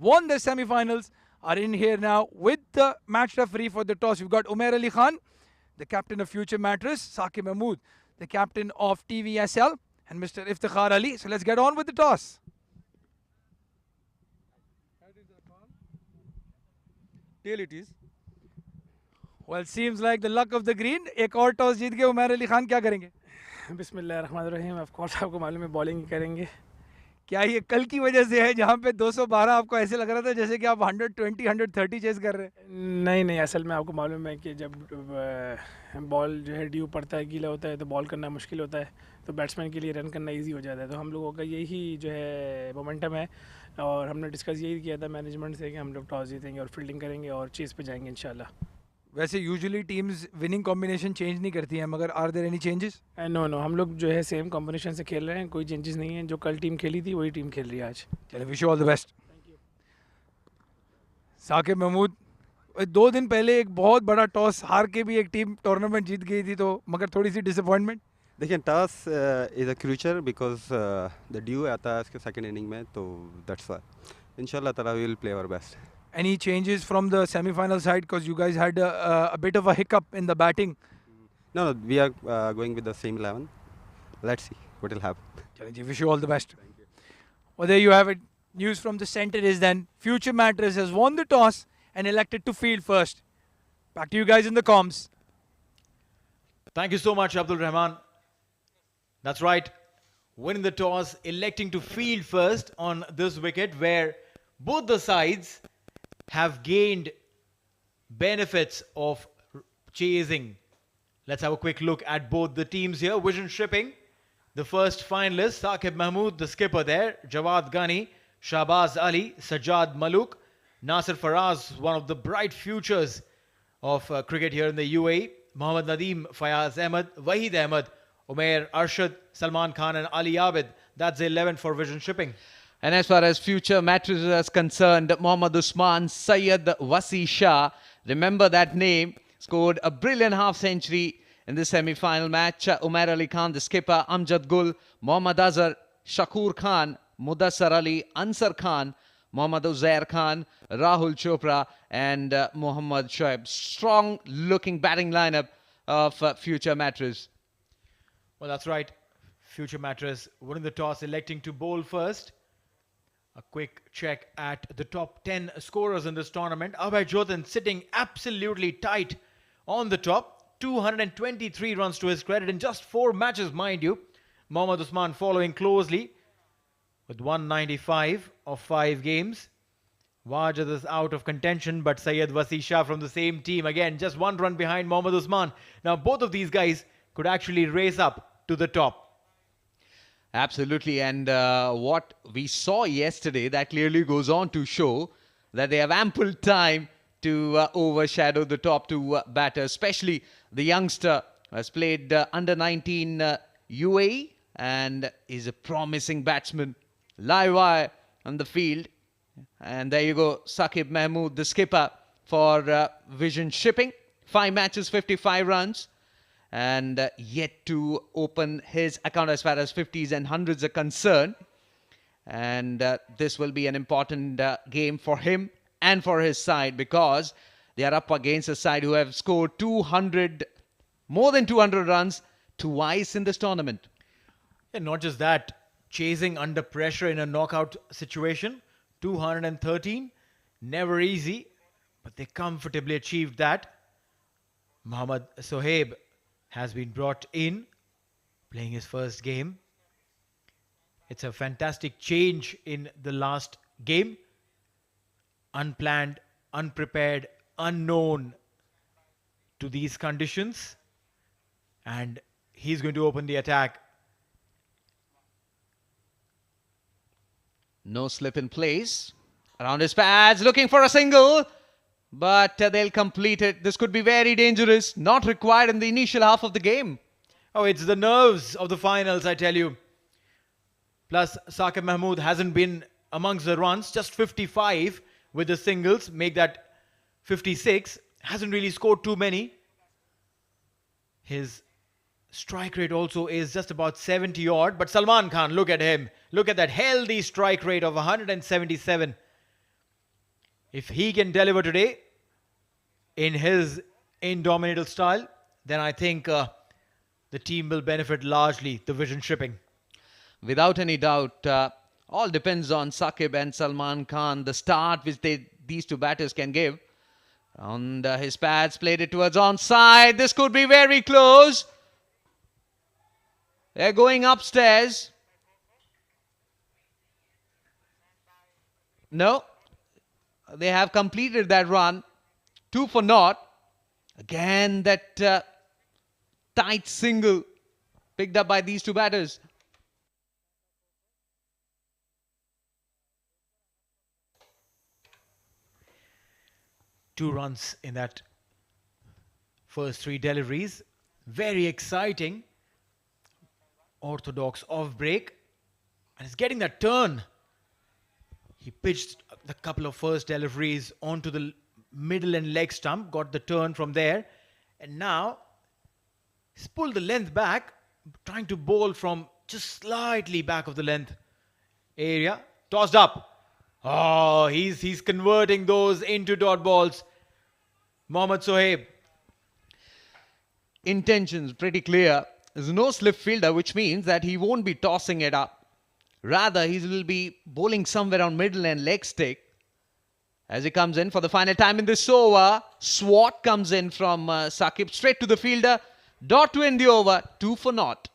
won the semi-finals, are in here now with the match referee for the toss. We've got Umair Ali Khan, the captain of Future Mattress, Saqib Mahmood, the captain of TVSL, and Mr. Iftikhar Ali. So let's get on with the toss. Tail it is. Well, seems like the luck of the green. एक और toss जीत गए उमैर अली खान, क्या करेंगे? बिस्मिल्लाहिर्रहमानिर्रहीम। Of course आपको मालूम है bowling ही करेंगे। क्या ये कल की वजह से है जहां पे 212 आपको ऐसे लग रहा था जैसे कि आप 120 130 चेस कर रहे हैं? नहीं नहीं, असल में आपको मालूम है कि जब बॉल जो है ड्यू पड़ता है, गीला होता है, तो बॉल करना मुश्किल होता है, तो बैट्समैन के लिए रन करना इजी हो जाता है। तो हम लोगों का यही जो है मोमेंटम है, और हमने डिस्कस यही किया था मैनेजमेंट से कि हम लोग टॉस जीतेंगे और फील्डिंग करेंगे और चेस पे जाएंगे इंशाल्लाह। वैसे usually teams winning combination change नहीं करती हैं, मगर are there any changes? No no, हम लोग जो है सेम कॉम्बिनेशन से खेल रहे हैं, कोई चेंजेस नहीं है। जो कल टीम खेली थी वही टीम खेल रही है आज। चलो, wish you all the best. Saqib Mahmood, 2 दिन पहले एक बहुत बड़ा टॉस हार के भी एक टीम टूर्नामेंट जीत गई थी, तो मगर थोड़ी सी डिसअपॉइंटमेंट। देखिए, toss is a crucial because the dew आता है उसके सेकंड इनिंग में, तो दैट्स व्हाई इंशाल्लाह ताला we will play our best. Any changes from the semi-final side, because you guys had a bit of a hiccup in the batting? No, we are going with the same 11. Let's see what will happen. Chalo, wish you all the best. Well, there you have it. News from the center is then Future Mattress has won the toss and elected to field first. Back to you guys in the comms. Thank you so much, Abdul Rahman. That's right. Winning the toss, electing to field first on this wicket, where both the sides have gained benefits of chasing. Let's have a quick look at both the teams here. Vision Shipping, the first finalist, Saqib Mahmood, the skipper there, Jawad Ghani, Shahbaz Ali, Sajjad Maluk, Nasir Faraz, one of the bright futures of cricket here in the UAE, Mohammad Nadeem, Fayaz Ahmed, Waheed Ahmed, Umair Arshad, Salman Khan and Ali Abid. That's the 11 for Vision Shipping. And as far as Future Mattress is concerned, Mohammad Usman, Syed Wasi Shah, remember that name, scored a brilliant half-century in the semi-final match. Umair Ali Khan, the skipper, Amjad Gul, Mohammad Azhar, Shakur Khan, Mudassar Ali, Ansar Khan, Mohammad Uzair Khan, Rahul Chopra and Mohammad Shoaib. Strong-looking batting lineup of Future Mattress. Well, that's right. Future Mattress winning the toss, electing to bowl first. A quick check at the top 10 scorers in this tournament. Abhay Jodhan sitting absolutely tight on the top. 223 runs to his credit in just 4 matches, mind you. Mohammad Usman following closely with 195 of 5 games. Wajid is out of contention, but Syed Wasi Shah from the same team, again, just 1 run behind Mohammad Usman. Now, both of these guys could actually race up to the top. Absolutely, and what we saw yesterday, that clearly goes on to show that they have ample time to overshadow the top 2 batters, especially the youngster who has played under 19 UAE and is a promising batsman. Live wire on the field, and there you go, Saqib Mahmood, the skipper for Vision Shipping. 5 matches, 55 runs. And yet to open his account as far as 50s and 100s are concerned. And this will be an important game for him and for his side, because they are up against a side who have scored more than 200 runs twice in this tournament. And not just that, chasing under pressure in a knockout situation, 213, never easy, but they comfortably achieved that. Mohammad Sohaib has been brought in, playing his first game. It's a fantastic change in the last game. Unplanned, unprepared, unknown to these conditions. And he's going to open the attack. No slip in place. Around his pads, looking for a single. But they'll complete it. This could be very dangerous. Not required in the initial half of the game. Oh, it's the nerves of the finals, I tell you. Plus, Saqib Mahmood hasn't been amongst the runs. Just 55 with the singles. Make that 56. Hasn't really scored too many. His strike rate also is just about 70 odd. But Salman Khan, look at him. Look at that healthy strike rate of 177. If he can deliver today in his indomitable style, then I think the team will benefit largely, the vision shipping. Without any doubt, all depends on Saqib and Salman Khan, the start which these two batters can give. And his pads played it towards onside. This could be very close. They're going upstairs. No, they have completed that run. 2 for naught. Again, that tight single picked up by these two batters. Two runs in that first 3 deliveries. Very exciting. Orthodox off break. And it's getting that turn. He pitched the couple of first deliveries onto the middle and leg stump. Got the turn from there. And now he's pulled the length back. Trying to bowl from just slightly back of the length area. Tossed up. Oh, he's converting those into dot balls. Mohammad Sohaib. Intentions pretty clear. There's no slip fielder, which means that he won't be tossing it up. Rather, he will be bowling somewhere on middle and leg stick. As he comes in for the final time in this over, swat comes in from Saqib straight to the fielder. Dot to end the over, 2 for naught.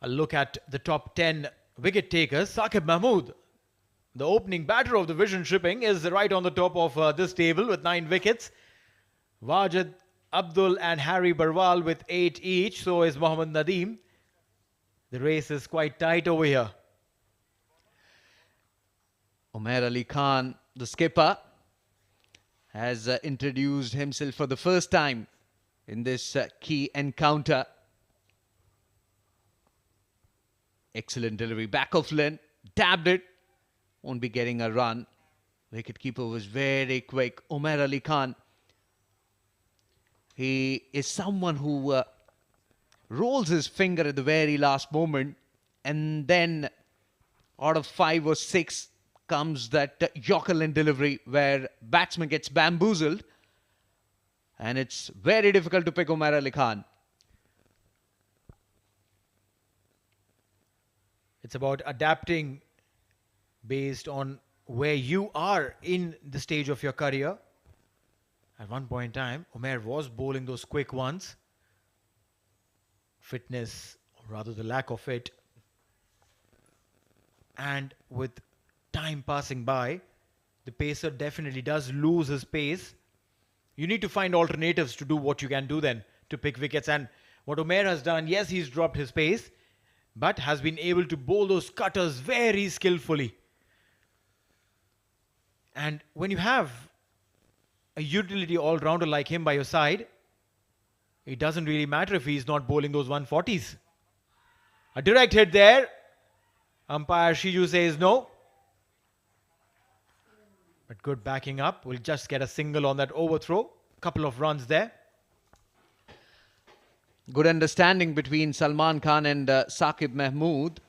A look at the top 10 wicket takers. Saqib Mahmood, the opening batter of the vision shipping, is right on the top of this table with 9 wickets. Wajid, Abdul and Harry Barwal with 8 each. So is Mohammad Nadeem. The race is quite tight over here. Umair Ali Khan, the skipper, has introduced himself for the first time in this key encounter. Excellent delivery. Back of length. Tabbed it. Won't be getting a run. Wicketkeeper was very quick. Umair Ali Khan. He is someone who rolls his finger at the very last moment. And then out of 5 or 6 comes that Yorker length delivery where batsman gets bamboozled. And it's very difficult to pick Umair Ali Khan. It's about adapting based on where you are in the stage of your career. At one point in time, Umair was bowling those quick ones. Fitness, or rather the lack of it. And with time passing by, the pacer definitely does lose his pace. You need to find alternatives to do what you can do then to pick wickets. And what Umair has done, yes, he's dropped his pace, but has been able to bowl those cutters very skillfully. And when you have a utility all-rounder like him by your side, it doesn't really matter if he's not bowling those 140s. A direct hit there. Umpire Shiju says no. But good backing up. We'll just get a single on that overthrow. Couple of runs there. Good understanding between Salman Khan and Saqib Mahmood.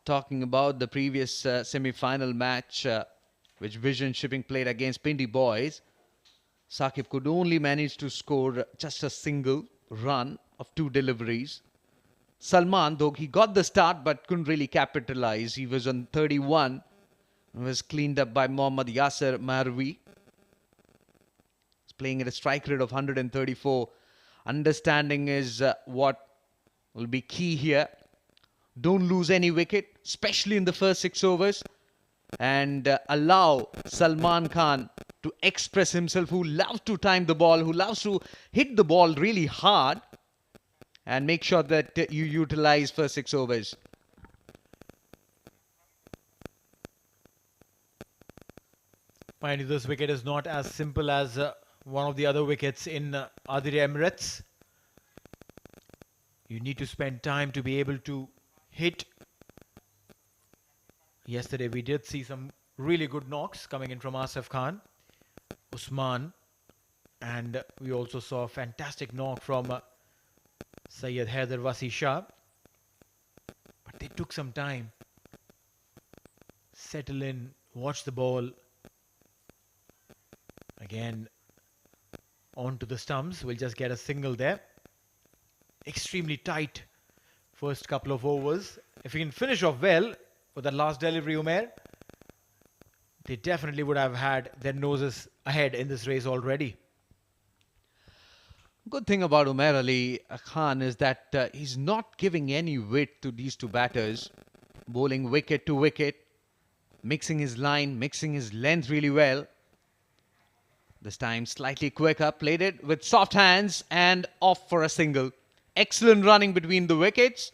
Talking about the previous semi-final match which Vision Shipping played against Pindi Boys. Saqib could only manage to score just a single run of 2 deliveries. Salman, though he got the start but couldn't really capitalize. He was on 31 and was cleaned up by Mohammad Yasser Marwi. He's playing at a strike rate of 134. Understanding is what will be key here. Don't lose any wicket, especially in the first 6 overs. And allow Salman Khan to express himself, who loves to time the ball, who loves to hit the ball really hard and make sure that you utilize first 6 overs. Mind you, this wicket is not as simple as one of the other wickets in Aditya Emirates. You need to spend time to be able to hit. Yesterday we did see some really good knocks coming in from Asif Khan, Usman, and we also saw a fantastic knock from Syed Haider Wasi Shah. But they took some time. Settle in, watch the ball. Again, onto the stumps. We'll just get a single there. Extremely tight first couple of overs. If we can finish off well with that last delivery, Umair, they definitely would have had their noses ahead in this race already. Good thing about Umair Ali Khan is that he's not giving any width to these two batters, bowling wicket to wicket, mixing his line, mixing his length really well. This time slightly quicker, played it with soft hands and off for a single. Excellent running between the wickets.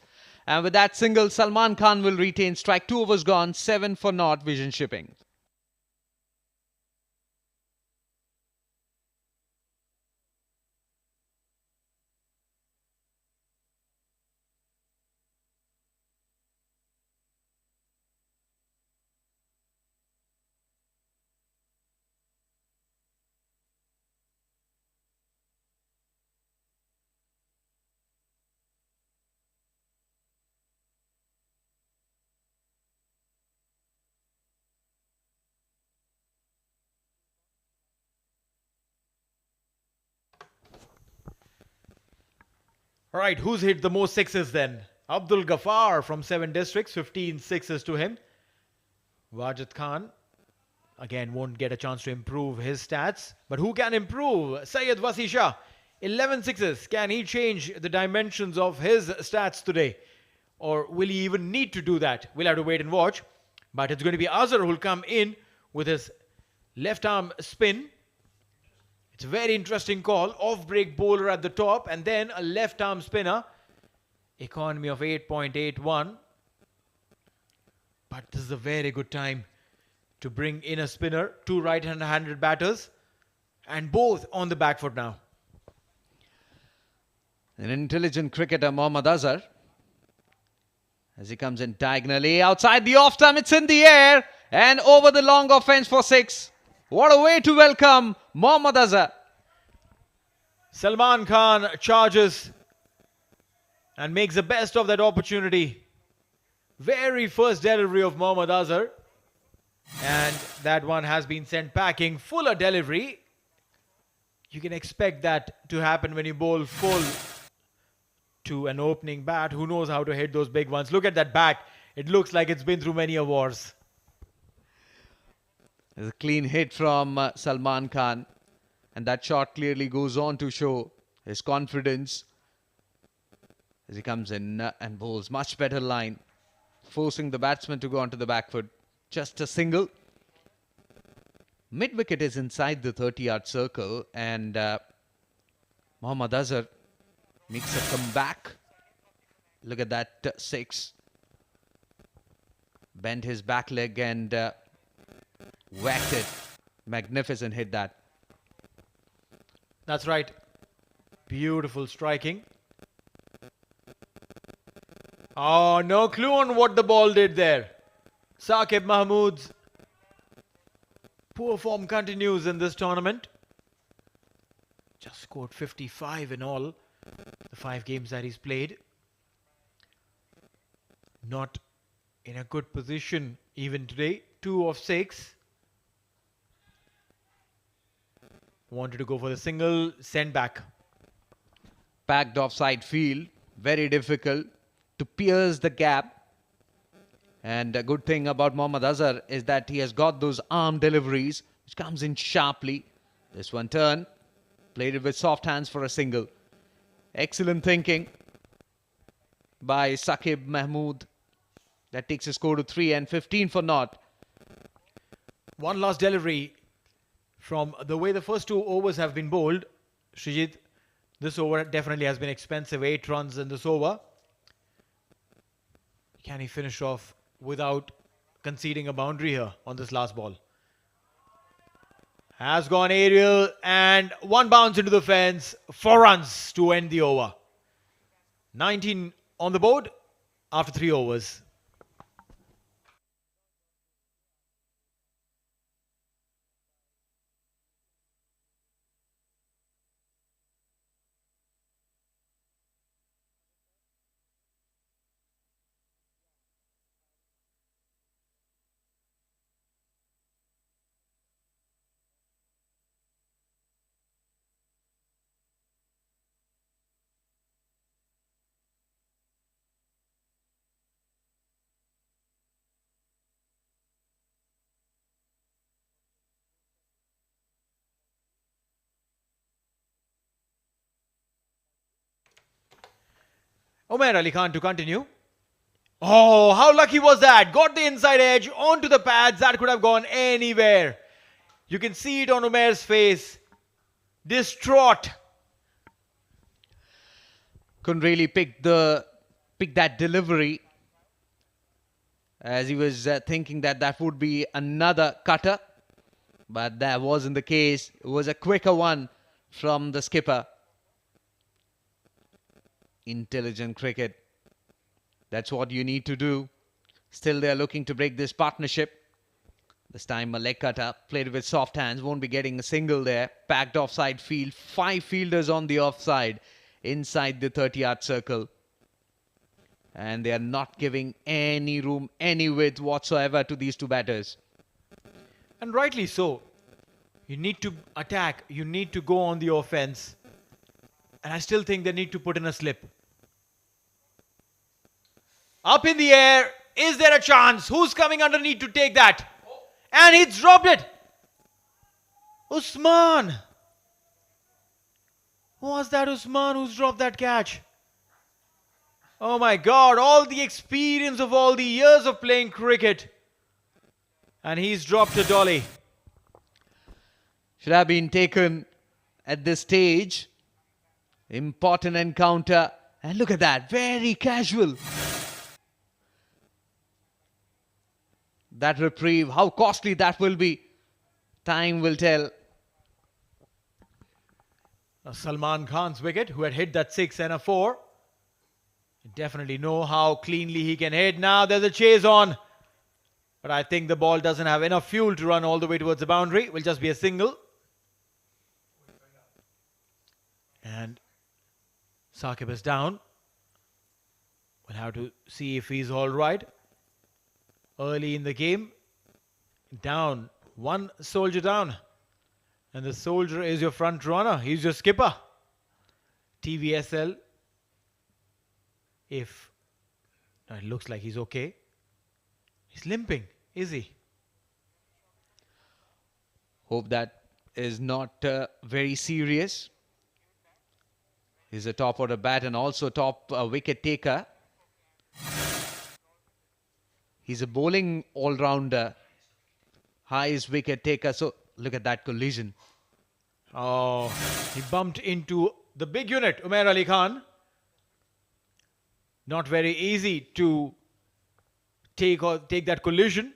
And with that single, Salman Khan will retain strike. 2 overs gone, 7 for naught, vision shipping. All right, who's hit the most sixes then? Abdul Ghaffar from 7 districts, 15 sixes to him. Wajid Khan, again, won't get a chance to improve his stats. But who can improve? Syed Wasi Shah, 11 sixes. Can he change the dimensions of his stats today? Or will he even need to do that? We'll have to wait and watch. But it's going to be Azhar who'll come in with his left arm spin. It's a very interesting call. Off-break bowler at the top and then a left-arm spinner. Economy of 8.81. But this is a very good time to bring in a spinner. 2 right-handed batters and both on the back foot now. An intelligent cricketer, Mohammad Azhar, as he comes in diagonally outside the off-stump. It's in the air and over the long offence for 6. What a way to welcome Mohammad Azhar. Salman Khan charges and makes the best of that opportunity. Very first delivery of Mohammad Azhar. And that one has been sent packing. Fuller delivery. You can expect that to happen when you bowl full to an opening bat. Who knows how to hit those big ones. Look at that back. It looks like it's been through many wars. There's a clean hit from Salman Khan. And that shot clearly goes on to show his confidence as he comes in and bowls much better line, forcing the batsman to go onto the back foot. Just a single. Mid-wicket is inside the 30-yard circle and Mohammad Azhar makes a comeback. Look at that 6. Bent his back leg and whacked it. Magnificent hit that. That's right. Beautiful striking. Oh, no clue on what the ball did there. Saqib Mahmood's poor form continues in this tournament. Just scored 55 in all the 5 games that he's played. Not in a good position even today. 2 of 6. Wanted to go for the single, send back. Packed offside field, very difficult to pierce the gap. And a good thing about Mohammad Azhar is that he has got those arm deliveries, which comes in sharply. This one turn, played it with soft hands for a single. Excellent thinking by Saqib Mahmood. That takes his score to 3 and 15 for naught. One last delivery from the way the first 2 overs have been bowled, Srijit, this over definitely has been expensive. 8 runs in this over. Can he finish off without conceding a boundary here on this last ball? Has gone aerial and one bounce into the fence. 4 runs to end the over. 19 on the board after 3 overs. Umair Ali Khan to continue. Oh, how lucky was that? Got the inside edge onto the pads. That could have gone anywhere. You can see it on Umair's face. Distraught. Couldn't really pick that delivery, as he was thinking that would be another cutter. But that wasn't the case. It was a quicker one from the skipper. Intelligent cricket. That's what you need to do. Still, they're looking to break this partnership. This time a leg cutter, played with soft hands, won't be getting a single there. Packed offside field, 5 fielders on the offside inside the 30-yard circle. And they are not giving any room, any width whatsoever to these 2 batters. And rightly so. You need to attack. You need to go on the offense. And I still think they need to put in a slip. Up in the air. Is there a chance? Who's coming underneath to take that? And he's dropped it. Usman. Who was that Usman who's dropped that catch? Oh my God. All the experience of all the years of playing cricket. And he's dropped a dolly. Should have been taken at this stage. Important encounter. And look at that. Very casual. That reprieve, how costly that will be, time will tell. Salman Khan's wicket, who had hit that 6 and a 4. You definitely know how cleanly he can hit. Now there's a chase on. But I think the ball doesn't have enough fuel to run all the way towards the boundary. It will just be a single. And Saqib is down. We'll have to see if he's all right. Early in the game, down, 1 soldier down. And the soldier is your front runner. He's your skipper. TVSL. It looks like he's okay. He's limping, is he? Hope that is not very serious. He's a top order bat and also top wicket taker. He's a bowling all-rounder, highest wicket taker. So look at that collision. Oh, he bumped into the big unit, Umair Ali Khan. Not very easy to take that collision.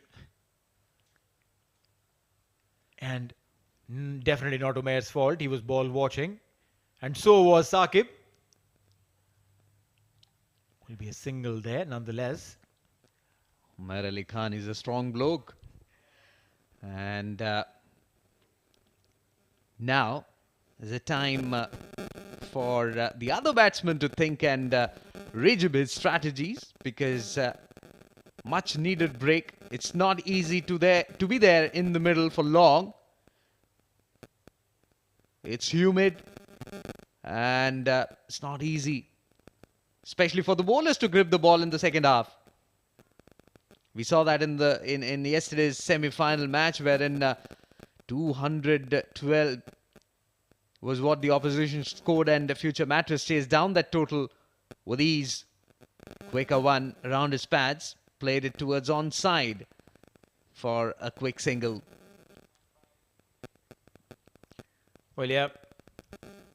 And definitely not Umair's fault. He was ball watching. And so was Saqib. Will be a single there nonetheless. Umair Ali Khan is a strong bloke. And now is a time for the other batsman to think and rejig his strategies, because much needed break. It's not easy to be there in the middle for long. It's humid and it's not easy, especially for the bowlers to grip the ball in the second half. We saw that in yesterday's semi-final match, wherein 212 was what the opposition scored, and the future Mattress chased down that total with ease. Quicker one around his pads, played it towards onside for a quick single. Well, yeah,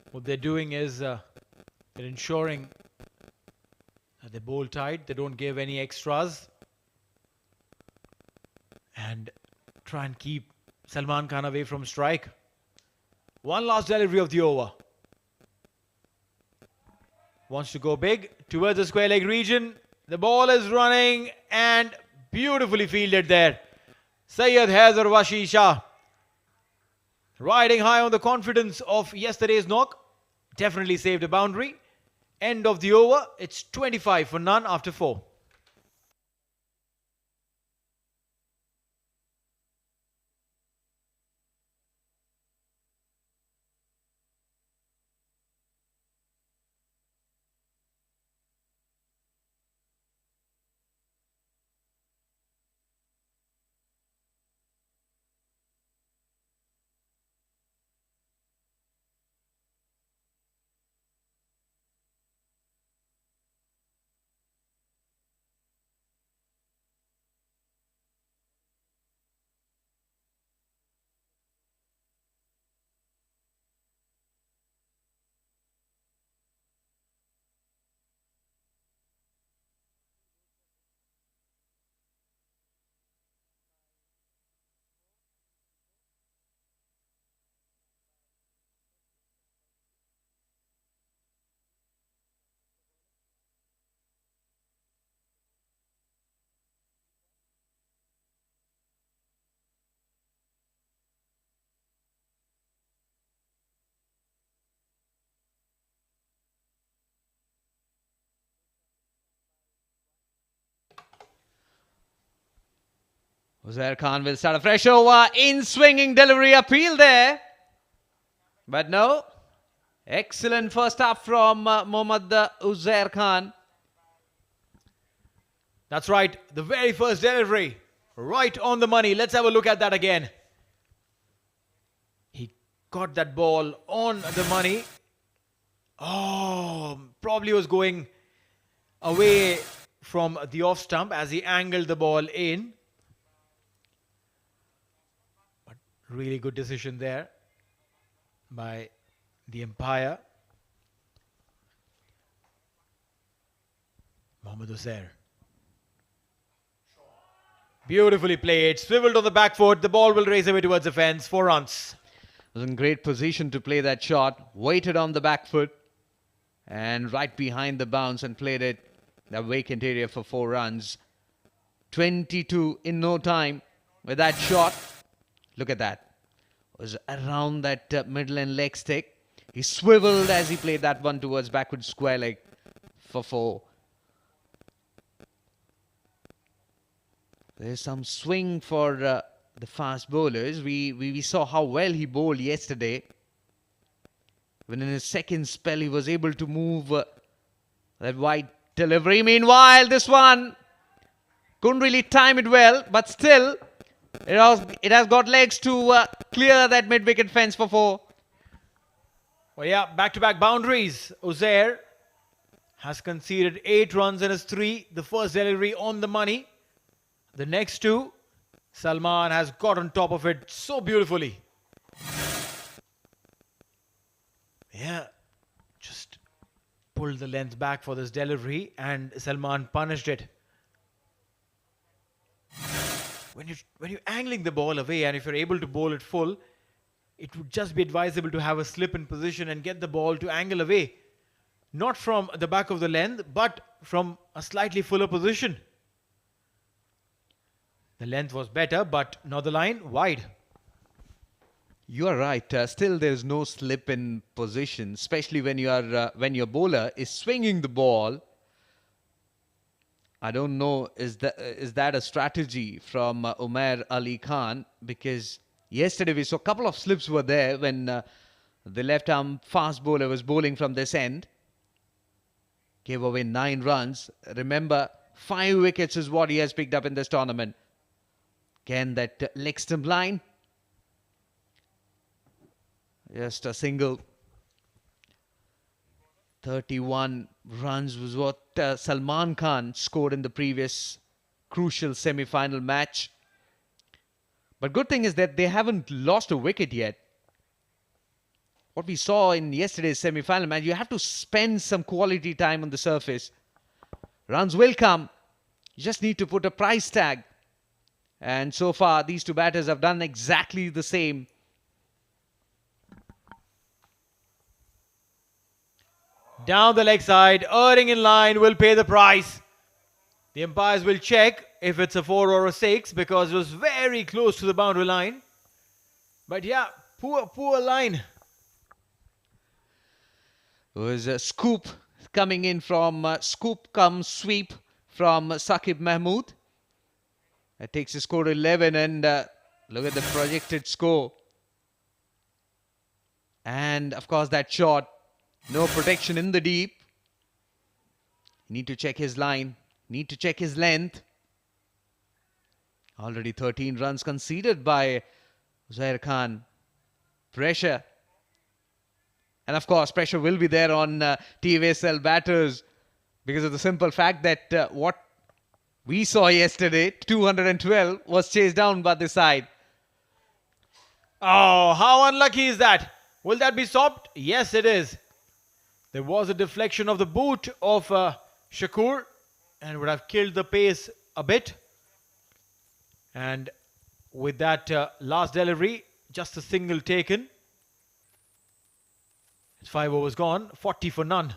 what they're doing is they're ensuring that they bowl tight, they don't give any extras, and try and keep Salman Khan away from strike. One last delivery of the over. Wants to go big towards the square leg region. The ball is running and beautifully fielded there. Syed Haider Washi Shah riding high on the confidence of yesterday's knock. Definitely saved a boundary. End of the over. It's 25 for none after 4. Uzair Khan will start a fresh over. In swinging delivery appeal there. But no. Excellent first half from Mohammad Uzair Khan. That's right. The very first delivery. Right on the money. Let's have a look at that again. He got that ball on the money. Oh, probably was going away from the off stump as he angled the ball in. But really good decision there by the umpire. Mohammad Uzair. Beautifully played. Swiveled on the back foot. The ball will race away towards the fence. 4 runs. Was in great position to play that shot. Waited on the back foot. And right behind the bounce and played it. The vacant area for 4 runs. 22 in no time with that shot. Look at that. Was around that middle and leg stick. He swiveled as he played that one towards backward square leg for 4. There's some swing for the fast bowlers. We saw how well he bowled yesterday. When in his second spell he was able to move that wide delivery. Meanwhile, this one couldn't really time it well, but still it has got legs to clear that mid-wicket fence for 4. Well, yeah, back-to-back boundaries. Uzair has conceded 8 runs in his 3. The first delivery on the money. The next 2, Salman has got on top of it so beautifully. Yeah, just pulled the length back for this delivery and Salman punished it. When you're angling the ball away and if you're able to bowl it full, it would just be advisable to have a slip in position and get the ball to angle away. Not from the back of the length, but from a slightly fuller position. The length was better, but not the line, wide. You are right. Still, there is no slip in position, especially when you are when your bowler is swinging the ball. I don't know, is that a strategy from Umair Ali Khan? Because yesterday we saw a couple of slips were there when the left-arm fast bowler was bowling from this end. Gave away 9 runs. Remember, 5 wickets is what he has picked up in this tournament. Again, that leg stump line. Just a single. 31 runs was what Salman Khan scored in the previous crucial semi-final match. But good thing is that they haven't lost a wicket yet. what we saw in yesterday's semi-final match. You have to spend some quality time on the surface. Runs will come. You just need to put a price tag. And so far, these two batters have done exactly the same. Down the leg side, erring in line will pay the price. The umpires will check if it's a 4 or a 6 because it was very close to the boundary line. But yeah, poor line. It was a scoop coming in from scoop come sweep from Saqib Mahmood. That takes the score to 11, and look at the projected score. And of course that shot, no protection in the deep. Need to check his line, need to check his length. Already 13 runs conceded by Zair Khan. Pressure. And of course, pressure will be there on TVSL batters because of the simple fact that what we saw yesterday, 212, was chased down by the side. Oh, how unlucky is that? Will that be stopped? Yes, it is. There was a deflection of the boot of Shakur and would have killed the pace a bit. And with that last delivery, just a single taken. It's 5 overs gone, 40 for none.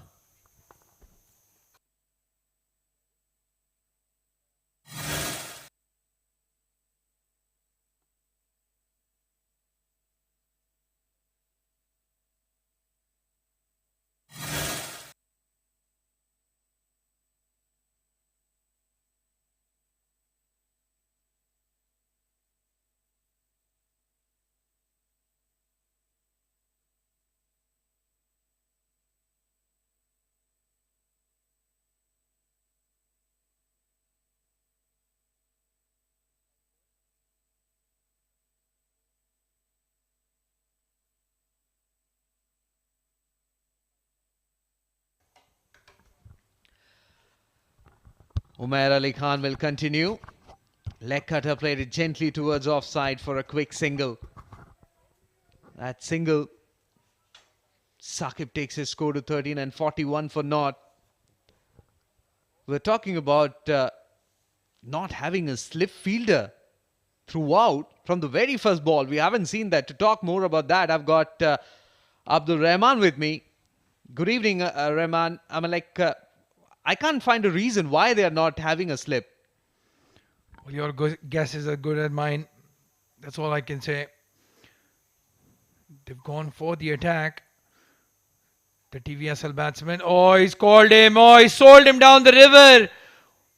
Umair Ali Khan will continue. Leg cutter played it gently towards offside for a quick single. That single, Saqib takes his score to 13 and 41 for naught. We're talking about not having a slip fielder throughout from the very first ball. We haven't seen that. To talk more about that, I've got Abdul Rahman with me. Good evening, Rahman. I can't find a reason why they are not having a slip. Well, your guess is as good as mine. That's all I can say. They've gone for the attack. The TVSL batsman. Oh, he's called him. Oh, he sold him down the river.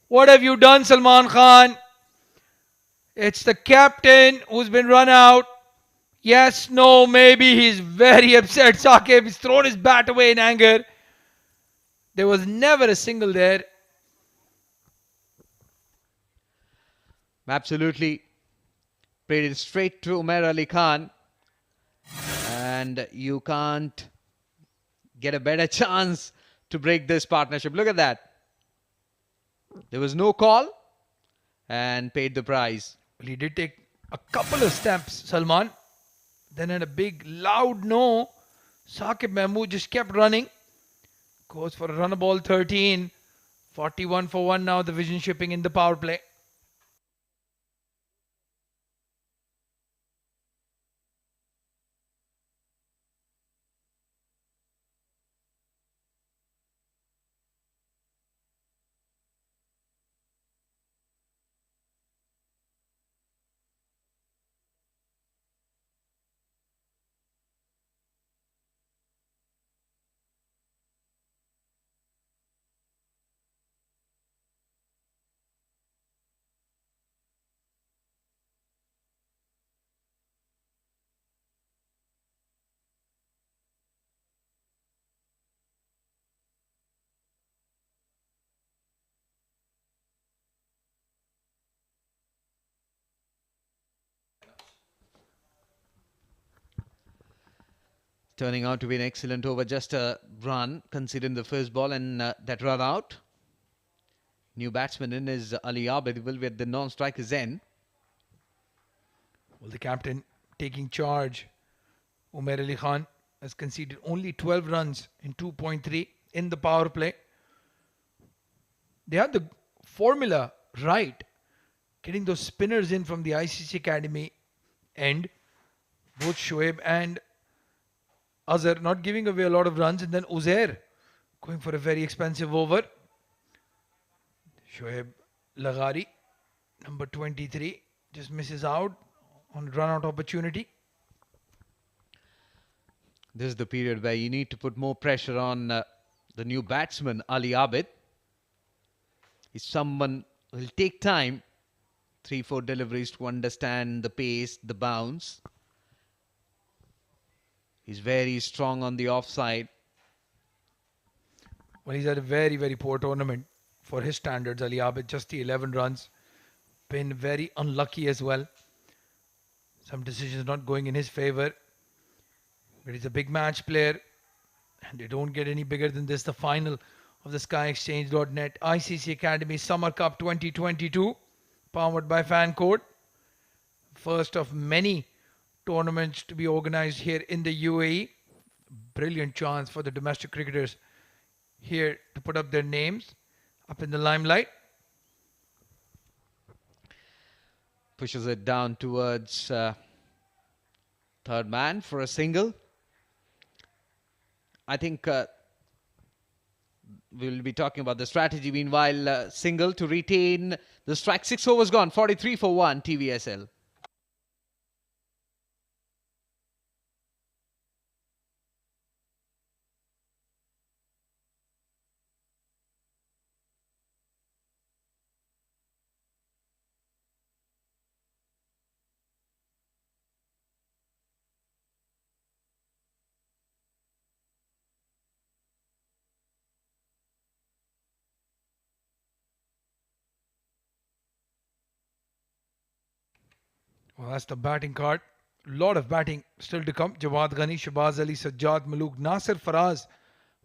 What have you done, Salman Khan? It's the captain who's been run out. Yes, no, maybe. He's very upset. Saqib, he's thrown his bat away in anger. There was never a single there. Absolutely. Played it straight to Umair Ali Khan. And you can't get a better chance to break this partnership. Look at that. There was no call and paid the prize. Well, he did take a couple of steps, Salman. Then had a big loud no. Saqib Mahmood just kept running. Goes for a run ball 13. 41 for 1 now. The vision shipping in the power play. Turning out to be an excellent over. Just a run considering the first ball and that run out. New batsman in is Ali Abid. Will be at the non-striker's end. Well, the captain taking charge. Umair Ali Khan. has conceded only 12 runs in 2.3 in the power play. They had the formula right, getting those spinners in from the ICC Academy end, both Shoaib and Azhar not giving away a lot of runs, and then Uzair going for a very expensive over. Shoaib Laghari, number 23, just misses out on run out opportunity. This is the period where you need to put more pressure on the new batsman, Ali Abid. He's someone who will take time, 3-4 deliveries to understand the pace, the bounce. He's very strong on the offside. Well, he's had a very, very poor tournament for his standards, Ali Abid. Just the 11 runs. Been very unlucky as well. Some decisions not going in his favour. But he's a big match player. And they don't get any bigger than this. The final of the SkyExchange.net ICC Academy Summer Cup 2022. Powered by FanCode. First of many tournaments to be organised here in the UAE. Brilliant chance for the domestic cricketers here to put up their names up in the limelight. Pushes it down towards third man for a single. I think we'll be talking about the strategy. Meanwhile, single to retain the strike. 6 overs gone. 43 for 1 TVSL. Well, that's the batting card. Lot of batting still to come. Jawad Ghani, Shabaz Ali, Sajjad Malook, Nasir Faraz,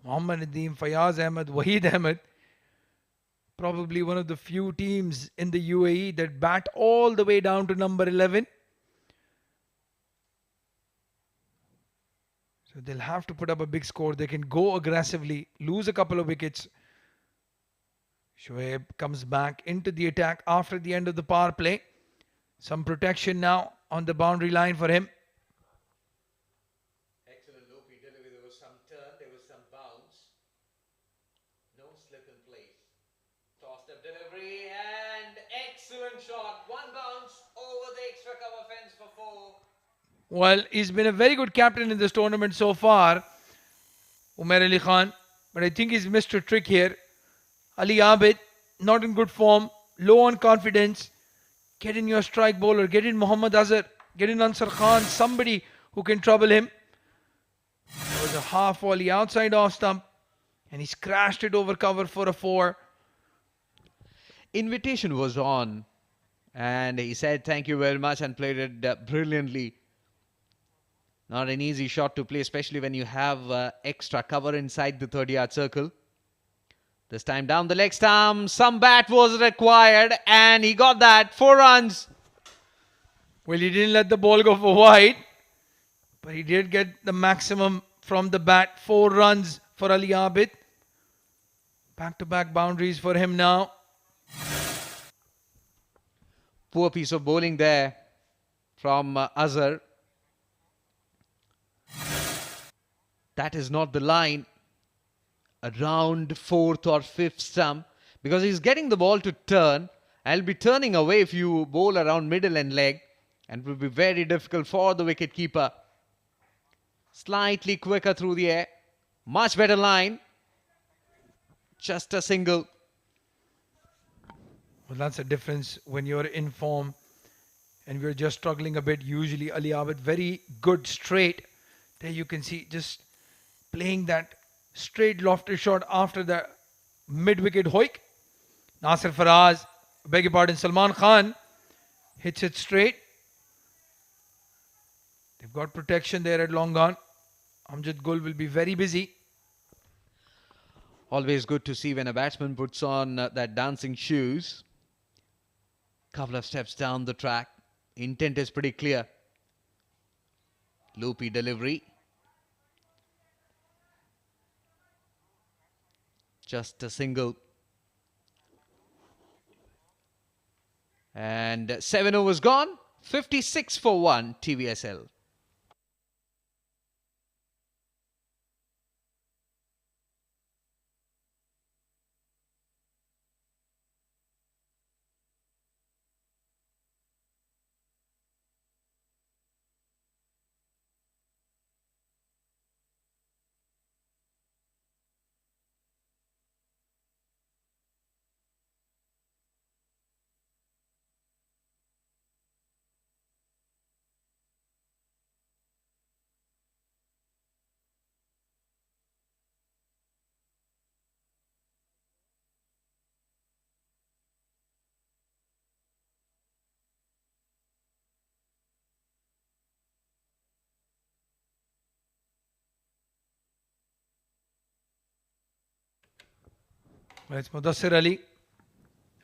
Mohammad Nadeem, Fayaz Ahmed, Waheed Ahmed. Probably one of the few teams in the UAE that bat all the way down to number 11. So they'll have to put up a big score. They can go aggressively, lose a couple of wickets. Shoaib comes back into the attack after the end of the power play. Some protection now on the boundary line for him. Excellent low delivery. There was some turn, there was some bounce. No slip in place. Tossed up delivery and excellent shot. One bounce over the extra cover fence for 4. Well, he's been a very good captain in this tournament so far, Umair Ali Khan. But I think he's missed a trick here. Ali Abid, not in good form, low on confidence. Get in your strike bowler, get in Muhammad Azhar, get in Ansar Khan, somebody who can trouble him. There was a half volley outside off stump and he's crashed it over cover for a 4. Invitation was on and he said thank you very much and played it brilliantly. Not an easy shot to play, especially when you have extra cover inside the 30-yard circle. This time down the leg stump, some bat was required and he got that. 4 runs. Well, he didn't let the ball go for wide, but he did get the maximum from the bat. 4 runs for Ali Abid. Back-to-back boundaries for him now. Poor piece of bowling there from Azhar. That is not the line. Around 4th or 5th stump, because he's getting the ball to turn. I'll be turning away if you bowl around middle and leg, and it will be very difficult for the wicket keeper. Slightly quicker through the air, much better line. Just a single. Well, that's a difference when you're in form and we're just struggling a bit. Usually Ali Abid very good straight. There you can see just playing that straight lofted shot after the mid-wicket hoik. Nasir Faraz, beg your pardon, Salman Khan hits it straight. They've got protection there at long on. Amjad Gul will be very busy. Always good to see when a batsman puts on that dancing shoes. Couple of steps down the track. Intent is pretty clear. Loopy delivery. Just a single. And 7 overs gone. 56 for 1 TVSL. Well, it's Mudassir Ali.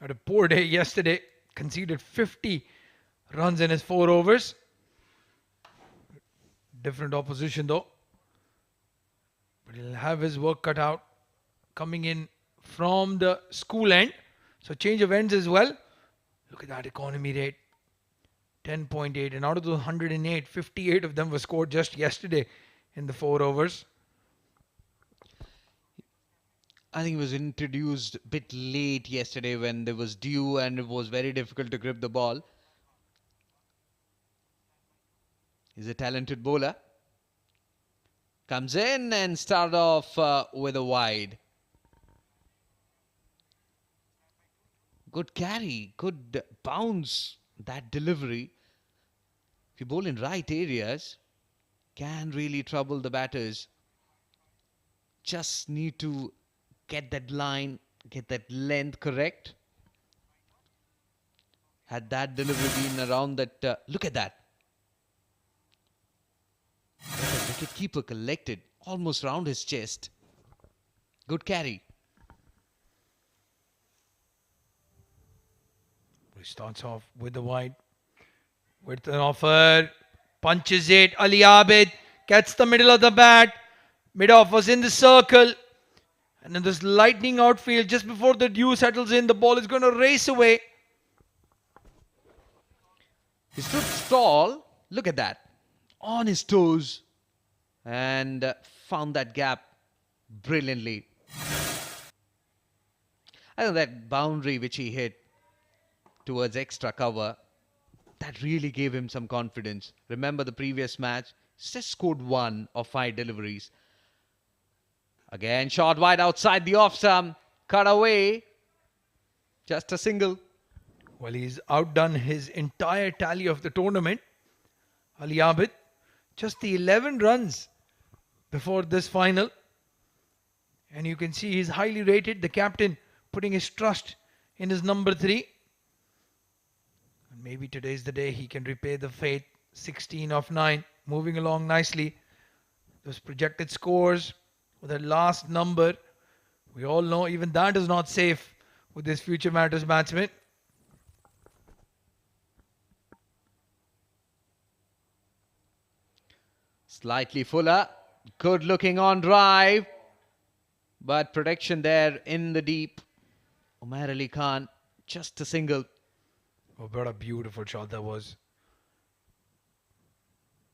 Had a poor day yesterday. Conceded 50 runs in his 4 overs. Different opposition though. But he'll have his work cut out. Coming in from the school end. So change of ends as well. Look at that economy rate. 10.8. And out of those 108, 58 of them were scored just yesterday in the 4 overs. I think it was introduced a bit late yesterday when there was dew and it was very difficult to grip the ball. He's a talented bowler. Comes in and started off with a wide. Good carry, good bounce, that delivery. If you bowl in right areas, can really trouble the batters. Just need to get that line, get that length correct. Had that delivery been around that, look at that. The wicket keeper collected almost round his chest. Good carry. He starts off with the wide. With an offer. Punches it. Ali Abid gets the middle of the bat. Mid-off was in the circle. And in this lightning outfield, just before the dew settles in, the ball is going to race away. He stood tall. Look at that. On his toes. And found that gap brilliantly. I think that boundary which he hit towards extra cover, that really gave him some confidence. Remember the previous match? He's just scored 1 of 5 deliveries. Again, shot wide outside the off stump. Cut away. Just a single. Well, he's outdone his entire tally of the tournament. Ali Abid, just the 11 runs before this final. And you can see he's highly rated. The captain putting his trust in his number 3. And maybe today's the day he can repay the fate. 16 of 9. Moving along nicely. Those projected scores with that last number. We all know even that is not safe with this Future Matters batsman. Slightly fuller. Good looking on drive. But protection there in the deep. Umair Ali Khan, just a single. Oh, what a beautiful shot that was.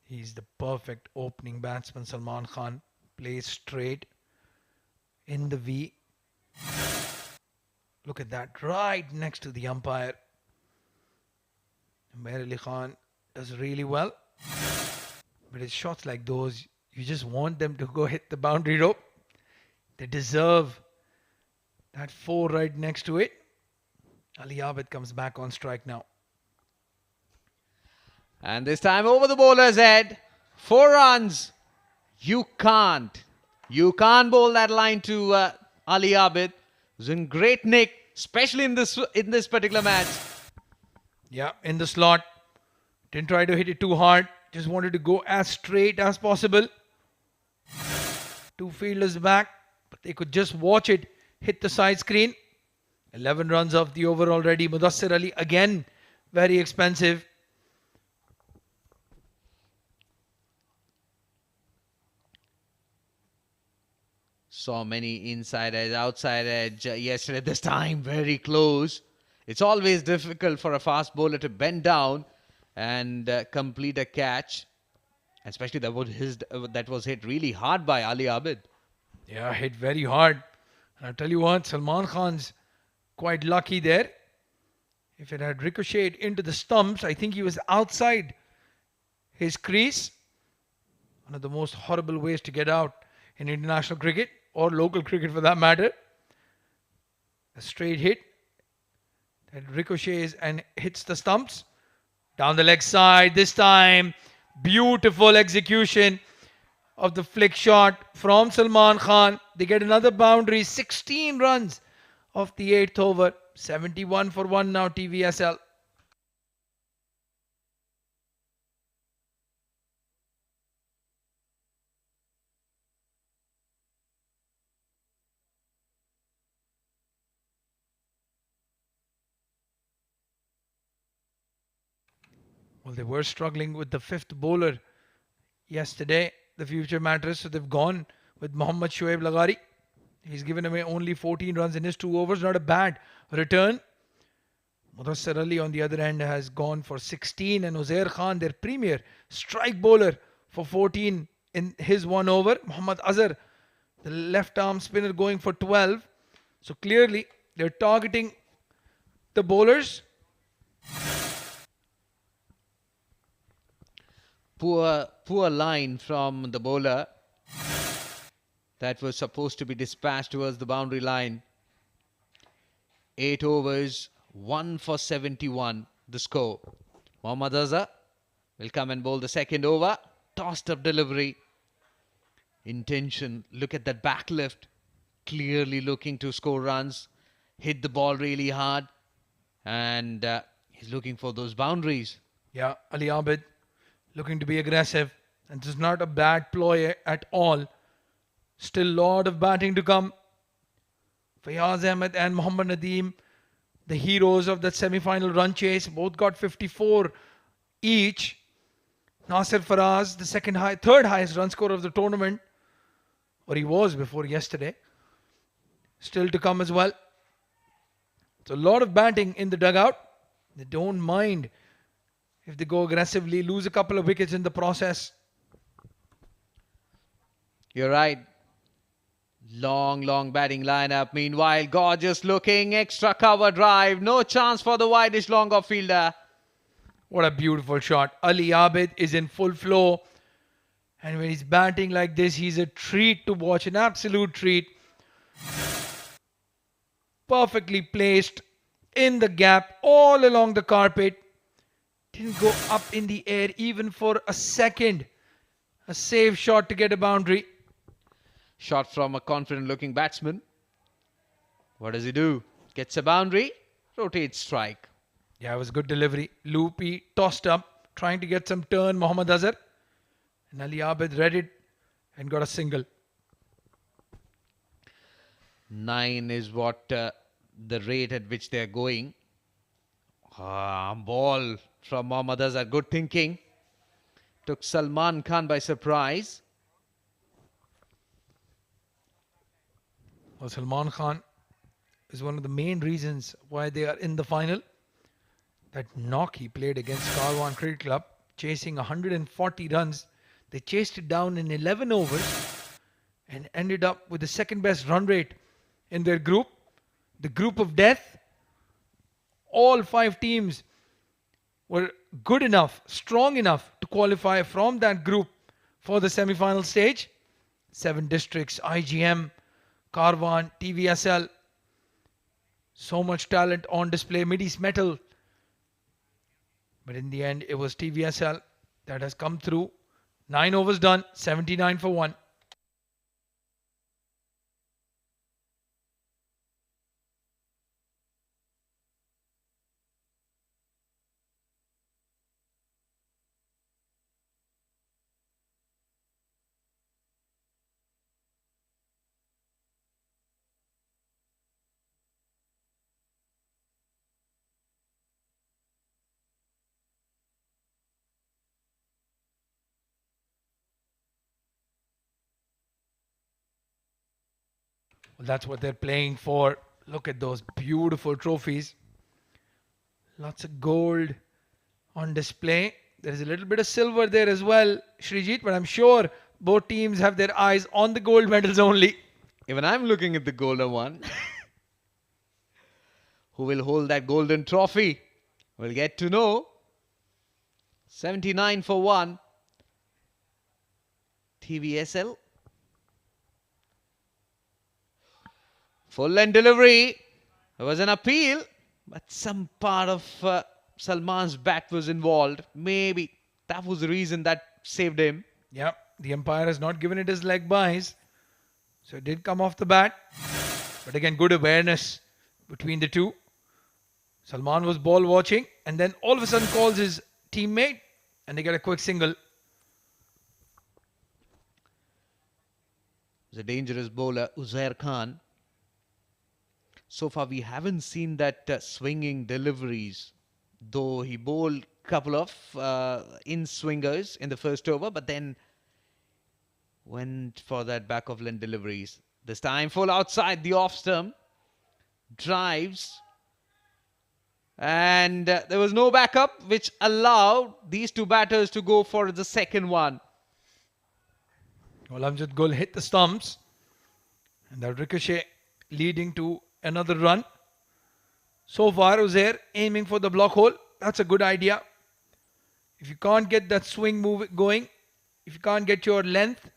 He's the perfect opening batsman, Salman Khan. Plays straight in the V. Look at that, right next to the umpire. Umair Ali Khan does really well. But it's shots like those, you just want them to go hit the boundary rope. They deserve that 4 right next to it. Ali Abid comes back on strike now. And this time over the bowler's head. 4 runs. You can't bowl that line to Ali Abid. Who's in great nick, especially in this particular match. Yeah, in the slot. Didn't try to hit it too hard. Just wanted to go as straight as possible. 2 fielders back, but they could just watch it hit the side screen. 11 runs off the over already. Mudassir Ali again, very expensive. Saw many inside edge, outside edge yesterday. This time very close. It's always difficult for a fast bowler to bend down and complete a catch. Especially that was hit really hard by Ali Abid. Yeah, hit very hard. And I'll tell you what, Salman Khan's quite lucky there. If it had ricocheted into the stumps, I think he was outside his crease. One of the most horrible ways to get out in international cricket or local cricket for that matter. A straight hit that ricochets and hits the stumps. Down the leg side this time. Beautiful execution of the flick shot from Salman Khan. They get another boundary. 16 runs of the 8th over. 71 for 1 now, TVSL. Well, they were struggling with the 5th bowler yesterday, the future Mattress. So they've gone with Mohammad Shoaib Laghari. He's given away only 14 runs in his 2 overs. Not a bad return. Mudassar Ali on the other end has gone for 16, and Uzair Khan, their premier strike bowler, for 14 in his 1 over. Muhammad Azhar, the left arm spinner, going for 12. So clearly they're targeting the bowlers. Poor line from the bowler. That was supposed to be dispatched towards the boundary line. 8 overs, 1 for 71, the score. Mohammad Azhar will come and bowl the 2nd over. Tossed up delivery. Intention, look at that back lift. Clearly looking to score runs. Hit the ball really hard. And he's looking for those boundaries. Yeah, Ali Abid looking to be aggressive. And this is not a bad ploy at all. Still a lot of batting to come. Fayaz Ahmed and Muhammad Nadeem, the heroes of that semi-final run chase, both got 54 each. Nasir Faraz, the third highest run scorer of the tournament, or he was before yesterday, still to come as well. So a lot of batting in the dugout. They don't mind if they go aggressively, lose a couple of wickets in the process. You're right. Long batting lineup. Meanwhile, gorgeous looking extra cover drive. No chance for the wideish long off fielder. What a beautiful shot. Ali Abid is in full flow. And when he's batting like this, he's a treat to watch. An absolute treat. Perfectly placed in the gap, all along the carpet. Didn't go up in the air even for a second. A safe shot to get a boundary. Shot from a confident looking batsman. What does he do? Gets a boundary, rotates strike. Yeah, it was a good delivery. Loopy tossed up, trying to get some turn. Mohammad Azhar. And Ali Abid read it and got a single. 9 is what the rate at which they are going. Ball from Mohammad Azhar. Good thinking. Took Salman Khan by surprise. Well, Salman Khan is one of the main reasons why they are in the final. That knock he played against Karwan Cricket Club, chasing 140 runs. They chased it down in 11 overs and ended up with the 2nd best run rate in their group. The group of death. All 5 teams were good enough, strong enough to qualify from that group for the semi-final stage. 7 districts, IGM, Karwan, TVSL. So much talent on display. Mid-East Metal. But in the end, it was TVSL that has come through. 9 overs done, 79 for 1. Well, that's what they're playing for. Look at those beautiful trophies. Lots of gold on display. There's a little bit of silver there as well, Srijit, but I'm sure both teams have their eyes on the gold medals only. Even I'm looking at the golden one. Who will hold that golden trophy? We'll get to know. 79 for 1. TVSL. Full length delivery. There was an appeal, but some part of Salman's bat was involved. Maybe that was the reason that saved him. Yeah, the umpire has not given it his leg buys. So it did come off the bat. But again, good awareness between the two. Salman was ball watching and then all of a sudden calls his teammate and they get a quick single. The dangerous bowler Uzair Khan. So far we haven't seen that swinging deliveries, though he bowled a couple of in-swingers in the first over, but then went for that back of length deliveries. This time full outside the off stump. Drives. And there was no backup, which allowed these two batters to go for the second one. Well, Amjad Gul hit the stumps. And that ricochet leading to another run. So far, Uzair aiming for the block hole. That's a good idea. If you can't get that swing move going, if you can't get your length,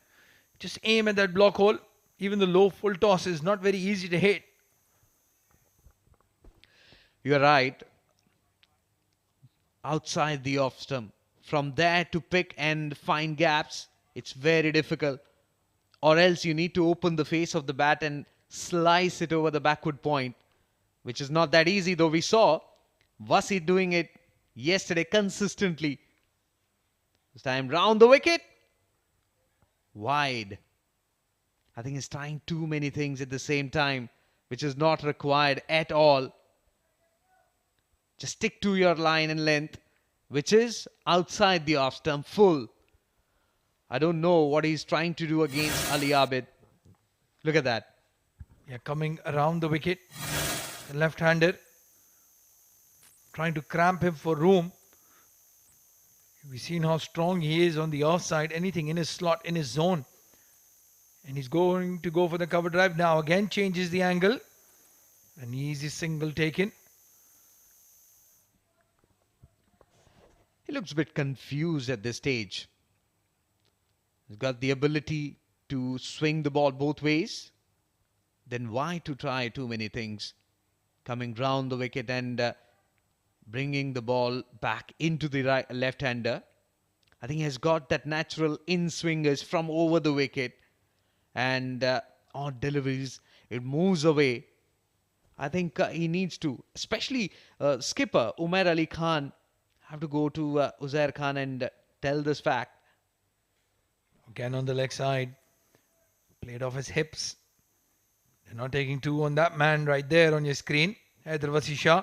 just aim at that block hole. Even the low full toss is not very easy to hit. You're right. Outside the off stump. From there to pick and find gaps, it's very difficult. Or else you need to open the face of the bat and slice it over the backward point, which is not that easy, though we saw Vasi doing it yesterday consistently. This time round the wicket. Wide. I think he's trying too many things at the same time, which is not required at all. Just stick to your line and length, which is outside the off stump full. I don't know what he's trying to do against Ali Abid. Look at that. Yeah, coming around the wicket. The left-hander trying to cramp him for room. We've seen how strong he is on the offside. Anything in his slot, in his zone. And he's going to go for the cover drive now. Again changes the angle. An easy single taken. He looks a bit confused at this stage. He's got the ability to swing the ball both ways. Then why to try too many things? Coming round the wicket and bringing the ball back into the left-hander. I think he has got that natural in-swingers from over the wicket. And on deliveries, it moves away. I think he needs to, especially skipper Umair Ali Khan, have to go to Uzair Khan and tell this fact. Again on the leg side. Played off his hips. They're not taking two on that man right there on your screen. Haider Wasi Shah.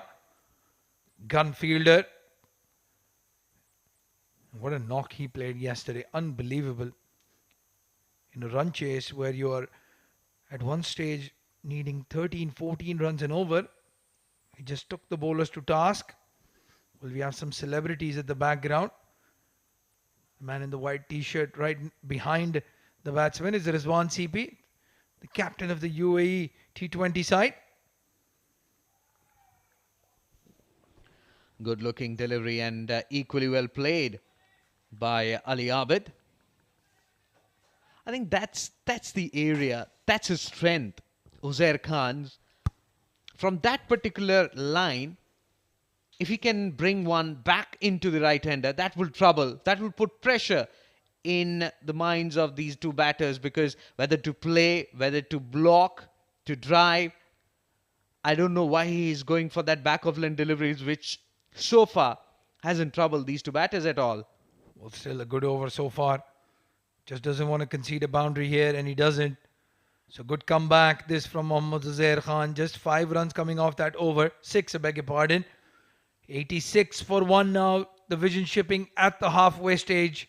Gun fielder. What a knock he played yesterday. Unbelievable. In a run chase where you are at one stage needing 13, 14 runs and over. He just took the bowlers to task. Well, we have some celebrities at the background. The man in the white t-shirt right behind the batsman is Rizwan CP, the captain of the UAE T20 side. Good looking delivery and equally well played by Ali Abid. I think that's the area, that's his strength, Uzair Khan's. From that particular line, if he can bring one back into the right-hander, that will trouble, that will put pressure in the minds of these two batters, because whether to play, whether to block, to drive, I don't know why he is going for that back of length deliveries, which so far hasn't troubled these two batters at all. Well, still a good over so far. Just doesn't want to concede a boundary here, and he doesn't. So good comeback this from Mohammad Uzair Khan. Just 5 runs coming off that over. 6, I beg your pardon. 86 for 1 now. The vision shipping at the halfway stage.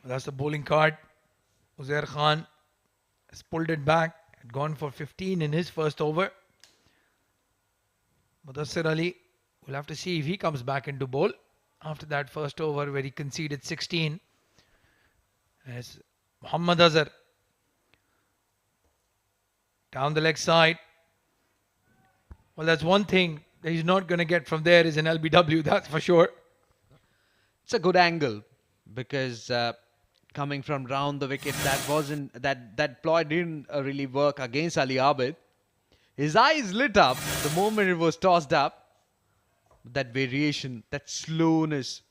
That's the bowling card. Uzair Khan has pulled it back, had gone for 15 in his first over. Mudassir Ali, we'll have to see if he comes back into bowl after that first over where he conceded 16. As Muhammad Azhar down the leg side. Well, that's one thing that he's not going to get from there is an LBW, that's for sure. It's a good angle because coming from round the wicket, that ploy didn't really work against Ali Abid. His eyes lit up the moment it was tossed up. That variation, that slowness,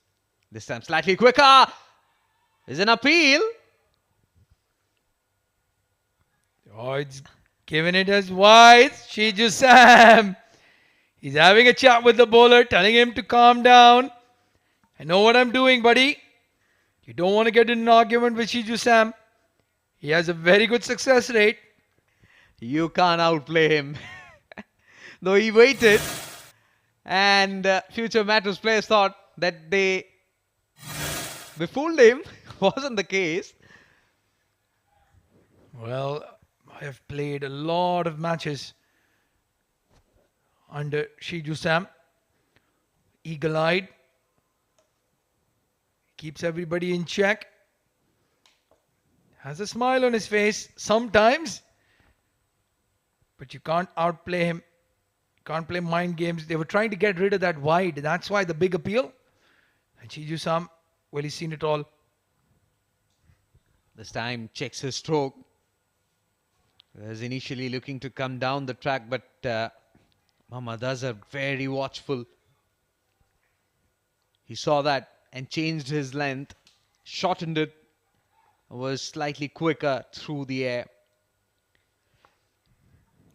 this time slightly quicker, is an appeal. Oh, it's giving it as wide. Shiju Sam. He's having a chat with the bowler, telling him to calm down. I know what I'm doing, buddy. You don't want to get in an argument with Shiju Sam. He has a very good success rate. You can't outplay him. Though he waited, and future Mattress players thought that they befooled him. Wasn't the case. Well, I have played a lot of matches under Shiju Sam. Eagle-eyed. Keeps everybody in check. Has a smile on his face sometimes. But you can't outplay him. Can't play mind games. They were trying to get rid of that wide. That's why the big appeal. And Shiju Sam, well, he's seen it all. This time checks his stroke. He was initially looking to come down the track, but Muhammad Azhar very watchful. He saw that and changed his length, shortened it, was slightly quicker through the air.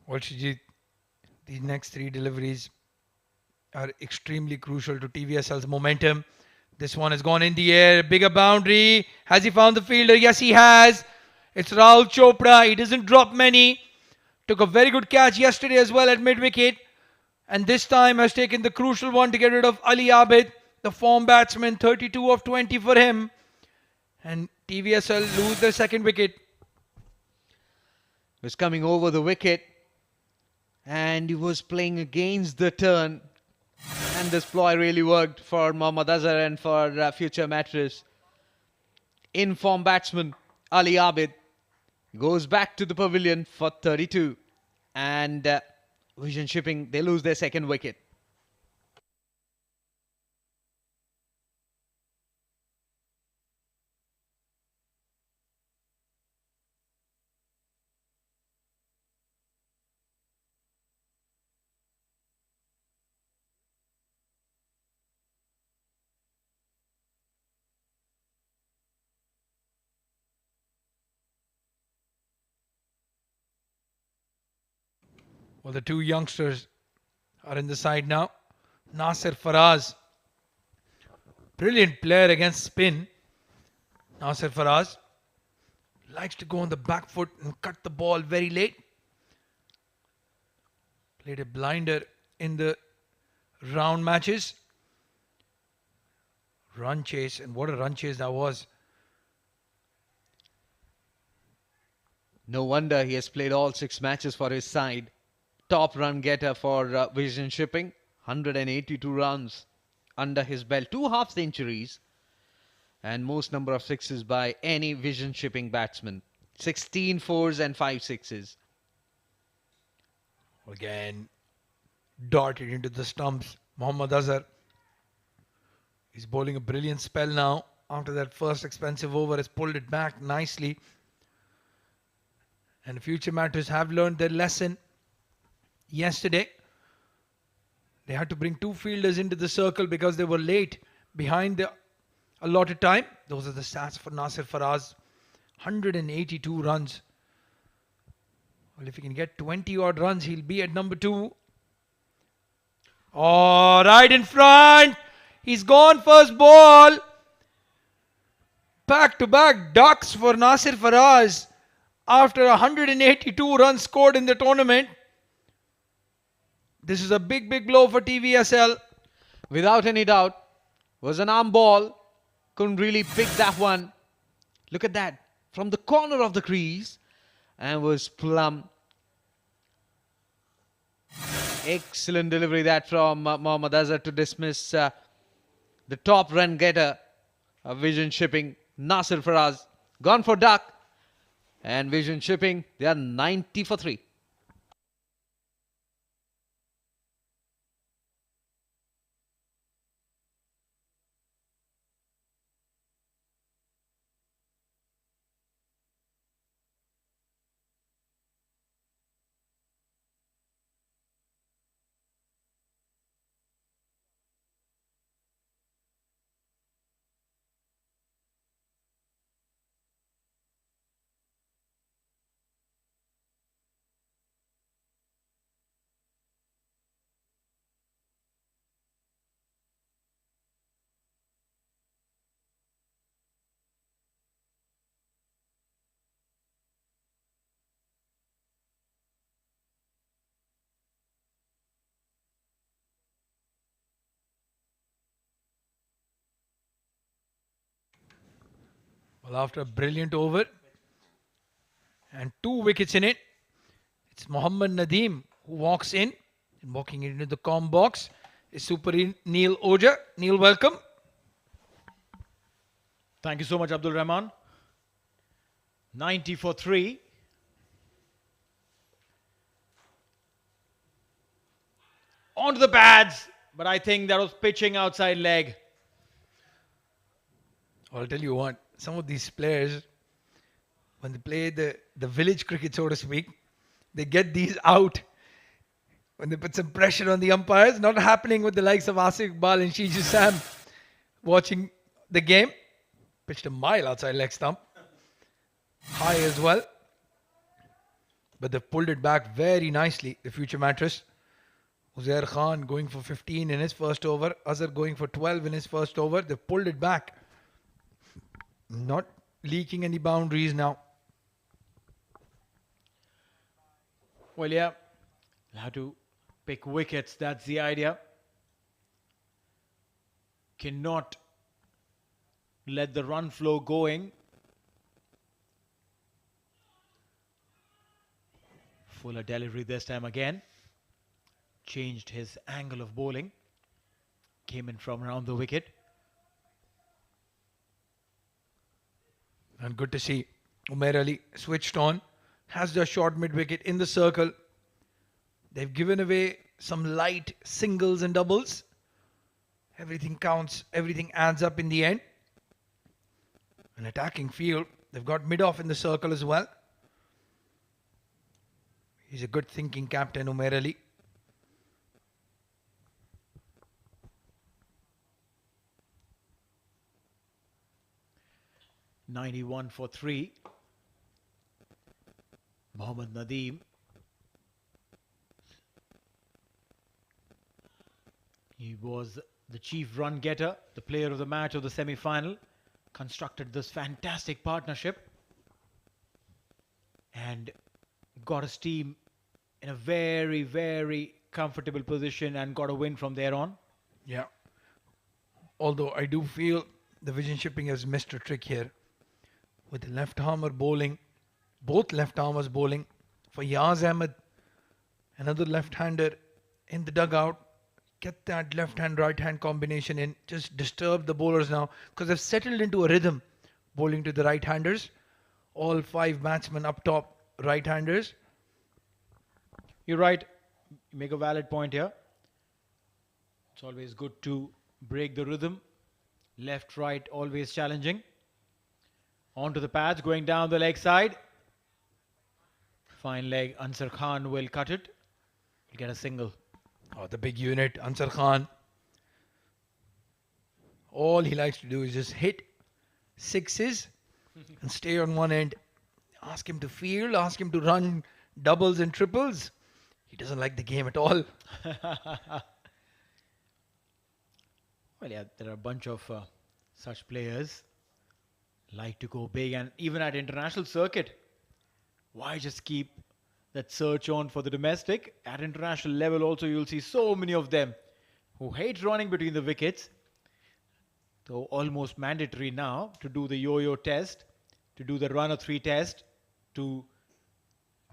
Well, Shijit, these next three deliveries are extremely crucial to TVSL's momentum. This one has gone in the air, bigger boundary. Has he found the fielder? Yes, he has. It's Rahul Chopra. He doesn't drop many. Took a very good catch yesterday as well at mid-wicket. And this time has taken the crucial one to get rid of Ali Abid, the form batsman. 32 of 20 for him. And TVSL lose their second wicket. Was coming over the wicket and he was playing against the turn. And this ploy really worked for Muhammad Azhar and for future Mattress. In-form batsman Ali Abid goes back to the pavilion for 32. And Vision Shipping, they lose their second wicket. Well, the two youngsters are in the side now. Nasir Faraz. Brilliant player against spin. Nasir Faraz likes to go on the back foot and cut the ball very late. Played a blinder in the round matches. Run chase, and what a run chase that was. No wonder he has played all 6 matches for his side. Top run getter for Vision Shipping. 182 runs under his belt. 2 half centuries. And most number of sixes by any Vision Shipping batsman. 16 fours and 5 sixes. Again, darted into the stumps. Muhammad Azhar. He's bowling a brilliant spell now. After that first expensive over, has pulled it back nicely. And future Mattress have learned their lesson. Yesterday, they had to bring 2 fielders into the circle because they were late behind the allotted time. Those are the stats for Nasir Faraz. 182 runs. Well, if he can get 20 odd runs, he'll be at number 2. Oh, right in front. He's gone first ball. Back-to-back ducks for Nasir Faraz after 182 runs scored in the tournament. This is a big, big blow for TVSL. Without any doubt, was an arm ball. Couldn't really pick that one. Look at that. From the corner of the crease. And was plumb. Excellent delivery that from Mohammad Azhar to dismiss the top run getter of Vision Shipping, Nasir Faraz. Gone for duck. And Vision Shipping, they are 90 for 3. Well, after a brilliant over and 2 wickets in it, it's Mohammad Nadeem who walks in, and walking into the com box is Super Neil Oja. Neil, welcome. Thank you so much, Abdul Rahman. 90 for 3. Onto the pads, but I think that was pitching outside leg. I'll tell you what, some of these players, when they play the village cricket, so to speak, they get these out when they put some pressure on the umpires. Not happening with the likes of Asif Iqbal and Shiju Sam watching the game. Pitched a mile outside leg stump. High as well. But they've pulled it back very nicely, the future Mattress. Uzair Khan going for 15 in his first over. Azhar going for 12 in his first over. They've pulled it back. Not leaking any boundaries now. Well, yeah, how to pick wickets, that's the idea. Cannot let the run flow going. Fuller delivery this time again. Changed his angle of bowling. Came in from around the wicket. And good to see Umair Ali switched on. Has the short mid-wicket in the circle. They've given away some light singles and doubles. Everything counts. Everything adds up in the end. An attacking field. They've got mid-off in the circle as well. He's a good thinking captain, Umair Ali. (91 for 3). Mohammad Nadeem. He was the chief run getter, the player of the match of the semi-final. Constructed this fantastic partnership and got his team in a very, very comfortable position and got a win from there on. Yeah. Although I do feel the Vision Shipping has missed a trick here. With the left armer bowling, both left armers bowling for Yaz Ahmed, another left-hander in the dugout. Get that left-hand, right-hand combination in. Just disturb the bowlers now because they've settled into a rhythm bowling to the right-handers. All 5 batsmen up top, right-handers. You're right. You make a valid point here. It's always good to break the rhythm. Left, right, always challenging. Onto the pads, going down the leg side. Fine leg. Ansar Khan will cut it. He'll get a single. Oh, the big unit, Ansar Khan. All he likes to do is just hit sixes and stay on one end. Ask him to field, ask him to run doubles and triples. He doesn't like the game at all. Well, yeah, there are a bunch of such players like to go big, and even at international circuit, why just keep that search on for the domestic? At international level also, you'll see so many of them who hate running between the wickets. So almost mandatory now to do the yo-yo test. to do the run of 3 test to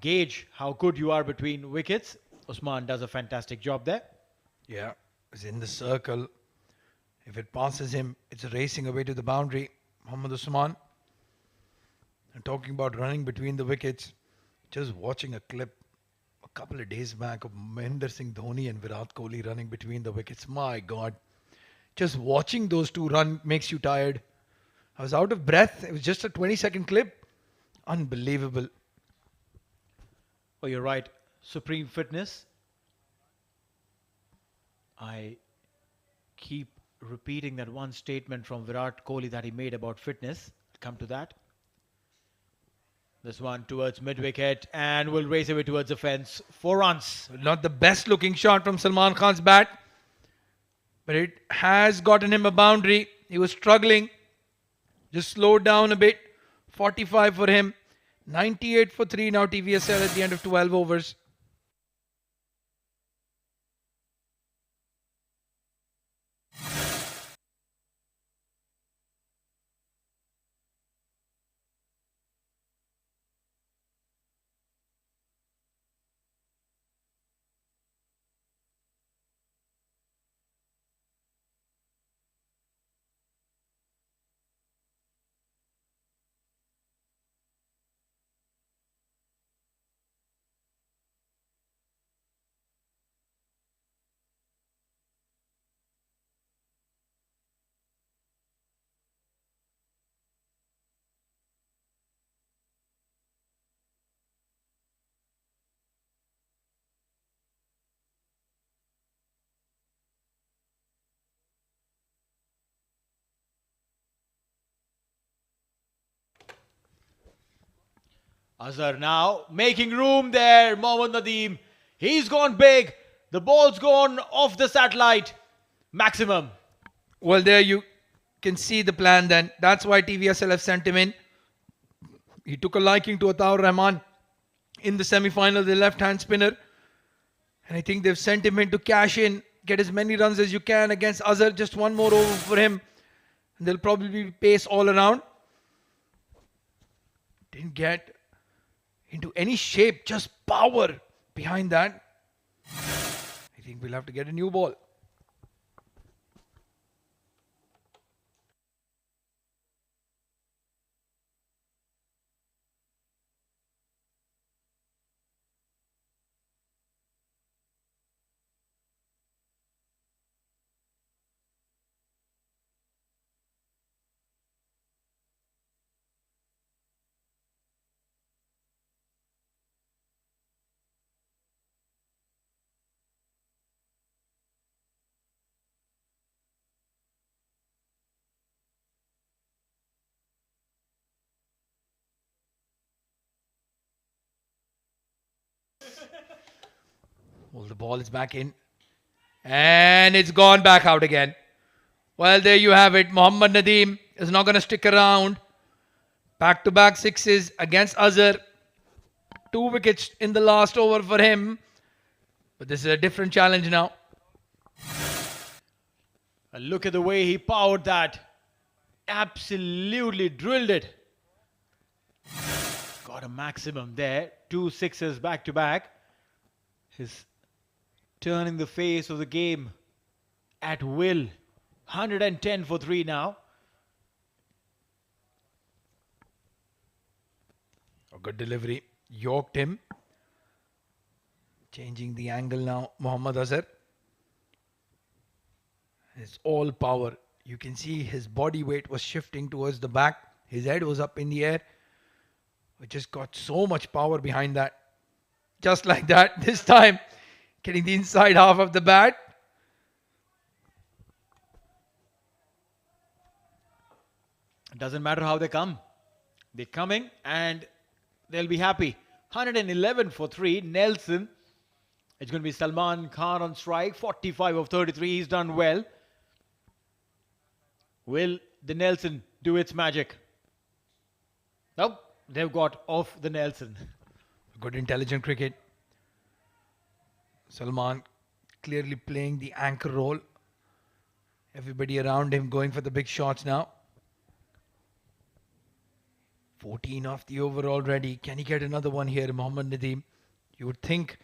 gauge how good you are between wickets. Usman does a fantastic job there. Yeah, it's in the circle. If it passes him, it's racing away to the boundary. Mohammad Usman. And talking about running between the wickets, just watching a clip a couple of days back of Mahendra Singh Dhoni and Virat Kohli running between the wickets. My God. Just watching those two run makes you tired. I was out of breath. It was just a 20-second clip. Unbelievable. Oh, you're right. Supreme fitness. I keep repeating that one statement from Virat Kohli that he made about fitness. Come to that. This one towards mid-wicket and will race away towards the fence. 4 runs. Not the best looking shot from Salman Khan's bat, but it has gotten him a boundary. He was struggling. Just slowed down a bit. 45 for him. 98 for 3 now TVSL at the end of 12 overs. Azhar now making room there. Mohammad Nadeem. He's gone big. The ball's gone off the satellite. Maximum. Well, there you can see the plan then. That's why TVSL have sent him in. He took a liking to Ataur Rahman in the semi-final, the left-hand spinner. And I think they've sent him in to cash in, get as many runs as you can against Azhar. Just one more over for him. And they'll probably be pace all around. Didn't get into any shape, just power behind that. I think we'll have to get a new ball. Well, the ball is back in. And it's gone back out again. Well, there you have it. Mohammad Nadeem is not going to stick around. Back-to-back sixes against Azhar. 2 wickets in the last over for him. But this is a different challenge now. And look at the way he powered that. Absolutely drilled it. Got a maximum there. 2 sixes back to back. He's turning the face of the game at will. 110 for 3 now. A good delivery. Yorked him. Changing the angle now. Mohammad Azhar. It's all power. You can see his body weight was shifting towards the back. His head was up in the air. It just got so much power behind that. Just like that. This time, getting the inside half of the bat. It doesn't matter how they come. They're coming and they'll be happy. 111 for 3. Nelson. It's going to be Salman Khan on strike. 45 of 33. He's done well. Will the Nelson do its magic? Nope. They've got off the Nelson. Good intelligent cricket. Salman clearly playing the anchor role. Everybody around him going for the big shots now. 14 off the over already. Can he get another one here, Mohammad Nadeem? You would think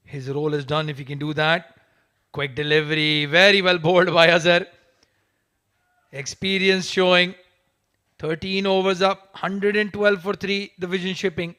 his role is done if he can do that. Quick delivery, very well bowled by Azhar. Experience showing. 13 overs up, 112 for 3, the vision shipping.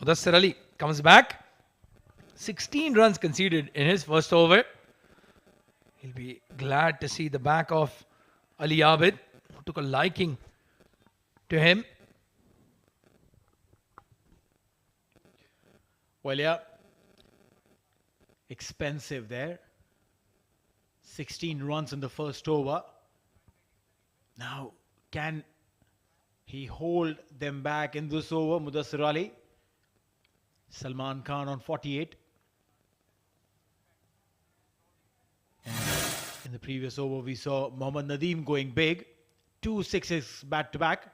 Mudassir Ali comes back. 16 runs conceded in his first over. He'll be glad to see the back of Ali Abid, who took a liking to him. Well, yeah. Expensive there. 16 runs in the first over. Now, can he hold them back in this over? Mudassir Ali. Salman Khan on 48. And in the previous over, we saw Mohammad Nadeem going big. 2 sixes back to back.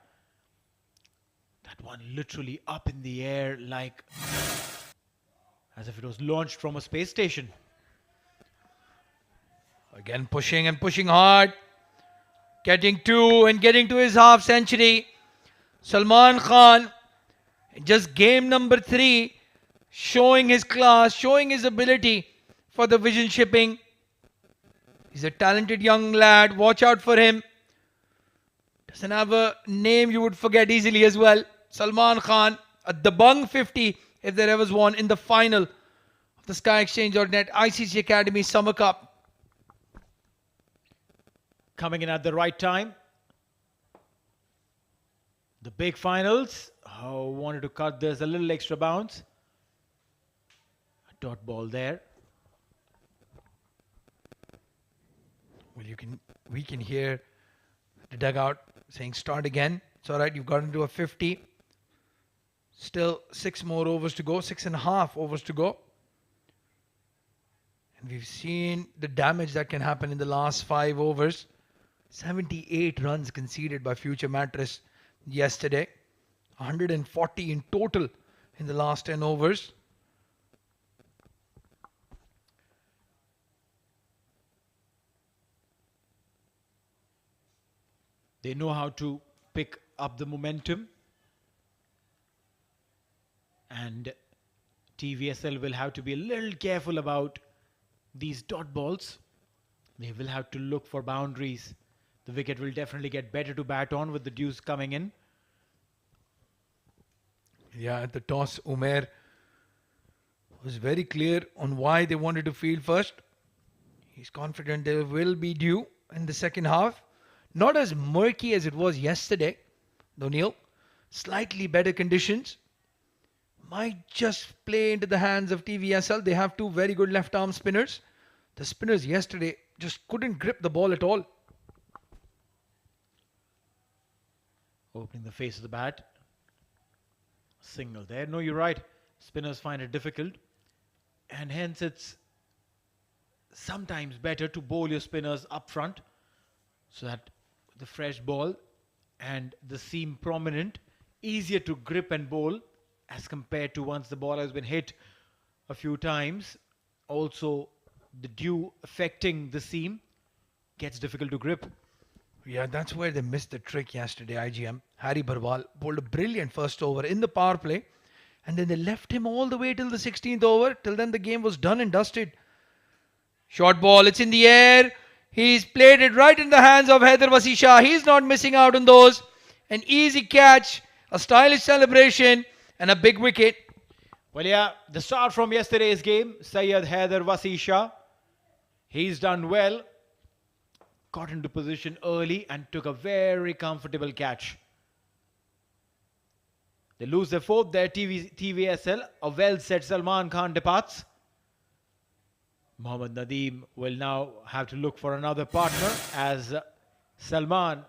That one literally up in the air like as if it was launched from a space station. Again pushing and pushing hard. Getting 2 and getting to his half century. Salman Khan, just game number 3, showing his class, showing his ability for the vision shipping. He's a talented young lad. Watch out for him. Doesn't have a name you would forget easily as well. Salman Khan, a Dabang 50 if there ever was one in the final of the Sky Exchange.net ICC Academy Summer Cup. Coming in at the right time. The big finals. Oh, wanted to cut this a little extra bounce. A dot ball there. Well, we can hear the dugout saying start again. It's all right. You've got into a 50. Still 6 more overs to go. 6.5 overs to go. And we've seen the damage that can happen in the last 5 overs. 78 runs conceded by Future Mattress yesterday. 140 in total in the last 10 overs. They know how to pick up the momentum. And TVSL will have to be a little careful about these dot balls. They will have to look for boundaries. The wicket will definitely get better to bat on with the deuce coming in. Yeah, at the toss, Umair was very clear on why they wanted to field first. He's confident there will be dew in the second half. Not as murky as it was yesterday, though, Neil. Slightly better conditions. Might just play into the hands of TVSL. They have 2 very good left-arm spinners. The spinners yesterday just couldn't grip the ball at all. Opening the face of the bat. Single there. No, you're right. Spinners find it difficult. And hence it's sometimes better to bowl your spinners up front so that the fresh ball and the seam prominent, easier to grip and bowl as compared to once the ball has been hit a few times. Also, the dew affecting the seam gets difficult to grip. Yeah, that's where they missed the trick yesterday, IGM. Harry Barwal bowled a brilliant first over in the power play, and then they left him all the way till the 16th over. Till then, the game was done and dusted. Short ball, it's in the air. He's played it right in the hands of Haider Wasisha. He's not missing out on those. An easy catch, a stylish celebration, and a big wicket. Well, yeah, the start from yesterday's game, Syed Haider Wasisha. He's done well. Got into position early and took a very comfortable catch. They lose their fourth, their TVSL. A well-set Salman Khan departs. Mohammad Nadeem will now have to look for another partner as Salman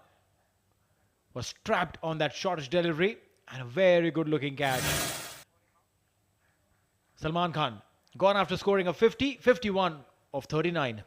was trapped on that shortish delivery and a very good looking catch. Salman Khan gone after scoring a 50, 51 of 39.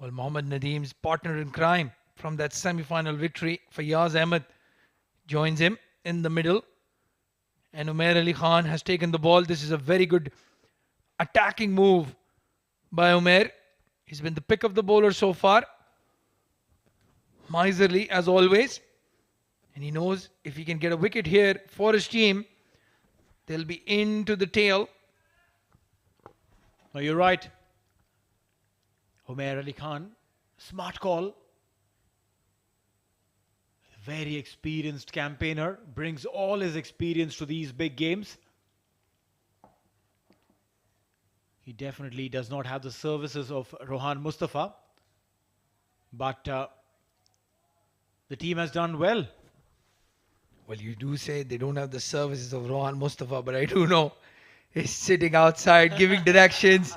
Well, Mohammad Nadeem's partner in crime from that semi-final victory, Fayyaz Ahmed, joins him in the middle. And Umair Ali Khan has taken the ball. This is a very good attacking move by Umair. He's been the pick of the bowler so far. Miserly as always. And he knows if he can get a wicket here for his team, they'll be into the tail. No, you're right. Umair Ali Khan, smart call. Very experienced campaigner, brings all his experience to these big games. He definitely does not have the services of Rohan Mustafa, but the team has done well. Well, you do say they don't have the services of Rohan Mustafa, but I do know he's sitting outside giving directions,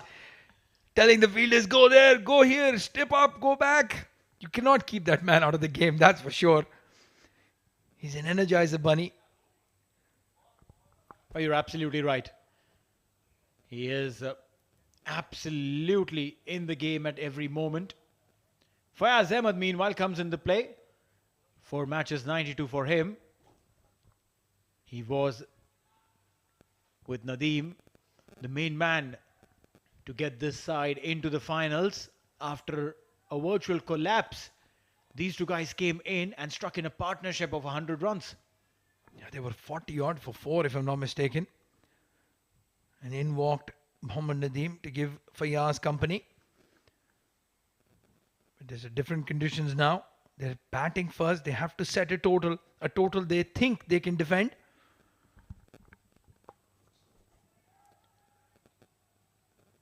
telling the fielders, go there, go here, step up, go back. You cannot keep that man out of the game, that's for sure. He's an energizer bunny. Oh, you're absolutely right. He is absolutely in the game at every moment. Fayaz Ahmed, meanwhile, comes into play for matches 92 for him. He was with Nadeem, the main man to get this side into the finals after a virtual collapse. These two guys came in and struck in a partnership of 100 runs. Yeah, they were 40 odd for 4 if I'm not mistaken. And in walked Mohammad Nadeem to give Fayyaz company. But there's a different conditions now. They're batting first. They have to set a total they think they can defend.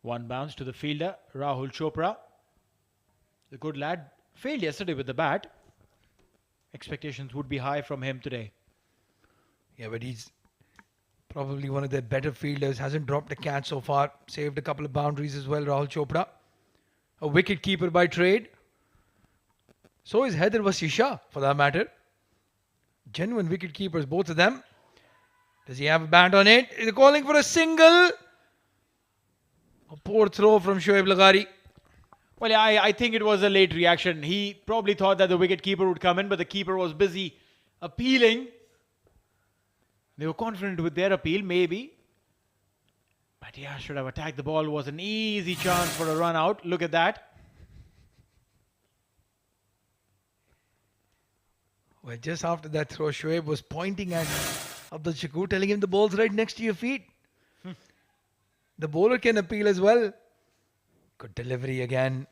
One bounce to the fielder, Rahul Chopra. The good lad failed yesterday with the bat. Expectations would be high from him today. Yeah, but he's probably one of their better fielders. Hasn't dropped a catch so far. Saved a couple of boundaries as well, Rahul Chopra. A wicket keeper by trade. So is Haider Wasisha, for that matter. Genuine wicket keepers, both of them. Does he have a bat on it? Is he calling for a single? A poor throw from Shoaib Laghari. Well, yeah, I think it was a late reaction. He probably thought that the wicket keeper would come in, but the keeper was busy appealing. They were confident with their appeal, maybe. But yeah, should have attacked the ball. Was an easy chance for a run out. Look at that. Well, just after that throw, Shoaib was pointing at Abdul Shakur, telling him the ball's right next to your feet. The bowler can appeal as well. Good delivery again.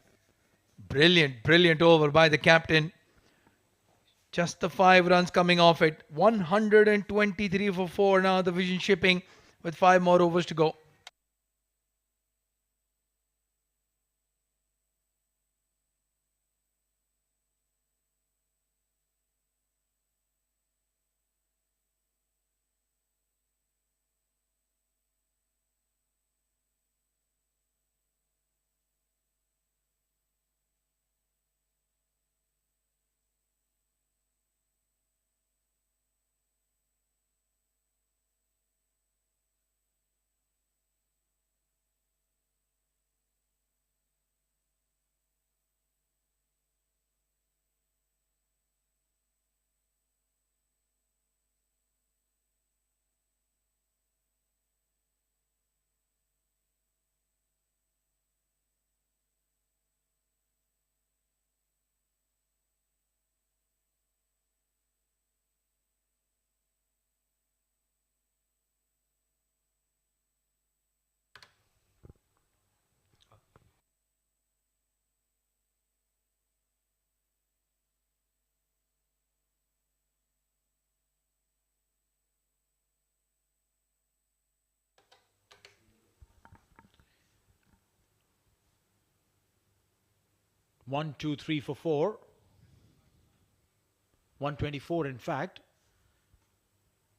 Brilliant over by the captain. Just the 5 runs coming off it. 123 for 4 now, the Vision Shipping with 5 more overs to go. One, two, three for 4. 124 in fact.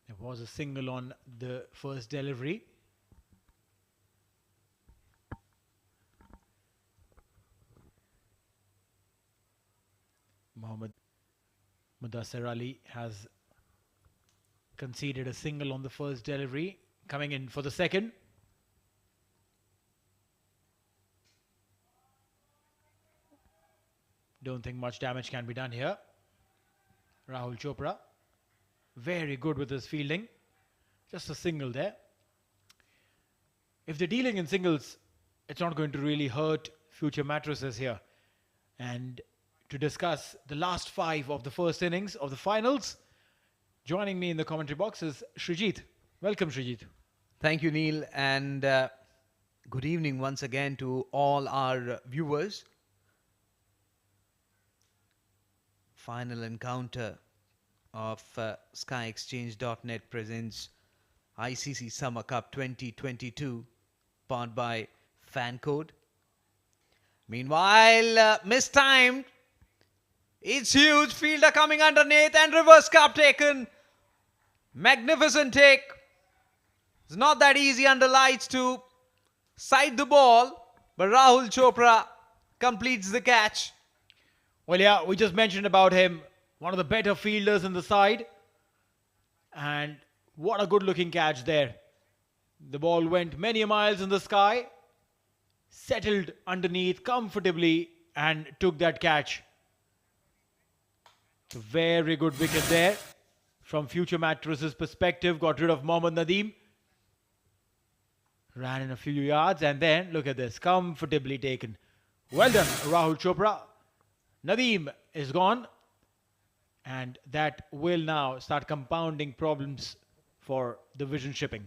There was a single on the first delivery. Mohammad Mudassir Ali has conceded a single on the first delivery, coming in for the second. Don't think much damage can be done here. Rahul Chopra, very good with his fielding. Just a single there. If they're dealing in singles, it's not going to really hurt future mattresses here. And to discuss the last 5 of the first innings of the finals, joining me in the commentary box is Srijit. Welcome, Srijit. Thank you, Neil, and good evening once again to all our viewers. Final encounter of SkyExchange.net presents ICC Summer Cup 2022, powered by Fan Code. Meanwhile, mistimed. It's huge. Fielder coming underneath and reverse cup taken. Magnificent take. It's not that easy under lights to side the ball, but Rahul Chopra completes the catch. Well, yeah, we just mentioned about him. One of the better fielders in the side. And what a good looking catch there. The ball went many miles in the sky, settled underneath comfortably and took that catch. A very good wicket there. From Future Mattress's perspective, got rid of Mohammad Nadeem. Ran in a few yards and then, look at this, comfortably taken. Well done, Rahul Chopra. Nadeem is gone. And that will now start compounding problems for the Vision Shipping.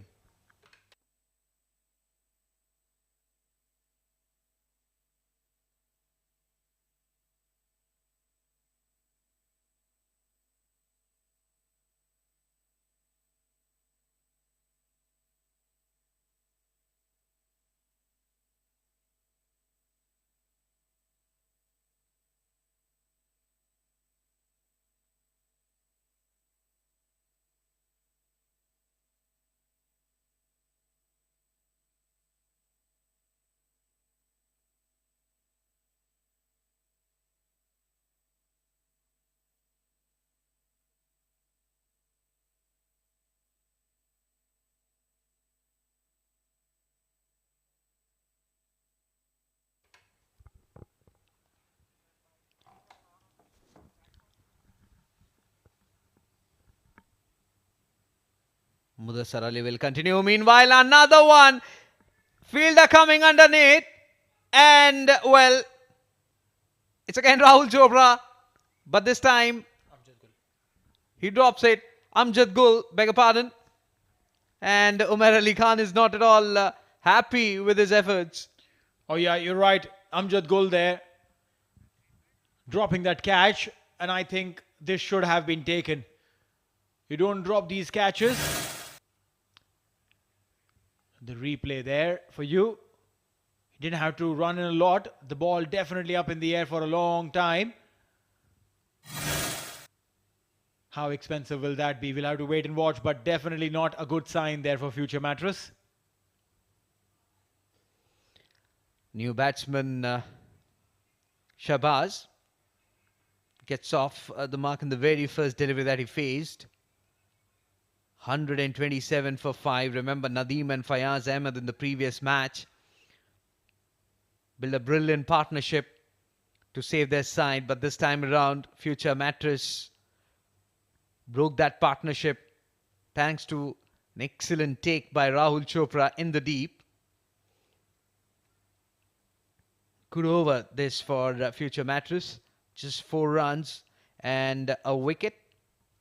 Mudassir Ali will continue. Meanwhile, another one. Fielder coming underneath. And, well, it's again Rahul Chopra. But this time, he drops it. Amjad Gul, beg your pardon. And Umar Ali Khan is not at all happy with his efforts. Oh yeah, you're right. Amjad Gul there. Dropping that catch. and I think this should have been taken. You don't drop these catches. The replay there for you. He didn't have to run in a lot. The ball definitely up in the air for a long time. How expensive will that be? We'll have to wait and watch, but definitely not a good sign there for future Mattress. New batsman Shahbaz gets off the mark in the very first delivery that he faced. 127 for 5. Remember, Nadeem and Fayaz Ahmed in the previous match built a brilliant partnership to save their side, but this time around, future Mattress broke that partnership thanks to an excellent take by Rahul Chopra in the deep. Good over this for future Mattress. Just 4 runs and a wicket.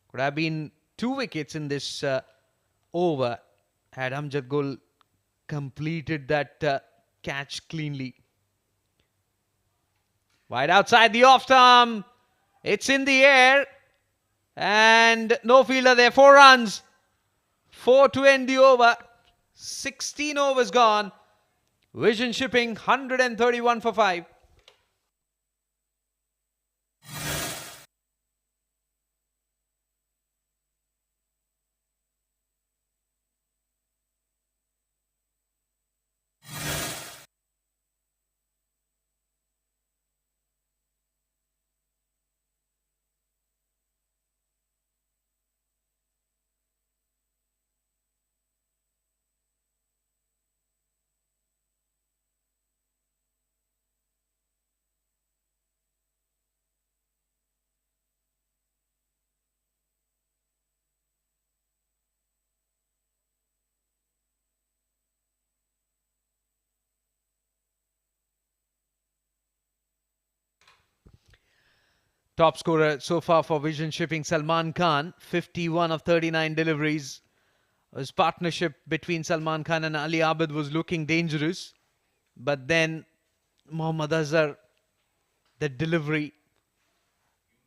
Could have been 2 wickets in this over had Amjad Gul completed that catch cleanly. Wide outside the off stump. It's in the air. And no fielder there. 4 runs. 4 to end the over. 16 overs gone. Vision Shipping 131 for 5. Top scorer so far for Vision Shipping, Salman Khan, 51 of 39 deliveries. His partnership between Salman Khan and Ali Abid was looking dangerous. But then Mohammad Azhar, the delivery,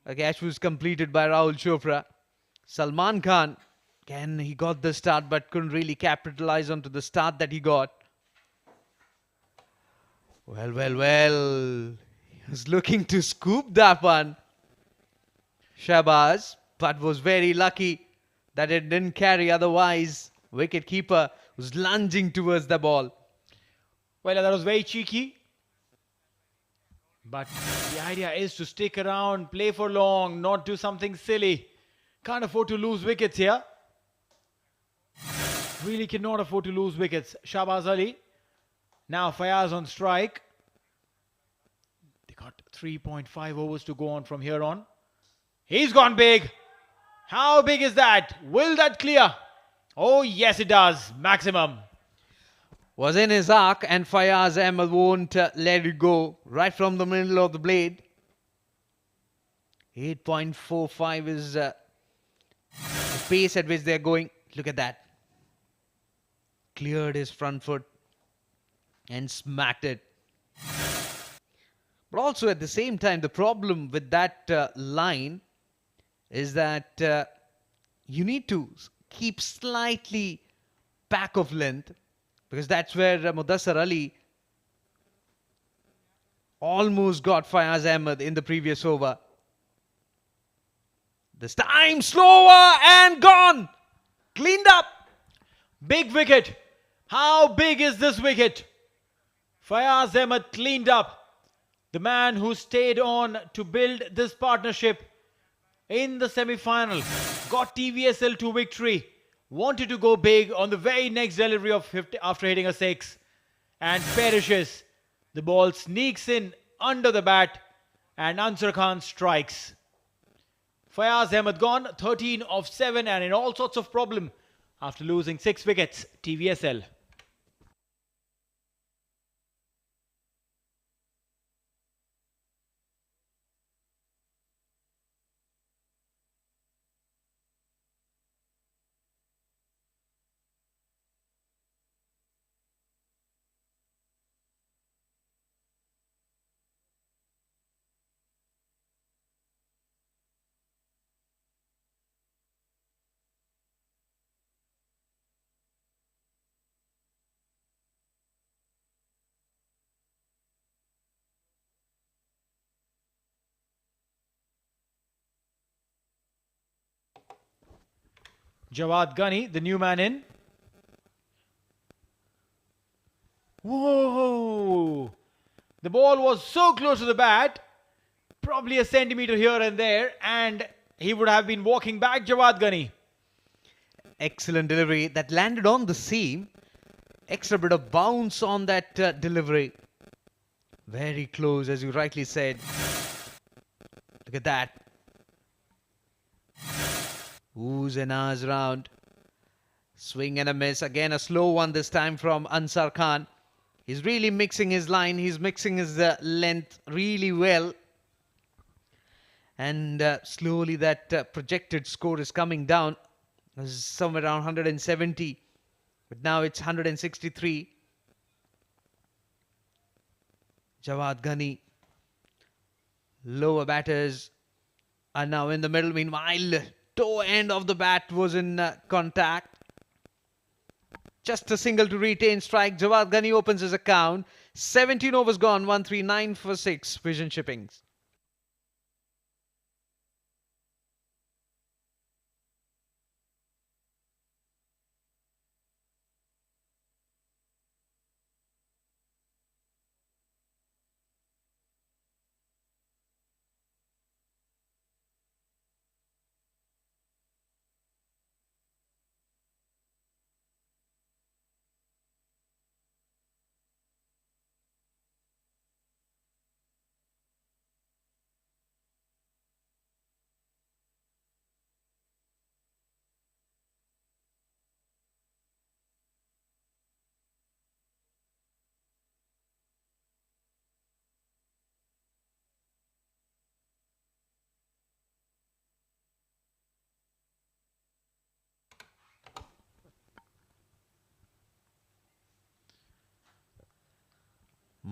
a catch was completed by Rahul Chopra. Salman Khan, again, he got the start but couldn't really capitalize onto the start that he got. Well. He was looking to scoop that one, Shahbaz, but was very lucky that it didn't carry. Otherwise, wicketkeeper was lunging towards the ball. Well, that was very cheeky. But the idea is to stick around, play for long, not do something silly. Can't afford to lose wickets here. Really cannot afford to lose wickets. Shahbaz Ali. Now Fayaz on strike. They got 3.5 overs to go on from here on. He's gone big. How big is that? Will that clear? Oh, yes, it does. Maximum. Was in his arc, and Fayaz Ahmed won't let it go right from the middle of the blade. 8.45 is the pace at which they're going. Look at that. Cleared his front foot and smacked it. But also at the same time, the problem with that line is that you need to keep slightly back of length, because that's where Mudassar Ali almost got Fayaz Ahmed in the previous over. This time slower and gone. Cleaned up. Big wicket. How big is this wicket? Fayaz Ahmed cleaned up. The man who stayed on to build this partnership in the semi-final, got TVSL to victory, wanted to go big on the very next delivery of 50 after hitting a 6, and perishes. The ball sneaks in under the bat and Ansar Khan strikes. Fayaz Ahmed gone 13 of 7 and in all sorts of problem after losing 6 wickets. TVSL. Jawad Ghani, the new man in. Whoa! The ball was so close to the bat, probably a centimeter here and there, and he would have been walking back, Jawad Ghani. Excellent delivery that landed on the seam. Extra bit of bounce on that delivery. Very close, as you rightly said. Look at that. Oohs and ahs round. Swing and a miss. Again, a slow one this time from Ansar Khan. He's really mixing his line. He's mixing his length really well. And slowly that projected score is coming down. It was somewhere around 170. But now it's 163. Jawad Ghani. Lower batters are now in the middle. Meanwhile, toe end of the bat was in contact. Just a single to retain strike. Jawad Ghani opens his account. 17 overs gone. 139 for 6. Vision Shippings.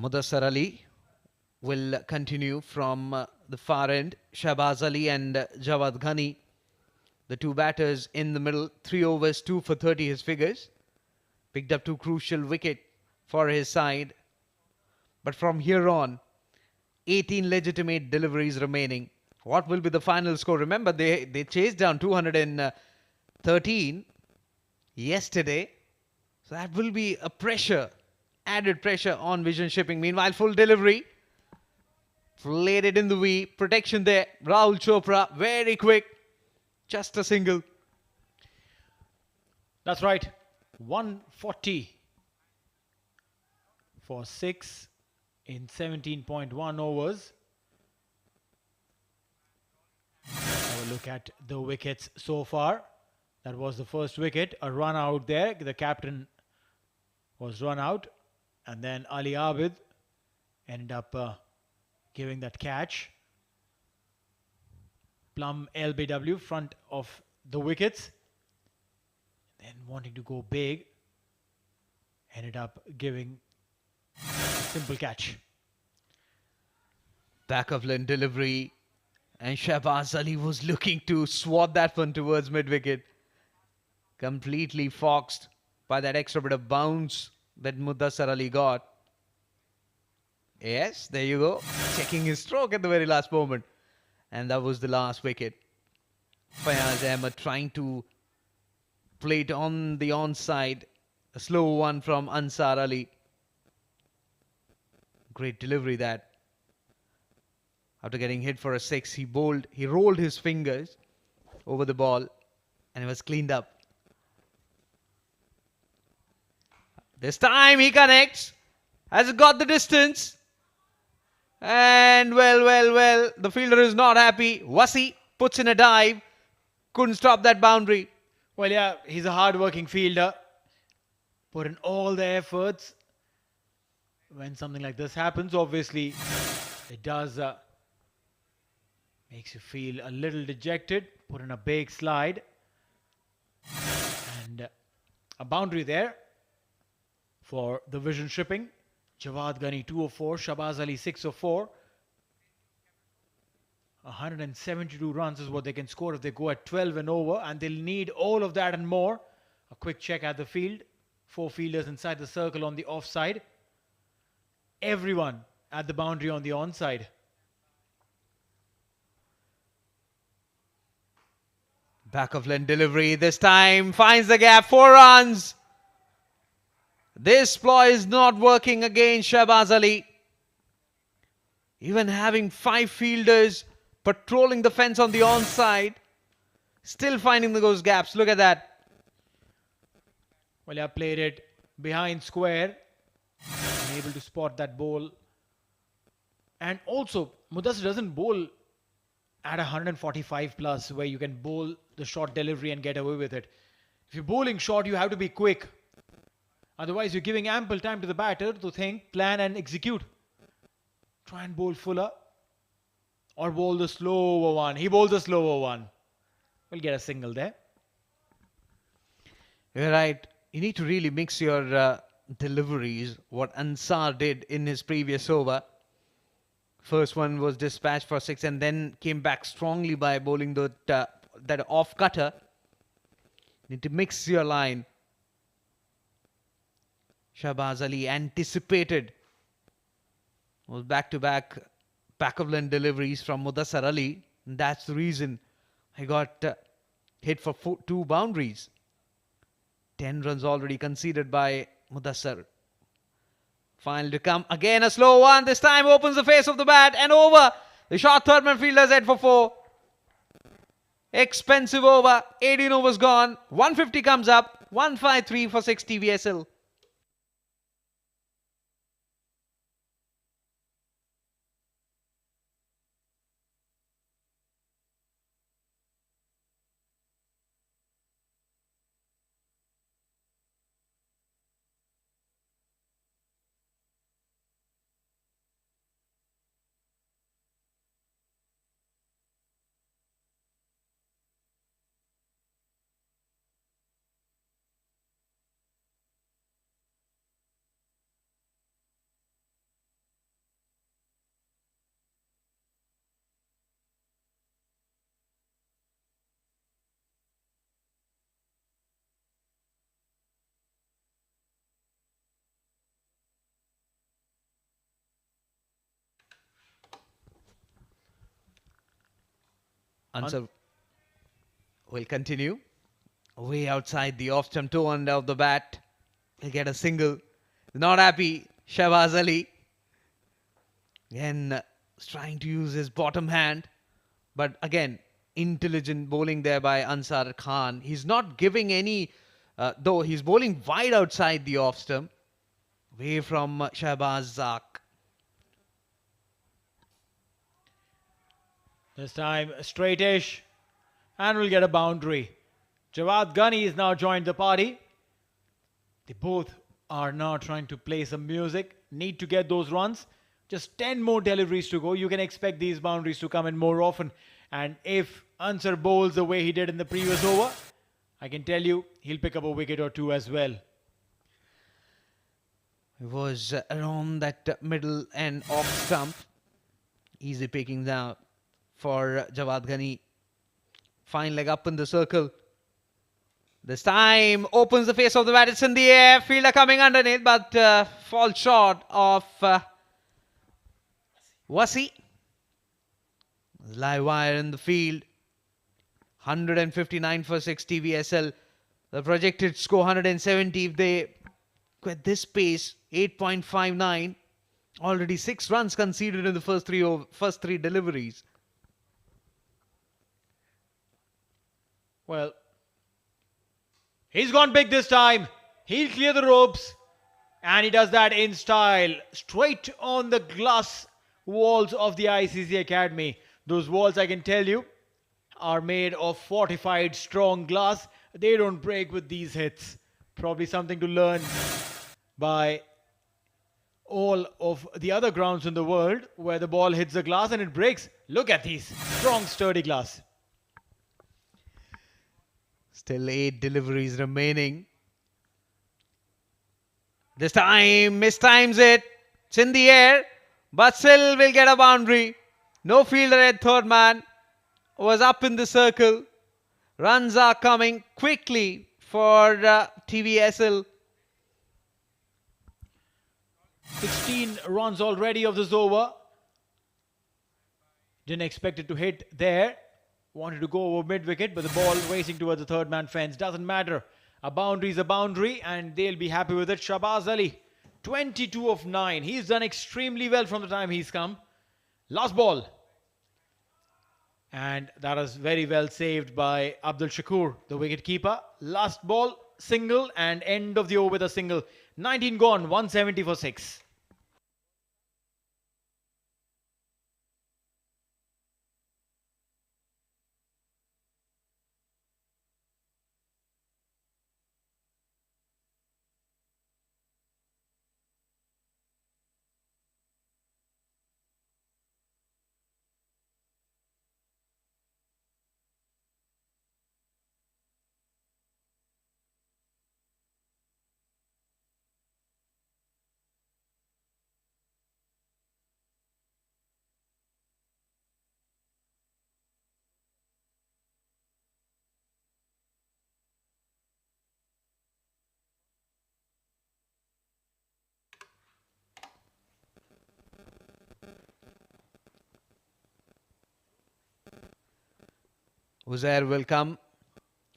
Mudassar Ali will continue from the far end. Shahbaz Ali and Jawad Ghani, the two batters in the middle. 3 overs, 2 for 30 his figures. Picked up 2 crucial wickets for his side. But from here on, 18 legitimate deliveries remaining. What will be the final score? Remember, they chased down 213 yesterday. So that will be a pressure. Added pressure on Vision Shipping. Meanwhile, full delivery. Played it in the V. Protection there. Rahul Chopra, very quick. Just a single. That's right. 140 for 6 in 17.1 overs. Have a look at the wickets so far. That was the first wicket. A run out there. The captain was run out. And then Ali Abid ended up giving that catch. Plum LBW front of the wickets. Then wanting to go big. Ended up giving a simple catch. Back of line delivery. And Shahbaz Ali was looking to swat that one towards mid-wicket. Completely foxed by that extra bit of bounce that Mudassar Ali got. Yes, there you go. Checking his stroke at the very last moment. And that was the last wicket. Fayaz Ahmed trying to play it on the onside. A slow one from Ansar Ali. Great delivery that. After getting hit for a 6, he rolled his fingers over the ball and it was cleaned up. This time he connects. Has got the distance. And well, the fielder is not happy. Wasi puts in a dive. Couldn't stop that boundary. Well, yeah, he's a hard-working fielder. Put in all the efforts. When something like this happens, obviously, it does makes you feel a little dejected. Put in a big slide. And a boundary there for the Vision Shipping. Jawad Ghani 2 of 4, Shahbaz Ali 6 of 4. 172 runs is what they can score if they go at 12 and over, and they'll need all of that and more. A quick check at the field. 4 fielders inside the circle on the offside. Everyone at the boundary on the onside. Back of line delivery this time finds the gap. 4 runs. This ploy is not working against Shahbaz Ali. Even having 5 fielders patrolling the fence on the onside, still finding those gaps. Look at that. Well, I played it behind square. Able to spot that ball. And also, Mudassir doesn't bowl at 145 plus where you can bowl the short delivery and get away with it. If you're bowling short, you have to be quick. Otherwise, you're giving ample time to the batter to think, plan and execute. Try and bowl fuller. Or bowl the slower one. He bowls the slower one. We'll get a single there. You're right. You need to really mix your deliveries. What Ansar did in his previous over. First one was dispatched for 6 and then came back strongly by bowling that off cutter. Need to mix your line. Shahbaz Ali anticipated. Was back-to-back back-of-line deliveries from Mudassir Ali. And that's the reason he got hit for 2 boundaries. 10 runs already conceded by Mudassir. Final to come. Again a slow one. This time opens the face of the bat and over. The short third man fielder's head for 4. Expensive over. 18 overs gone. 150 comes up. 153 for 6 TVSL. Answer will continue. Way outside the off-stump toe end of the bat. He'll get a single. Not happy. Shahbaz Ali. Again, trying to use his bottom hand. But again, intelligent bowling there by Ansar Khan. He's not giving any, though he's bowling wide outside the off-stump. Away from Shahbaz Zak. This time straightish and we'll get a boundary. Jawad Ghani is now joined the party. They both are now trying to play some music. Need to get those runs. Just 10 more deliveries to go. You can expect these boundaries to come in more often. And if Ansar bowls the way he did in the previous over, I can tell you he'll pick up a wicket or 2 as well. It was around that middle and off stump. Easy picking down for Jawad Ghani. Fine leg up in the circle. This time opens the face of the bat. It's in the air. Fielder coming underneath, but falls short of Wasi. Live wire in the field. 159 for 6 TVSL. The projected score 170 if they quit this pace. 8.59. Already 6 runs conceded in the first three deliveries. Well, he's gone big this time. He'll clear the ropes. And he does that in style. Straight on the glass walls of the ICC Academy. Those walls, I can tell you, are made of fortified strong glass. They don't break with these hits. Probably something to learn by all of the other grounds in the world where the ball hits the glass and it breaks. Look at these strong, sturdy glass. Still 8 deliveries remaining. This time, mistimes it. It's in the air, but still will get a boundary. No fielder at third man. Was up in the circle. Runs are coming quickly for TVSL. 16 runs already of this over. Didn't expect it to hit there. Wanted to go over mid-wicket, but the ball racing towards the third man fence. Doesn't matter. A boundary is a boundary, and they'll be happy with it. Shahbaz Ali, 22 of 9. He's done extremely well from the time he's come. Last ball. And that is very well saved by Abdul Shakur, the wicket-keeper. Last ball, single, and end of the over with a single. 19 gone, 170 for 6. Uzair will come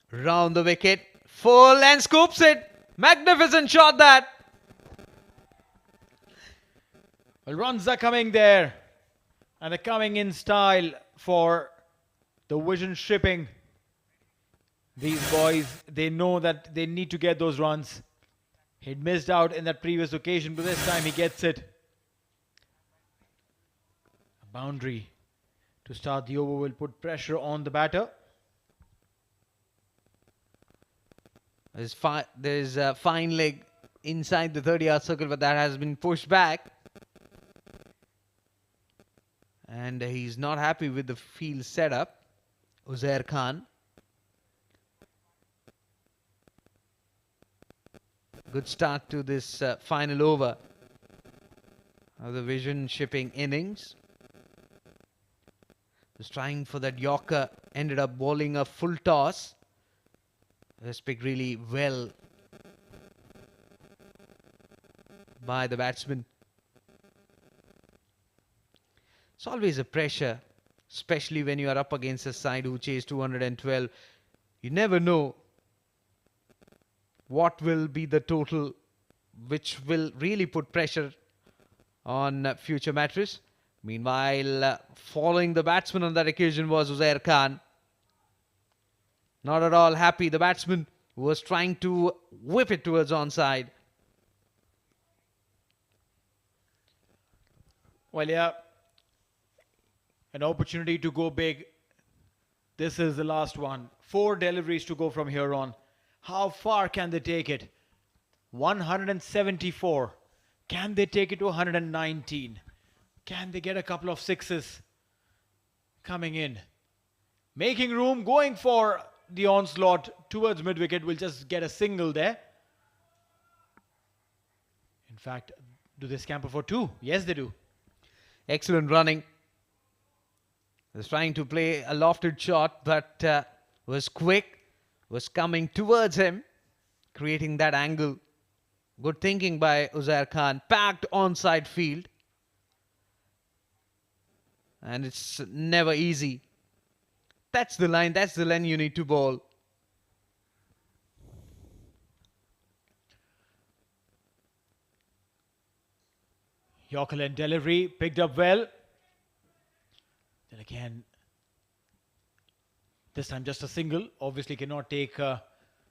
round the wicket, full and scoops it. Magnificent shot that. Well, runs are coming there, and they're coming in style for the vision stripping. These boys, they know that they need to get those runs. He'd missed out in that previous occasion, but this time he gets it. A boundary to start the over will put pressure on the batter. There's a fine leg inside the 30-yard circle, but that has been pushed back. And he's not happy with the field setup. Uzair Khan. Good start to this final over of the vision shipping innings. Was trying for that Yorker, ended up bowling a full toss. Was picked really well by the batsman. It's always a pressure, especially when you are up against a side who chase 212. You never know what will be the total, which will really put pressure on future Mattress. Meanwhile, following the batsman on that occasion was Uzair Khan. Not at all happy. The batsman was trying to whip it towards onside. Well, yeah, an opportunity to go big. This is the last one. 4 deliveries to go from here on. How far can they take it? 174. Can they take it to 119? Can they get a couple of sixes coming in? Making room, going for the onslaught towards mid-wicket. Will just get a single there. In fact, do they scamper for 2? Yes, they do. Excellent running. Was trying to play a lofted shot, but was quick. Was coming towards him, creating that angle. Good thinking by Uzair Khan. Packed onside field. And it's never easy. That's the line. That's the line you need to bowl. Yorker and delivery picked up well. Then again, this time just a single. Obviously cannot take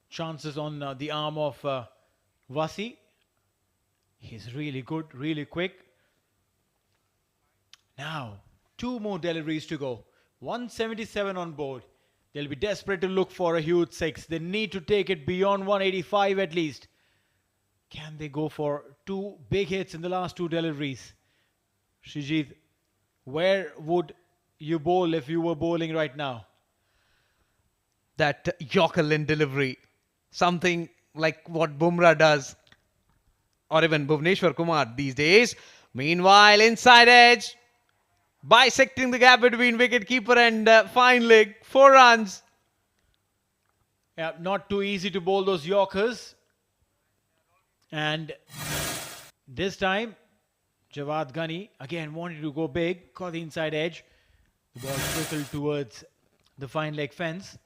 chances on the arm of Wasi. He's really good, really quick. Now, 2 more deliveries to go. 177 on board. They'll be desperate to look for a huge 6. They need to take it beyond 185 at least. Can they go for 2 big hits in the last 2 deliveries? Shrijit, where would you bowl if you were bowling right now? That Yorker delivery. Something like what Bumrah does. Or even Bhuvneshwar Kumar these days. Meanwhile, inside edge. Bisecting the gap between wicket-keeper and fine leg. 4 runs. Yeah, not too easy to bowl those Yorkers. And this time, Jawad Ghani again wanted to go big. Caught the inside edge. The ball trickled towards the fine leg fence.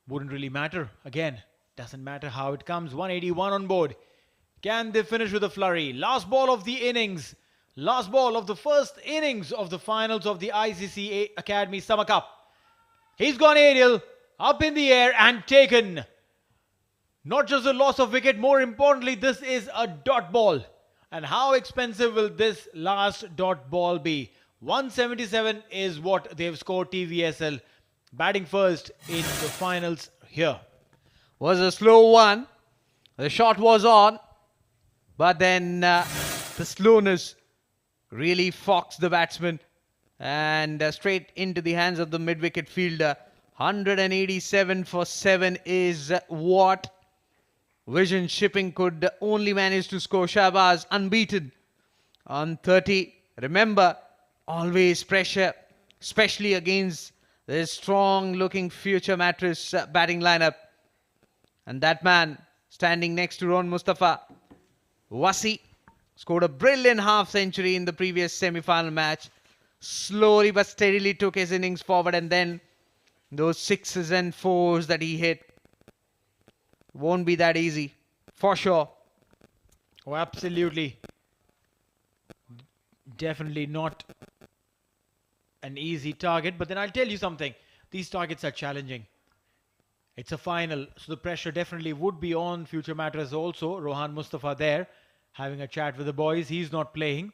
Wouldn't really matter. Again, doesn't matter how it comes. 181 on board. Can they finish with a flurry? Last ball of the innings. Last ball of the first innings of the finals of the ICC Academy Summer Cup. He's gone aerial, up in the air and taken. Not just a loss of wicket, more importantly, this is a dot ball. And how expensive will this last dot ball be? 177 is what they've scored TVSL. Batting first in the finals here. Was a slow one. The shot was on. But then the slowness really foxed the batsman. And straight into the hands of the mid-wicket fielder. 187 for 7 is what Vision Shipping could only manage to score. Shahbaz unbeaten on 30. Remember, always pressure, especially against this strong-looking future Mattress batting lineup. And that man standing next to Ron Mustafa, Wasi, scored a brilliant half-century in the previous semi-final match. Slowly but steadily took his innings forward, and then those 6s and 4s that he hit won't be that easy, for sure. Oh, absolutely. Definitely not an easy target. But then I'll tell you something. These targets are challenging. It's a final, so the pressure definitely would be on future Mattress also. Rohan Mustafa there, having a chat with the boys. He's not playing.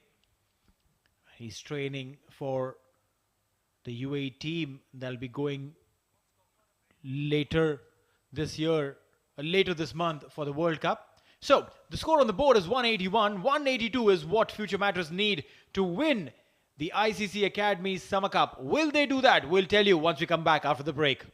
He's training for the UAE team that'll be going later this year, later this month for the World Cup. So the score on the board is 181. 182 is what future Mattress need to win the ICC Academy Summer Cup. Will they do that? We'll tell you once we come back after the break.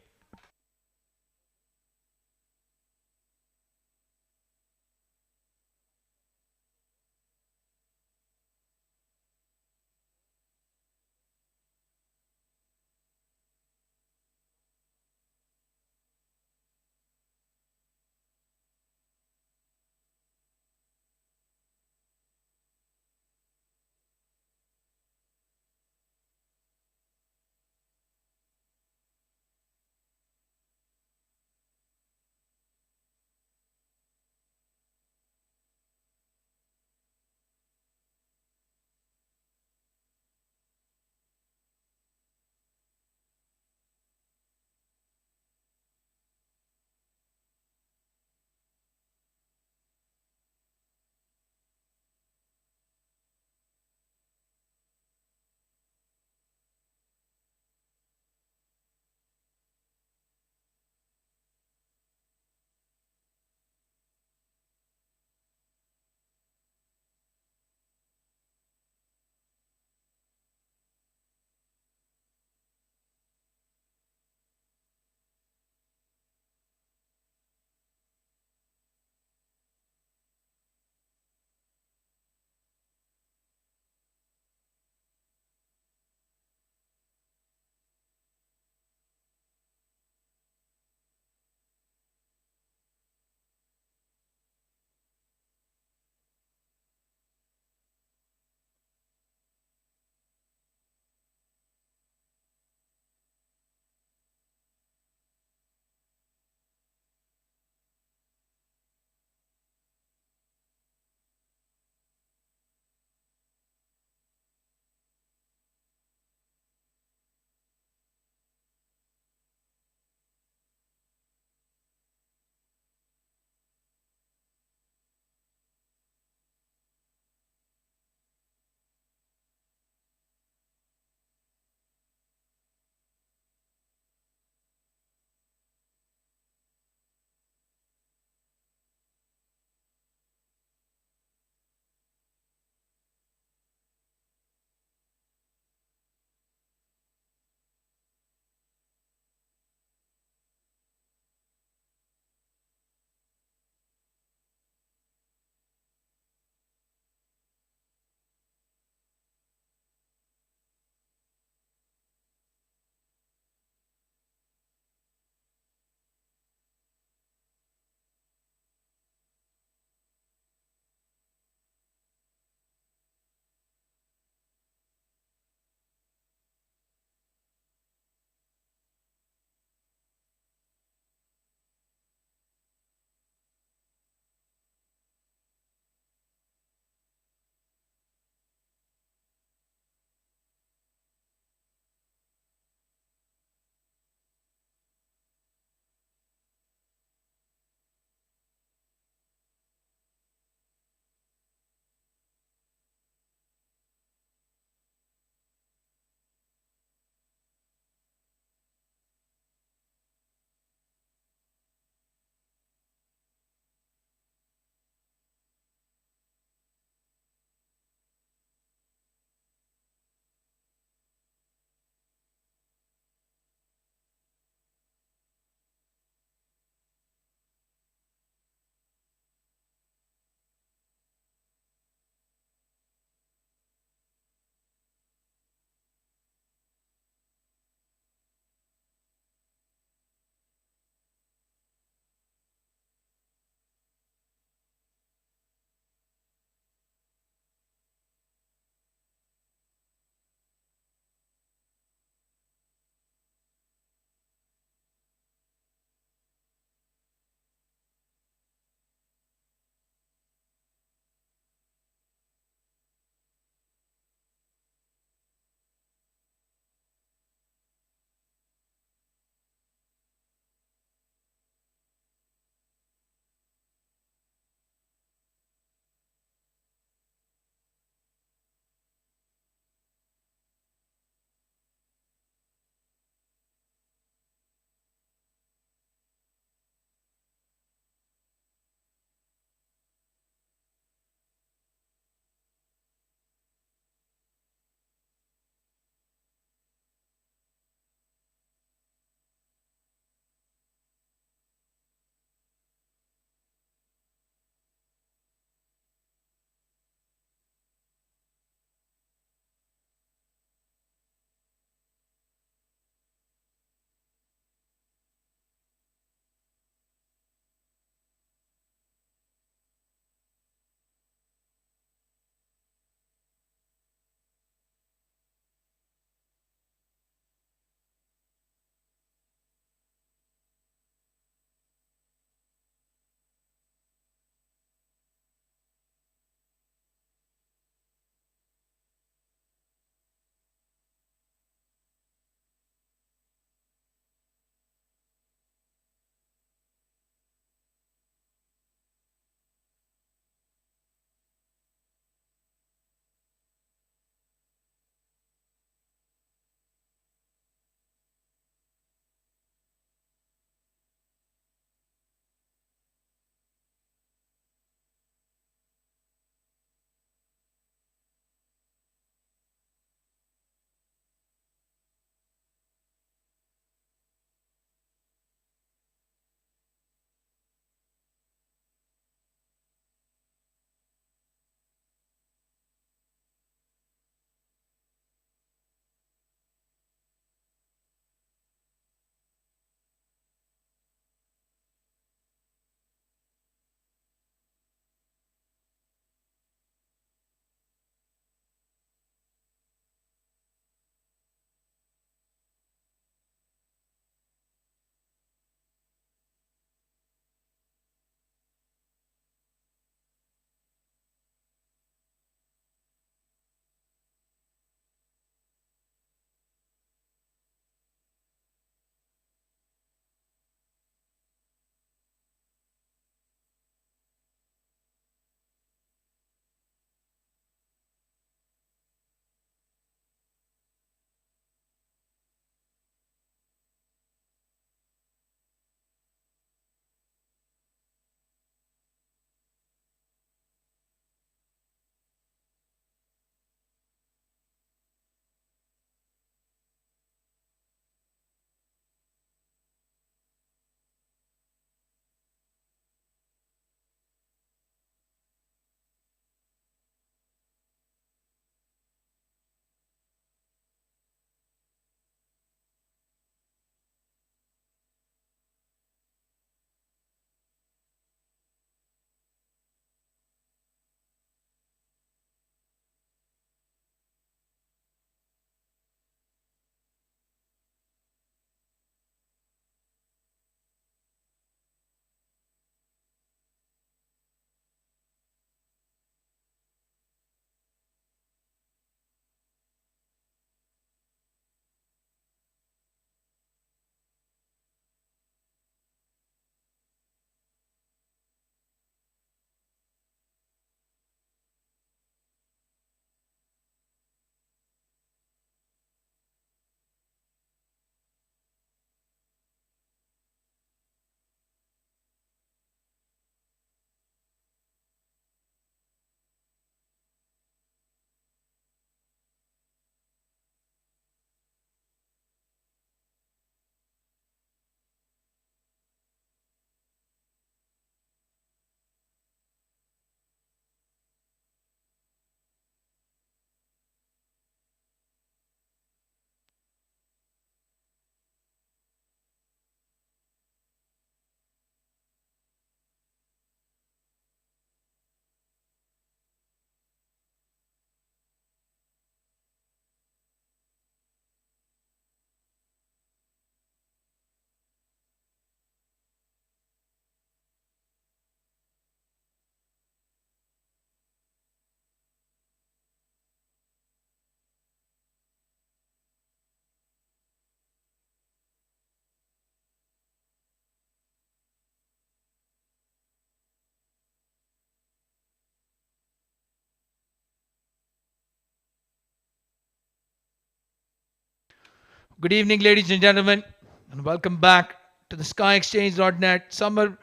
Good evening, ladies and gentlemen, and welcome back to the SkyExchange.net Summer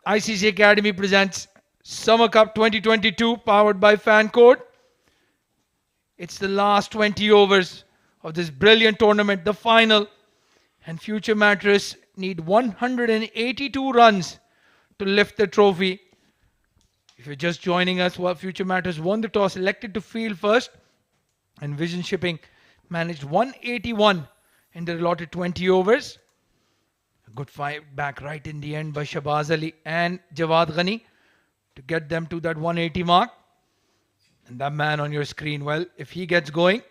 ICC Academy presents Summer Cup 2022, powered by FanCode. It's the last 20 overs of this brilliant tournament, the final, and Future Mattress need 182 runs to lift the trophy. If you're just joining us, well, Future Mattress won the toss, elected to field first, and Vision Shipping managed 181 in the allotted 20 overs. A good fight back right in the end by Shahbaz Ali and Jawad Ghani to get them to that 180 mark. And that man on your screen, well, if he gets going,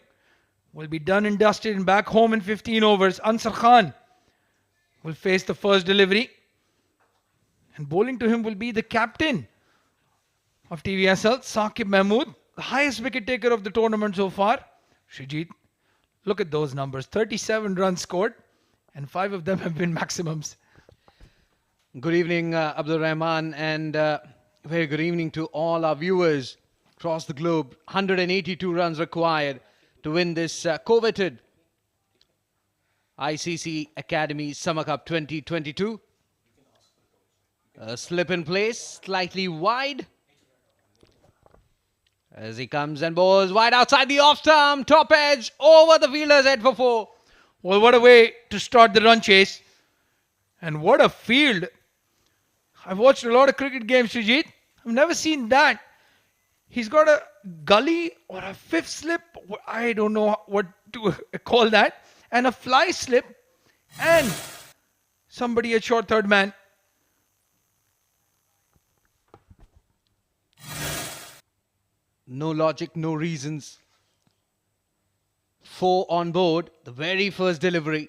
will be done and dusted and back home in 15 overs. Ansar Khan will face the first delivery. And bowling to him will be the captain of TVSL, Saqib Mahmood, the highest wicket taker of the tournament so far. Shrijit, look at those numbers. 37 runs scored, and 5 of them have been maximums. Good evening, Abdul Rahman, and very good evening to all our viewers across the globe. 182 runs required to win this coveted ICC Academy Summer Cup 2022. A slip in place, slightly wide. As he comes and bowls wide outside the off stump, top edge, over the fielder's head for 4. Well, what a way to start the run chase. And what a field. I've watched a lot of cricket games, Srijit. I've never seen that. He's got a gully or a fifth slip. I don't know what to call that. And a fly slip. And somebody at short third man. No logic, no reasons. 4 on board, the very first delivery.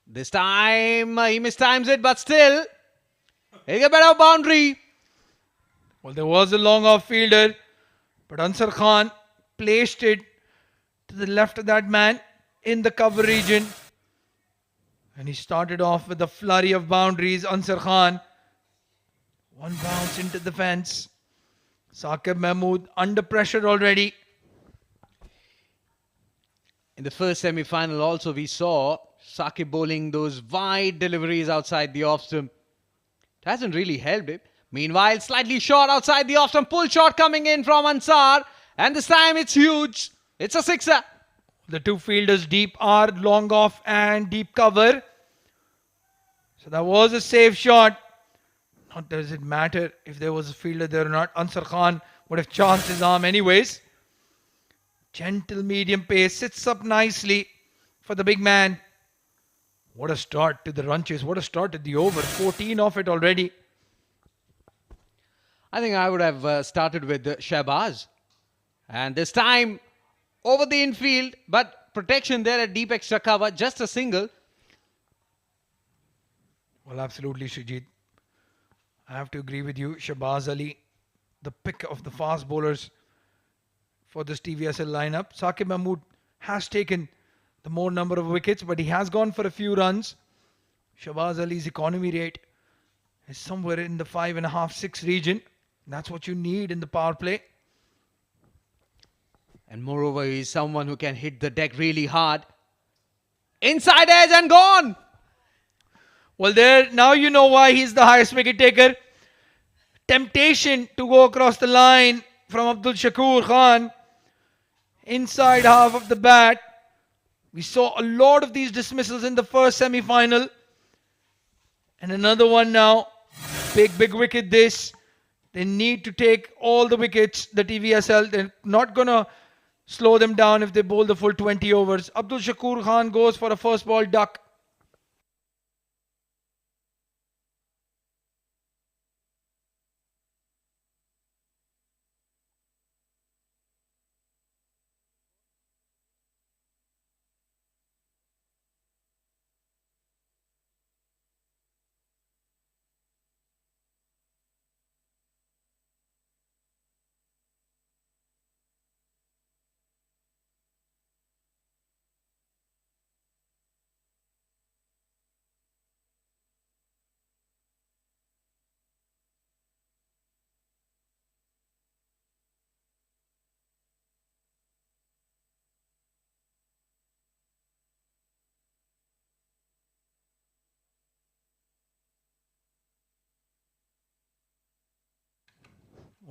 This time he mistimes it, but still, he'll get better boundary. Well, there was a long off fielder, but Ansar Khan placed it to the left of that man in the cover region. And he started off with a flurry of boundaries. Ansar Khan, one bounce into the fence. Saqib Mahmood under pressure already. In the first semi-final also we saw Saqib bowling those wide deliveries outside the off stump. It hasn't really helped him. Meanwhile, slightly short outside the off stump. Pull shot coming in from Ansar. And this time it's huge. It's a sixer. The two fielders deep are long off and deep cover. So that was a safe shot. Not does it matter if there was a fielder there or not. Ansar Khan would have chanced his arm anyways. Gentle medium pace. Sits up nicely for the big man. What a start to the run chase. What a start to the over. 14 off it already. I think I would have started with Shahbaz. And this time over the infield. But protection there at deep extra cover. Just a single. Well, absolutely, Srijit. I have to agree with you. Shahbaz Ali, the pick of the fast bowlers for this TVSL lineup. Saqib Mahmood has taken the more number of wickets, but he has gone for a few runs. Shahbaz Ali's economy rate is somewhere in the 5.5, 6 region. That's what you need in the power play. And moreover, he's someone who can hit the deck really hard. Inside edge and gone. Well, there, now you know why he's the highest wicket taker. Temptation to go across the line from Abdul Shakur Khan. Inside half of the bat. We saw a lot of these dismissals in the first semi-final. And another one now. Big wicket this. They need to take all the wickets, the TVSL. They're not going to slow them down if they bowl the full 20 overs. Abdul Shakur Khan goes for a first ball duck.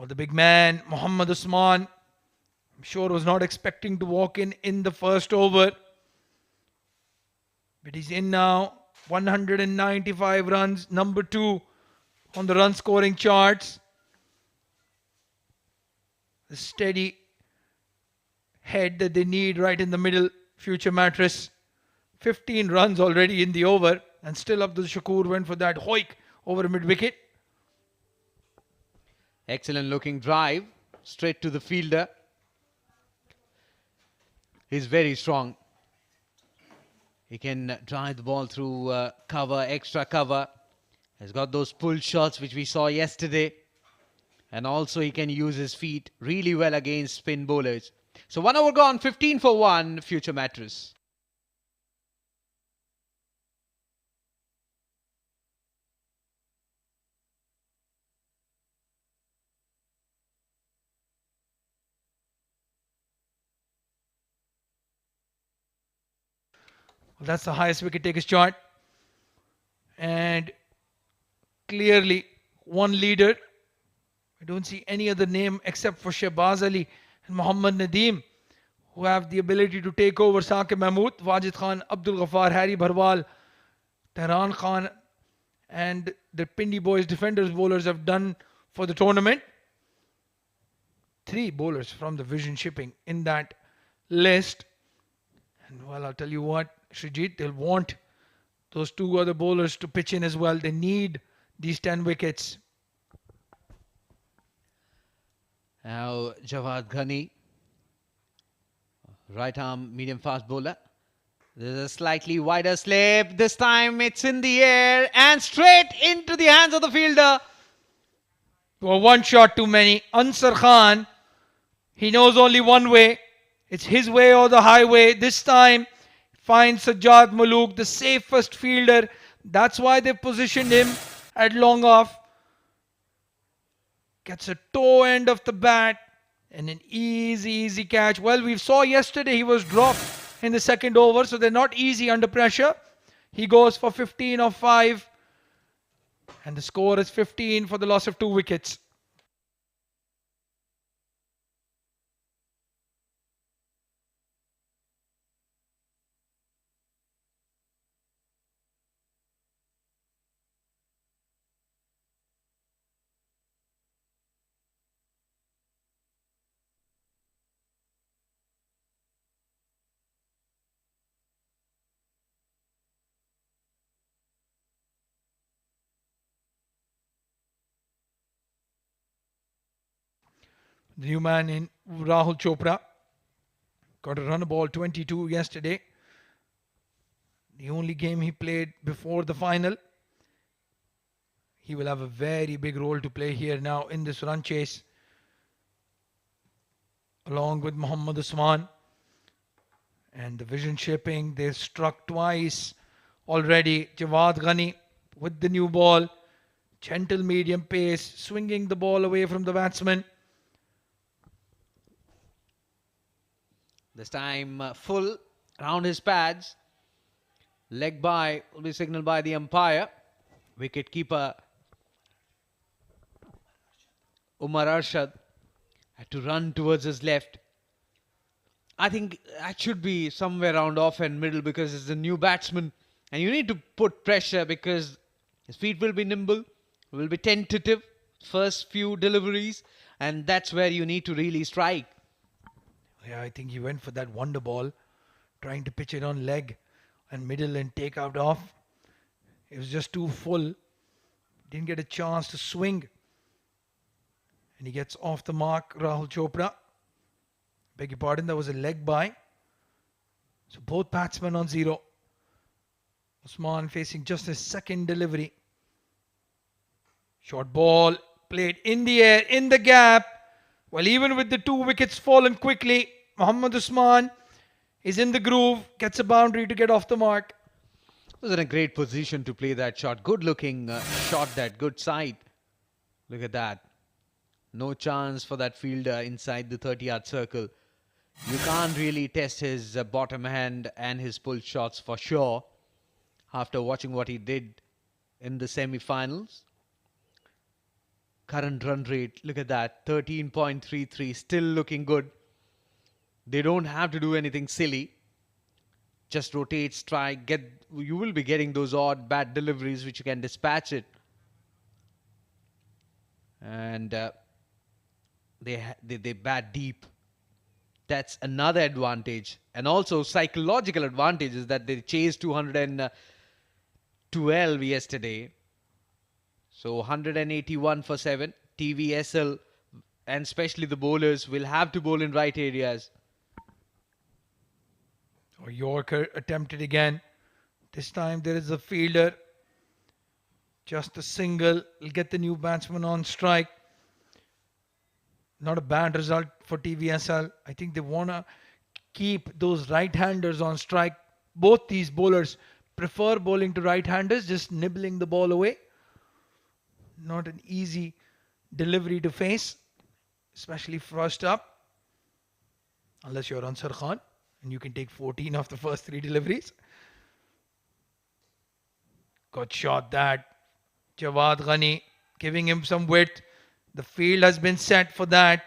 Well, the big man, Muhammad Usman, I'm sure was not expecting to walk in the first over. But he's in now. 195 runs, number 2 on the run scoring charts. The steady head that they need right in the middle, Future Mattress. 15 runs already in the over, and still Abdul Shakur went for that hoik over mid wicket. Excellent looking drive, straight to the fielder. He's very strong. He can drive the ball through cover, extra cover. He's got those pull shots which we saw yesterday. And also he can use his feet really well against spin bowlers. So 1 over gone, 15 for 1, Future Mattress. Well, that's the highest wicket takers chart. And clearly one leader. I don't see any other name except for Shehbaz Ali and Muhammad Nadeem, who have the ability to take over. Saqib Mahmood, Wajid Khan, Abdul Ghaffar, Harry Bharwal, Tehran Khan, and the Pindi boys defenders bowlers have done for the tournament. 3 bowlers from the Vision Shipping in that list. And well, I'll tell you what, Srijit, they'll want those 2 other bowlers to pitch in as well. They need these 10 wickets. Now Jawad Ghani, right arm medium fast bowler. There's a slightly wider slip. This time it's in the air and straight into the hands of the fielder. Well, 1 shot too many. Ansar Khan, he knows only one way. It's his way or the highway. This time finds Sajjad Malook, the safest fielder. That's why they positioned him at long off. Gets a toe end of the bat and an easy catch. Well, we saw yesterday he was dropped in the second over, so they're not easy under pressure. He goes for 15 of 5 and the score is 15 for the loss of 2 wickets. The new man in Rahul Chopra got a run ball 22 yesterday. The only game he played before the final. He will have a very big role to play here now in this run chase, along with Muhammad Usman. And the Vision Shipping, they've struck twice already. Jawad Ghani with the new ball. Gentle medium pace, swinging the ball away from the batsman. This time full around his pads. Leg by will be signaled by the umpire. Wicket keeper Umar Arshad had to run towards his left. I think that should be somewhere around off and middle because it's a new batsman and you need to put pressure because his feet will be nimble, will be tentative, first few deliveries, and that's where you need to really strike. Yeah, I think he went for that wonder ball, trying to pitch it on leg and middle and take out off. It was just too full. Didn't get a chance to swing. And he gets off the mark, Rahul Chopra. Beg your pardon, that was a leg by. So both batsmen on 0. Usman facing just his second delivery. Short ball played in the air, in the gap. Well, even with the 2 wickets fallen quickly, Muhammad Usman is in the groove, gets a boundary to get off the mark. Was in a great position to play that shot. Good looking shot, that good side. Look at that. No chance for that fielder inside the 30-yard circle. You can't really test his bottom hand and his pull shots for sure after watching what he did in the semi-finals. Current run rate, look at that, 13.33, still looking good. They don't have to do anything silly. Just rotate, strike, you will be getting those odd bat deliveries which you can dispatch it. And they bat deep. That's another advantage. And also psychological advantage is that they chased 212 yesterday. So 181 for 7. TVSL and especially the bowlers will have to bowl in right areas. Yorker attempted again. This time there is a fielder. Just a single will get the new batsman on strike. Not a bad result for TVSL. I think they want to keep those right-handers on strike. Both these bowlers prefer bowling to right-handers, just nibbling the ball away. Not an easy delivery to face, especially first up. Unless you're Ansar Khan and you can take 14 of the first 3 deliveries. Good shot that. Jawad Ghani giving him some width. The field has been set for that.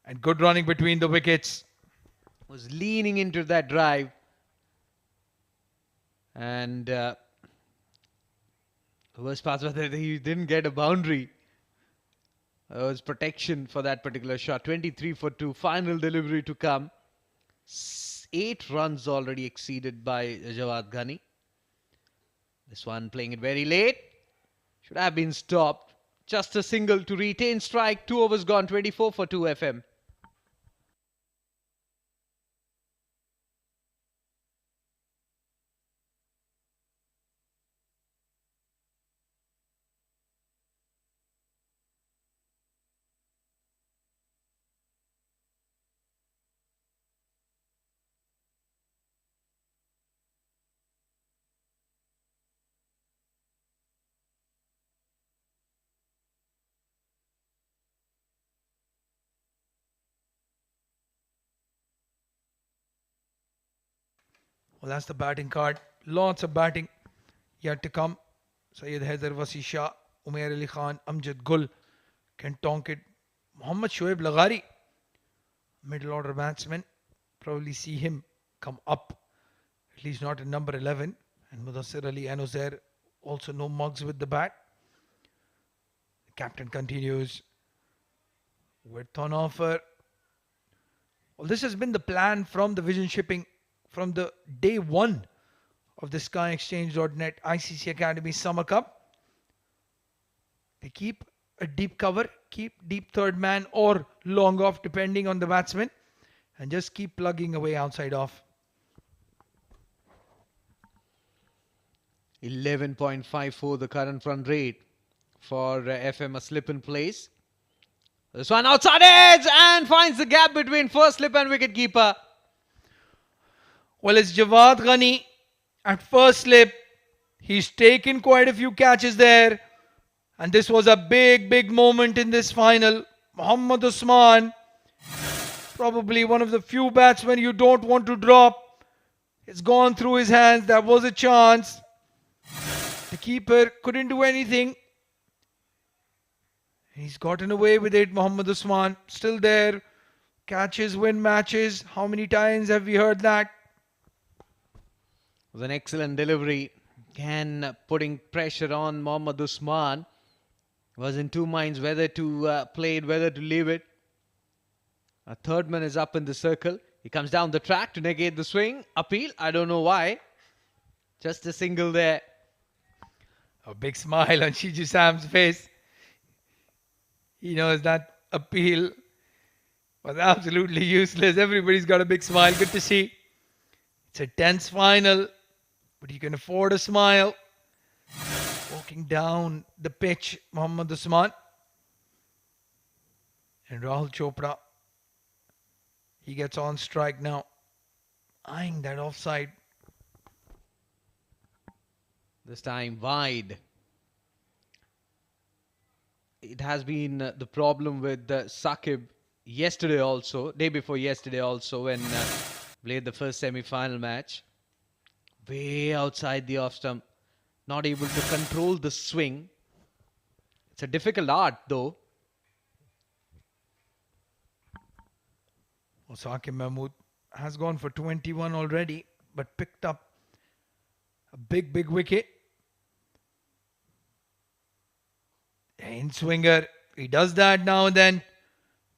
And good running between the wickets. Was leaning into that drive. And the worst part was that he didn't get a boundary. There was protection for that particular shot. 23 for 2. Final delivery to come. 8 runs already exceeded by Jawad Ghani. This one playing it very late. Should have been stopped. Just a single to retain strike. 2 overs gone. 24 for 2 FM. Well, that's the batting card. Lots of batting yet to come. Syed Haider Wasi Shah, Umair Ali Khan, Amjad Gul can tonk it. Mohammad Shoaib Laghari, middle order batsman. Probably see him come up. At least not in number 11. And Mudassir Ali and Uzair also no mugs with the bat. The captain continues. Width on offer. Well, this has been the plan from the vision shipping from the day 1 of the SkyExchange.net ICC Academy Summer Cup. They keep a deep cover, keep deep third man or long off depending on the batsman, and just keep plugging away outside off. 11.54 the current run rate for FM, a slip in place. This one outside edge and finds the gap between first slip and wicket keeper. Well, it's Jawad Ghani at first slip. He's taken quite a few catches there. And this was a big moment in this final. Mohammad Usman, probably one of the few batsmen you don't want to drop. It's gone through his hands. That was a chance. The keeper couldn't do anything. He's gotten away with it, Mohammad Usman. Still there. Catches win matches. How many times have we heard that? It was an excellent delivery. Again, putting pressure on Mohammad Usman. Was in 2 minds whether to play it, whether to leave it. A third man is up in the circle. He comes down the track to negate the swing. Appeal. I don't know why. Just a single there. A big smile on Shiju Sam's face. He knows that appeal was absolutely useless. Everybody's got a big smile. Good to see. It's a tense final, but you can afford a smile. Walking down the pitch, Mohammad Usman. And Rahul Chopra. He gets on strike now. Eyeing that offside. This time wide. It has been the problem with Saqib yesterday also, day before yesterday also, when played the first semi-final match. Way outside the off stump. Not able to control the swing. It's a difficult art though. Saqib Mahmood has gone for 21 already, but picked up a big wicket. In swinger, he does that now and then.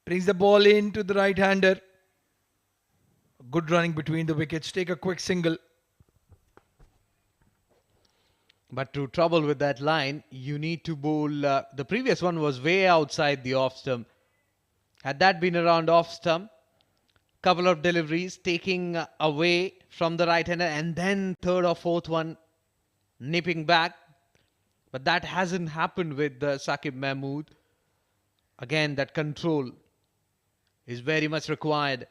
Brings the ball in to the right-hander. Good running between the wickets. Take a quick single. But to trouble with that line, you need to bowl. The previous one was way outside the off stump. Had that been around off stump, couple of deliveries taking away from the right-hander, and then third or fourth one nipping back. But that hasn't happened with Saqib Mahmood. Again, that control is very much required.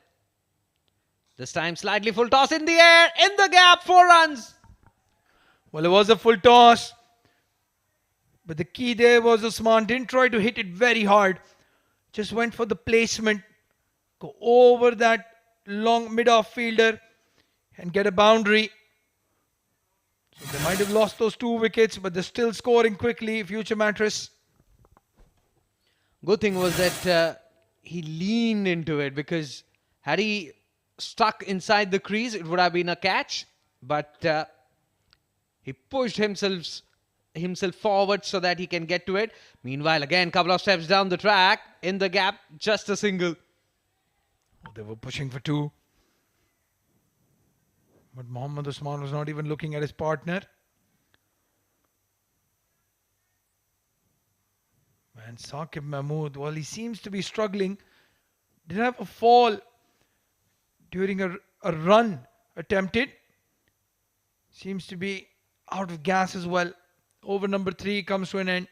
This time slightly full toss in the air, in the gap, 4 runs. Well, it was a full toss. But the key there was Usman didn't try to hit it very hard. Just went for the placement. Go over that long mid-off fielder and get a boundary. So they might have lost those 2 wickets, but they're still scoring quickly. Future Mattress. Good thing was that he leaned into it, because had he stuck inside the crease, it would have been a catch. But he pushed himself forward so that he can get to it. Meanwhile, again, couple of steps down the track, in the gap, just a single. They were pushing for 2. But Mohammad Usman was not even looking at his partner. And Saqib Mahmood, well, he seems to be struggling. Did have a fall during a run attempted. Seems to be out of gas as well. Over number 3 comes to an end.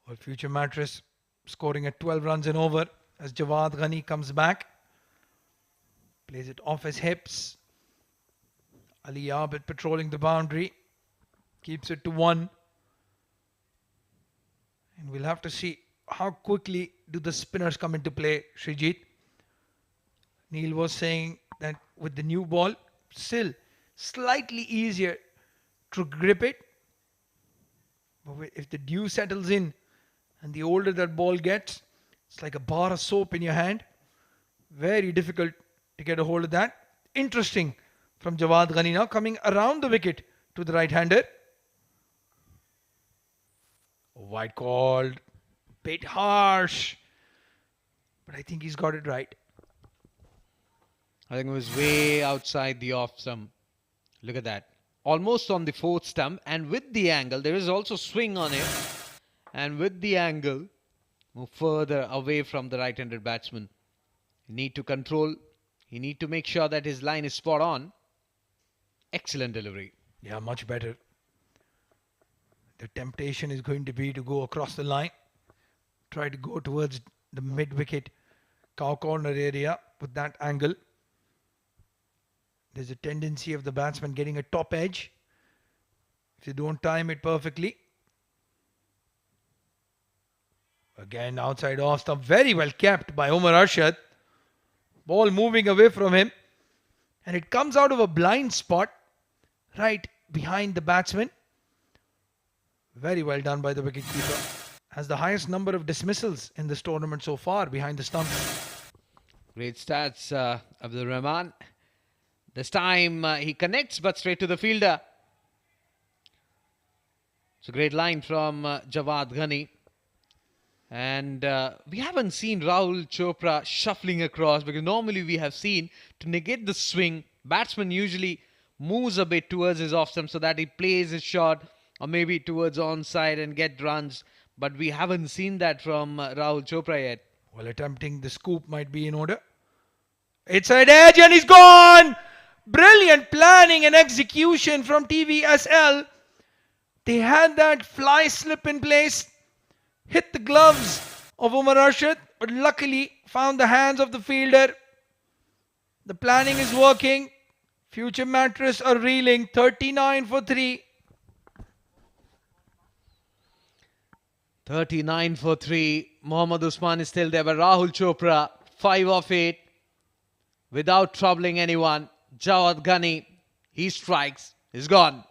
Well, Future Mattress scoring at 12 runs and over as Jawad Ghani comes back. Plays it off his hips. Ali Abid patrolling the boundary. Keeps it to 1. And we'll have to see how quickly do the spinners come into play, Srijit. Neil was saying that with the new ball, still slightly easier to grip it. But if the dew settles in, and the older that ball gets, it's like a bar of soap in your hand. Very difficult to get a hold of that. Interesting from Jawad Ghani now, coming around the wicket to the right-hander. Wide called. Bit harsh. But I think he's got it right. I think it was way outside the off stump. Look at that. Almost on the 4th stump, and with the angle, there is also swing on it. And with the angle, move further away from the right-handed batsman. You need to control. You need to make sure that his line is spot on. Excellent delivery. Yeah, much better. The temptation is going to be to go across the line. Try to go towards the mid-wicket cow corner area with that angle. There's a tendency of the batsman getting a top edge if you don't time it perfectly. Again, outside off stump. Very well kept by Umar Arshad. Ball moving away from him. And it comes out of a blind spot right behind the batsman. Very well done by the wicketkeeper. Has the highest number of dismissals in this tournament so far behind the stumps. Great stats, Abdul Rahman. This time he connects, but straight to the fielder. It's a great line from Jawad Ghani. And we haven't seen Rahul Chopra shuffling across, because normally we have seen, to negate the swing, batsman usually moves a bit towards his off stump so that he plays his shot, or maybe towards onside and get runs. But we haven't seen that from Rahul Chopra yet. Well, attempting the scoop might be in order. It's side edge and he's gone! Brilliant planning and execution from TVSL. They had that fly slip in place. Hit the gloves of Umar Arshad, but luckily found the hands of the fielder. The planning is working. Future Mattress are reeling. 39 for 3. 39 for 3. Mohammad Usman is still there, but Rahul Chopra, 5 of 8. Without troubling anyone. Jawad Ghani, he strikes. He's gone.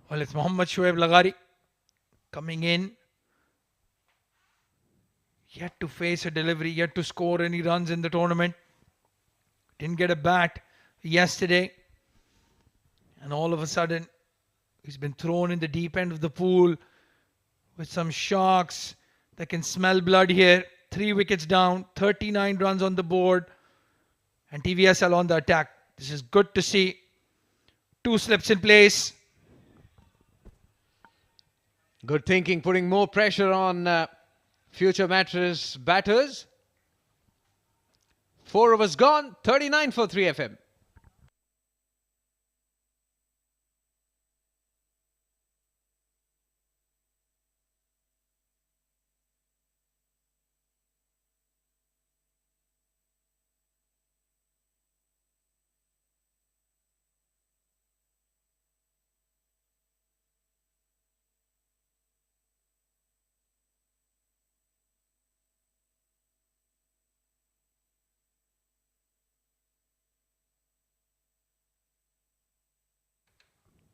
Well, it's Mohammad Shoaib Laghari coming in. Yet to face a delivery, yet to score any runs in the tournament. Didn't get a bat yesterday. And all of a sudden, he's been thrown in the deep end of the pool with some sharks that can smell blood here. 3 wickets down, 39 runs on the board. And TVSL on the attack. This is good to see. 2 slips in place. Good thinking, putting more pressure on Future Mattress batters. 4 overs gone, 39 for 3 FM.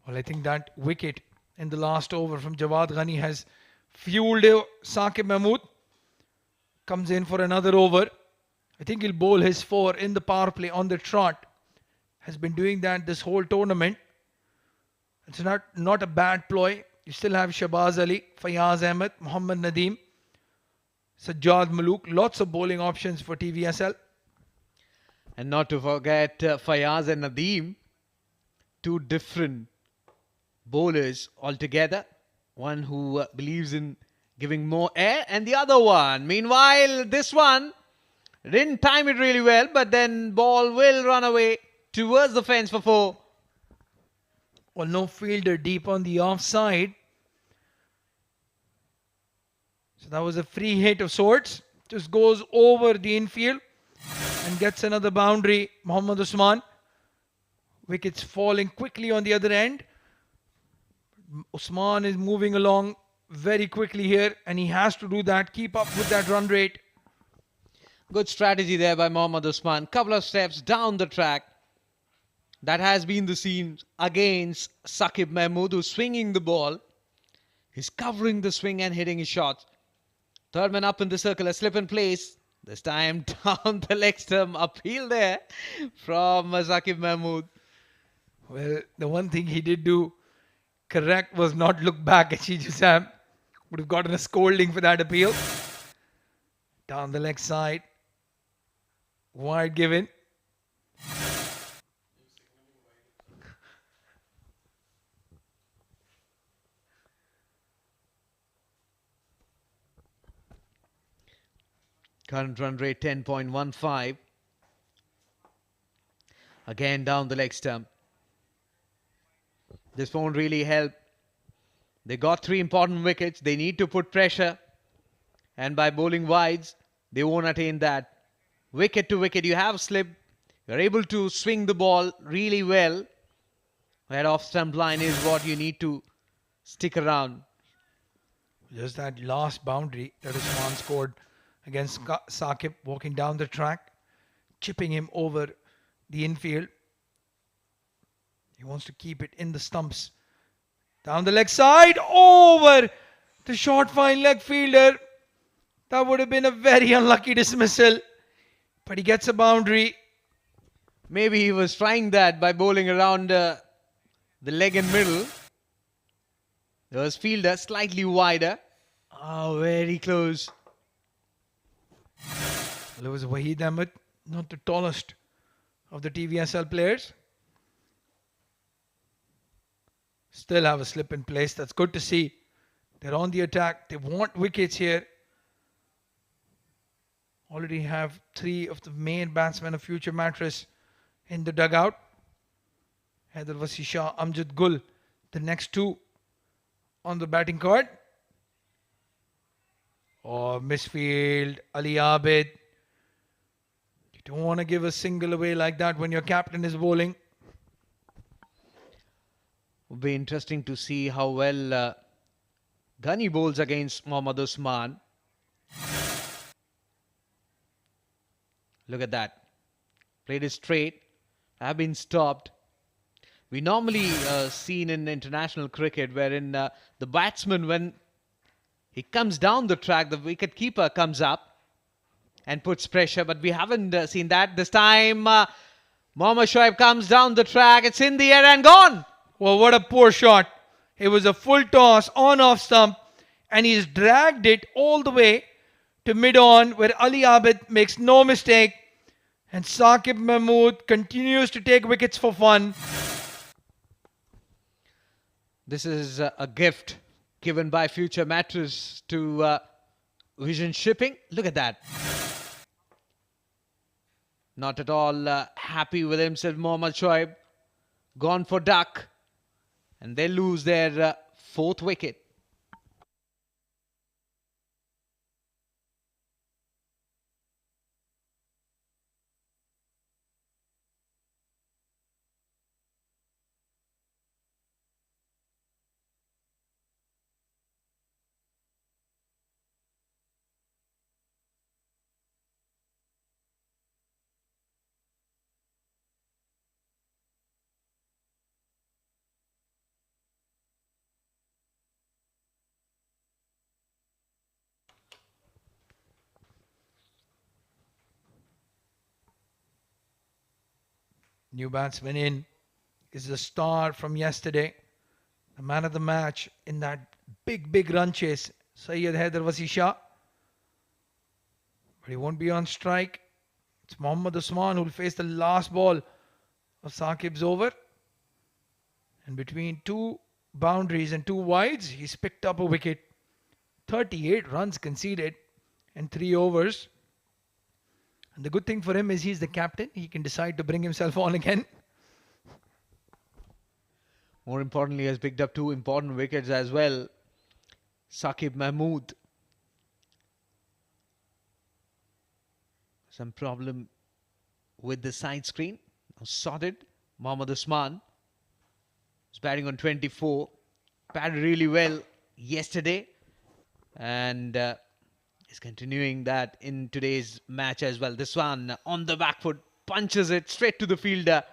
Well, I think that wicket in the last over from Jawad Ghani has fueled Saqib Mahmood. Comes in for another over. I think he'll bowl his 4 in the power play on the trot. Has been doing that this whole tournament. It's not a bad ploy. You still have Shabaz Ali, Fayaz Ahmed, Muhammad Nadeem, Sajjad Malook. Lots of bowling options for TVSL. And not to forget Fayaz and Nadeem. 2 different bowlers altogether. One who believes in giving more air, and the other one. Meanwhile, this one didn't time it really well, but then ball will run away towards the fence for 4. Well, no fielder deep on the offside. So that was a free hit of sorts. Just goes over the infield and gets another boundary. Mohammad Usman. Wickets falling quickly on the other end. Usman is moving along very quickly here, and he has to do that. Keep up with that run rate. Good strategy there by Mohammad Usman. Couple of steps down the track. That has been the scene against Saqib Mahmood, who's swinging the ball. He's covering the swing and hitting his shots. Third man up in the circle, a slip in place. This time down the leg stump. Appeal there from Saqib Mahmood. Well, the one thing he did do correct was not look back at Shiju Sam. Would have gotten a scolding for that appeal. Down the leg side. Wide given. Current run rate 10.15. Again down the leg stump. This won't really help. They got 3 important wickets. They need to put pressure. And by bowling wides, they won't attain that. Wicket to wicket, you have slip. You're able to swing the ball really well. That off stump line is what you need to stick around. Just that last boundary that Usman scored against Saqib, walking down the track, chipping him over the infield. He wants to keep it in the stumps. Down the leg side, over the short fine leg fielder. That would have been a very unlucky dismissal. But he gets a boundary. Maybe he was trying that by bowling around the leg and middle. There was fielder slightly wider. Oh, very close. There was Waheed Ahmed, not the tallest of the TVSL players. Still have a slip in place. That's good to see. They're on the attack. They want wickets here. Already have 3 of the main batsmen of future Mattress in the dugout. Haider Wasi Shah, Amjad Gul, the next 2 on the batting card. Oh, misfield, Ali Abid. You don't want to give a single away like that when your captain is bowling. Will be interesting to see how well Ghani bowls against Mohammad Usman. Look at that. Played it straight. Have been stopped. We normally seen in international cricket wherein the batsman, when he comes down the track, the wicket keeper comes up and puts pressure. But we haven't seen that. This time, Mohammad Shoaib comes down the track. It's in the air and gone. Well, what a poor shot. It was a full toss on off stump and he's dragged it all the way to mid-on where Ali Abid makes no mistake and Saqib Mahmood continues to take wickets for fun. This is a gift given by Future Mattress to Vision Shipping. Look at that. Not at all happy with himself, Mohammad Shoaib. Gone for duck. And they lose their 4th wicket. New batsman in is the star from yesterday. The man of the match in that big run chase. Syed Haider Wasi Shah. But he won't be on strike. It's Mohammad Usman who will face the last ball of Saqib's over. And between 2 boundaries and 2 wides, he's picked up a wicket. 38 runs conceded in 3 overs. And the good thing for him is he's the captain. He can decide to bring himself on again. More importantly, has picked up 2 important wickets as well. Saqib Mahmood. Some problem with the side screen. Now sorted. Mohammad Usman was batting on 24. Batted really well yesterday. And is continuing that in today's match as well. This one on the back foot. Punches it straight to the fielder.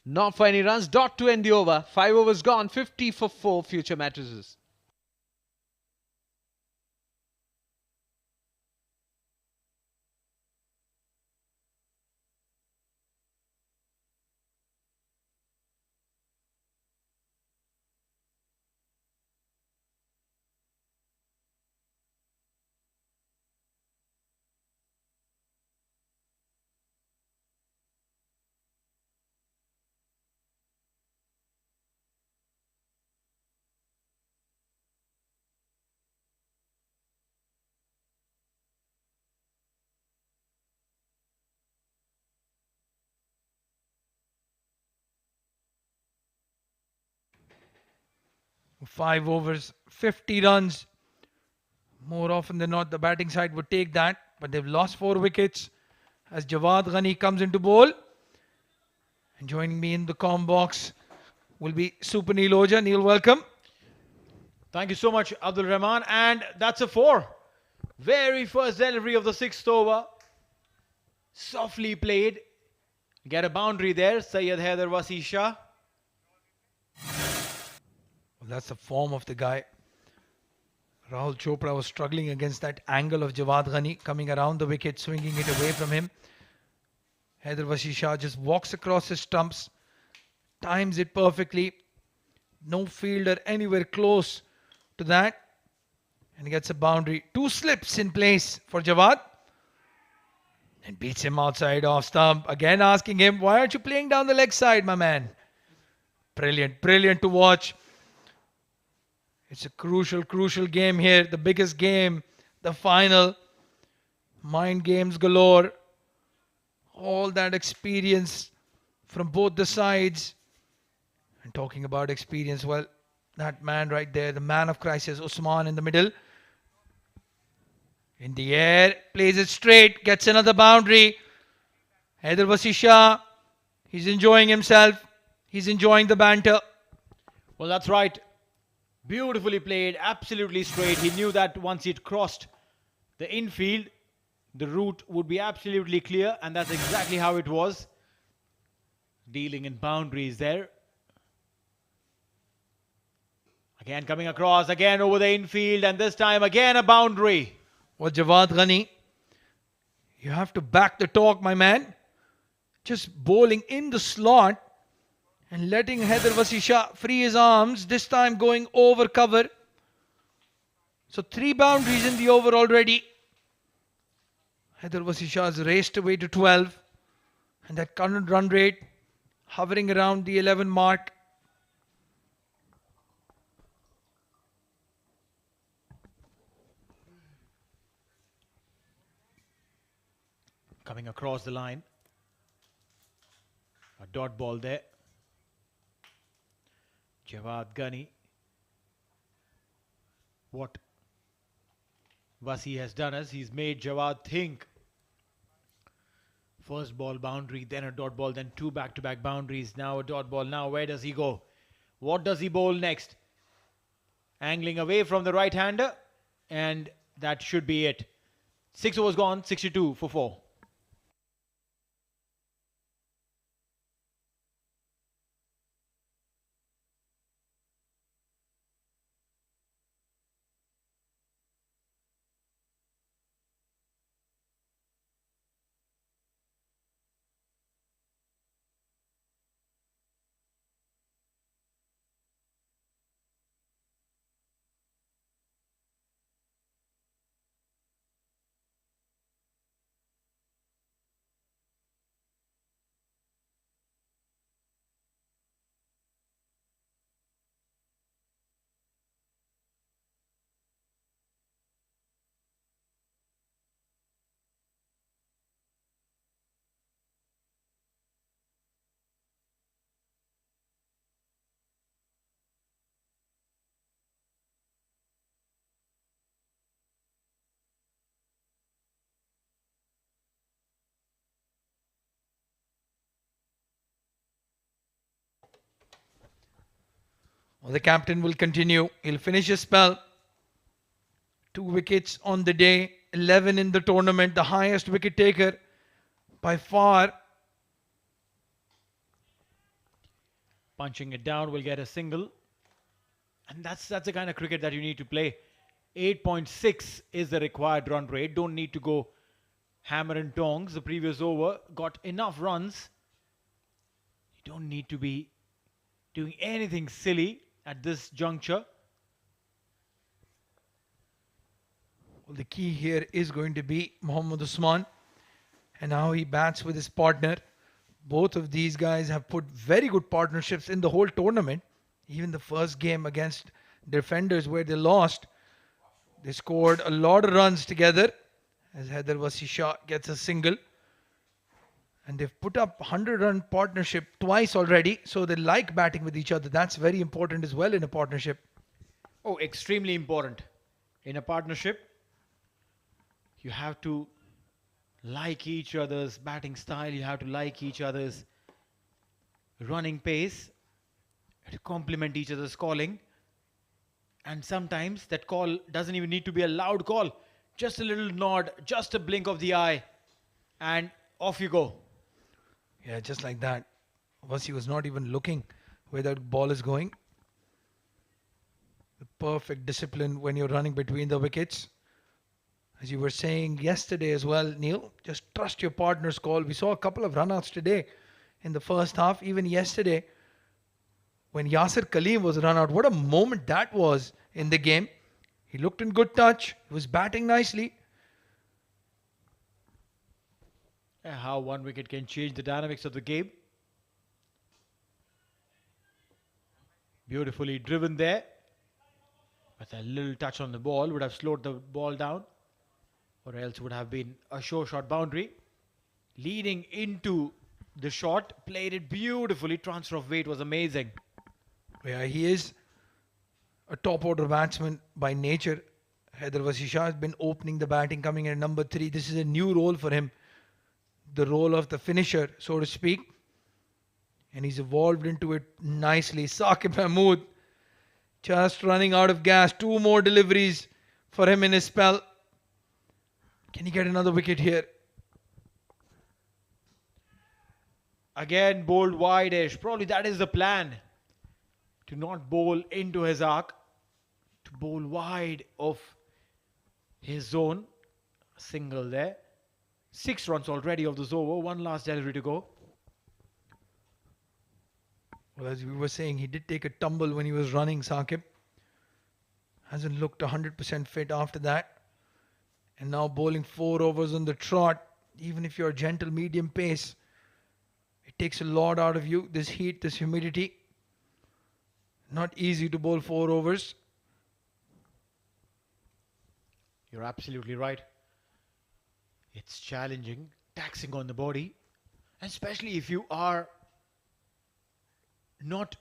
Not for any runs. Dot to end the over. 5 overs gone. 50 for 4 Future Mattresses. Five overs, 50 runs. More often than not, the batting side would take that. But they've lost 4 wickets as Jawad Ghani comes into bowl. And joining me in the comm box will be Super Neil Oja. Neil, welcome. Thank you so much, Abdul Rahman. And that's a 4. Very first delivery of the 6th over. Softly played. Get a boundary there. Syed Haider Wasi Shah. Well, that's the form of the guy. Rahul Chopra was struggling against that angle of Jawad Ghani coming around the wicket, swinging it away from him. Haider Wasi Shah just walks across his stumps, times it perfectly. No fielder anywhere close to that. And he gets a boundary. 2 slips in place for Jawad. And beats him outside off stump. Again asking him, why aren't you playing down the leg side, my man? Brilliant, brilliant to watch. It's a crucial, crucial game here. The biggest game, the final. Mind games galore. All that experience from both the sides. And talking about experience, well, that man right there, the man of crisis, Usman in the middle. In the air, plays it straight, gets another boundary. Haider Vasisha, he's enjoying himself. He's enjoying the banter. Well, that's right. Beautifully played, absolutely straight. He knew that once he'd crossed the infield, the route would be absolutely clear, and that's exactly how it was. Dealing in boundaries there. Again coming across, again over the infield, and this time again a boundary. Well, Jawad Ghani, you have to back the talk, my man. Just bowling in the slot and letting Haider Vasisha free his arms, this time going over cover. So 3 boundaries in the over already. Haider Vasisha has raced away to 12. And that current run rate hovering around the 11 mark. Coming across the line. A dot ball there. Jawad Ghani. What Vasi has done is he's made Jawad think. First ball boundary, then a dot ball, then 2 back-to-back boundaries. Now a dot ball. Now where does he go? What does he bowl next? Angling away from the right-hander. And that should be it. 6 overs gone, 62 for 4. Well, the captain will continue. He'll finish his spell. 2 wickets on the day. 11 in the tournament. The highest wicket taker by far. Punching it down will get a single. And that's the kind of cricket that you need to play. 8.6 is the required run rate. Don't need to go hammer and tongs. The previous over got enough runs. You don't need to be doing anything silly at this juncture. Well, the key here is going to be Mohammad Usman and how he bats with his partner. Both of these guys have put very good partnerships in the whole tournament. Even the first game against defenders where they lost, they scored a lot of runs together as Haider Vasisha gets a single. And they've put up 100-run partnership twice already. So they like batting with each other. That's very important as well in a partnership. Oh, extremely important. In a partnership, you have to like each other's batting style. You have to like each other's running pace. To complement each other's calling. And sometimes that call doesn't even need to be a loud call. Just a little nod, just a blink of the eye. And off you go. Yeah, just like that. Vasi was not even looking where that ball is going. The perfect discipline when you're running between the wickets. As you were saying yesterday as well, Neil, just trust your partner's call. We saw a couple of runouts today in the first half. Even yesterday, when Yasser Kaleem was run out. What a moment that was in the game. He looked in good touch. He was batting nicely. How one wicket can change the dynamics of the game. Beautifully driven there. But a little touch on the ball would have slowed the ball down, or else would have been a sure shot boundary. Leading into the shot, played it beautifully. Transfer of weight was amazing. Yeah, he is a top order batsman by nature. Haider Wasi Shah has been opening the batting, coming in at number 3. This is a new role for him. The role of the finisher, so to speak. And he's evolved into it nicely. Saqib Mahmood just running out of gas. 2 more deliveries for him in his spell. Can he get another wicket here? Again, bowled wide-ish. Probably that is the plan. To not bowl into his arc. To bowl wide of his zone. A single there. 6 runs already of this over. 1 last delivery to go. Well, as we were saying, he did take a tumble when he was running, Saqib. Hasn't looked 100% fit after that. And now bowling 4 overs on the trot. Even if you're gentle medium pace, it takes a lot out of you. This heat, this humidity. Not easy to bowl 4 overs. You're absolutely right. It's challenging, taxing on the body. And especially if you are not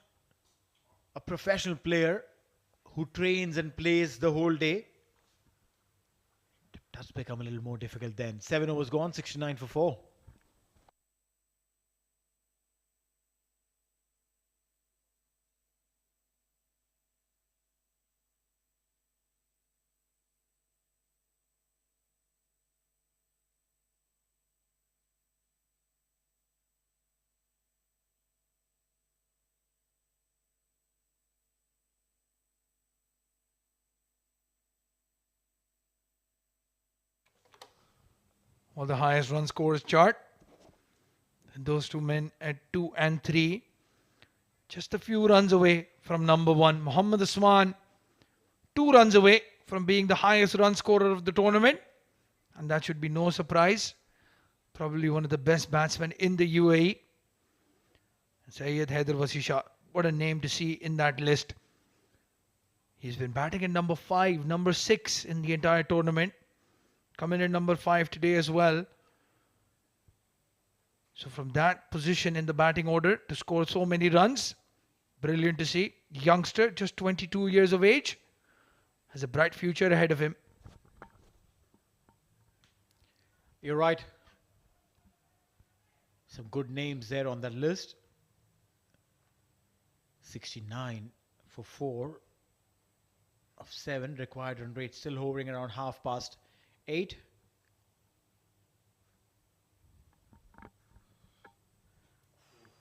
a professional player who trains and plays the whole day. It does become a little more difficult then. 7 overs gone, 69 for 4. Well, the highest run scorers chart. And those 2 men at 2 and 3. Just a few runs away from number 1. Mohammad Usman, 2 runs away from being the highest run scorer of the tournament. And that should be no surprise. Probably one of the best batsmen in the UAE. Syed Haider Wasi Shah. What a name to see in that list. He's been batting at number 5, number 6 in the entire tournament. Coming in number 5 today as well. So from that position in the batting order to score so many runs, brilliant to see. Youngster, just 22 years of age, has a bright future ahead of him. You're right. Some good names there on that list. 69 for 4 of 7. Required run rate still hovering around half past 8.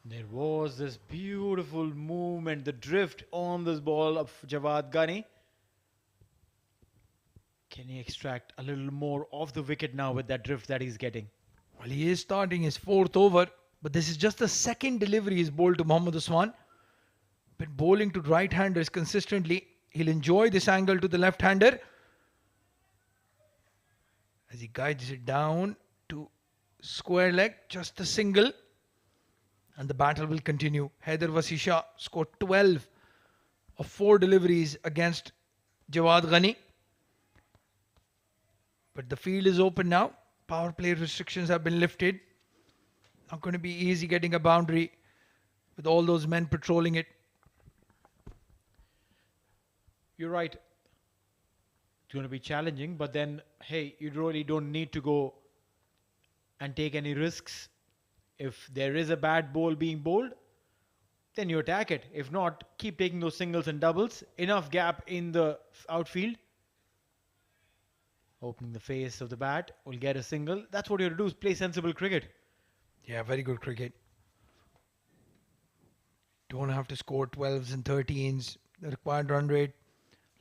There was this beautiful movement, the drift on this ball of Jawad Ghani. Can he extract a little more off the wicket now with that drift that he's getting? Well, he is starting his 4th over, but this is just the 2nd delivery he's bowled to Mohammad Usman. Been bowling to right-handers consistently. He'll enjoy this angle to the left-hander as he guides it down to square leg, just a single. And the battle will continue. Haider Wasi Shah scored 12 of 4 deliveries against Jawad Ghani. But the field is open now. Power play restrictions have been lifted. Not going to be easy getting a boundary with all those men patrolling it. You're right. It's going to be challenging, but then, hey, you really don't need to go and take any risks. If there is a bad ball being bowled, then you attack it. If not, keep taking those singles and doubles. Enough gap in the outfield. Opening the face of the bat, will get a single. That's what you have to do, is play sensible cricket. Yeah, very good cricket. Don't have to score 12s and 13s. The required run rate,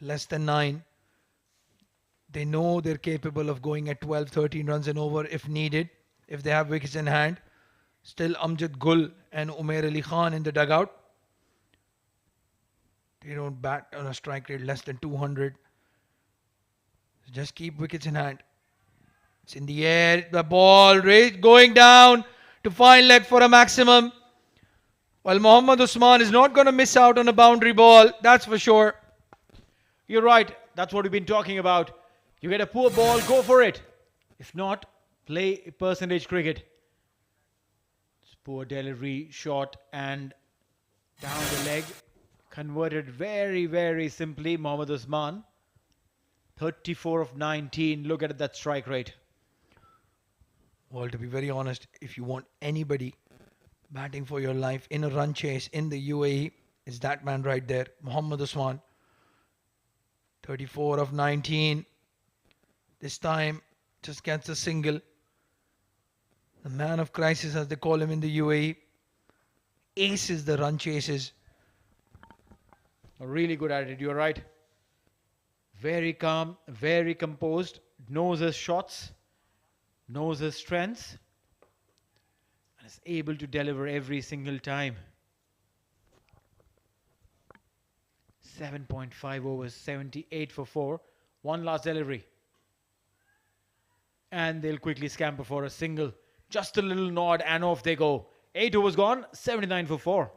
less than 9. They know they're capable of going at 12, 13 runs and over if needed, if they have wickets in hand. Still Amjad Gul and Umair Ali Khan in the dugout. They don't bat on a strike rate less than 200. Just keep wickets in hand. It's in the air. The ball raised, going down to fine leg for a maximum. Well, Mohammad Usman is not going to miss out on a boundary ball. That's for sure. You're right. That's what we've been talking about. You get a poor ball, go for it. If not, play percentage cricket. It's poor delivery, shot, and down the leg. Converted very, very simply, Mohammad Usman. 34 of 19. Look at that strike rate. Well, to be very honest, if you want anybody batting for your life in a run chase in the UAE, it's that man right there, Mohammad Usman. 34 of 19. This time, just gets a single. The man of crisis, as they call him in the UAE. Aces the run chases. Really good at it, you're right. Very calm, very composed. Knows his shots. Knows his strengths. And is able to deliver every single time. 7.5 overs, 78 for 4. One last delivery. And they'll quickly scamper for a single. Just a little nod and off they go. 8 overs gone, 79 for 4.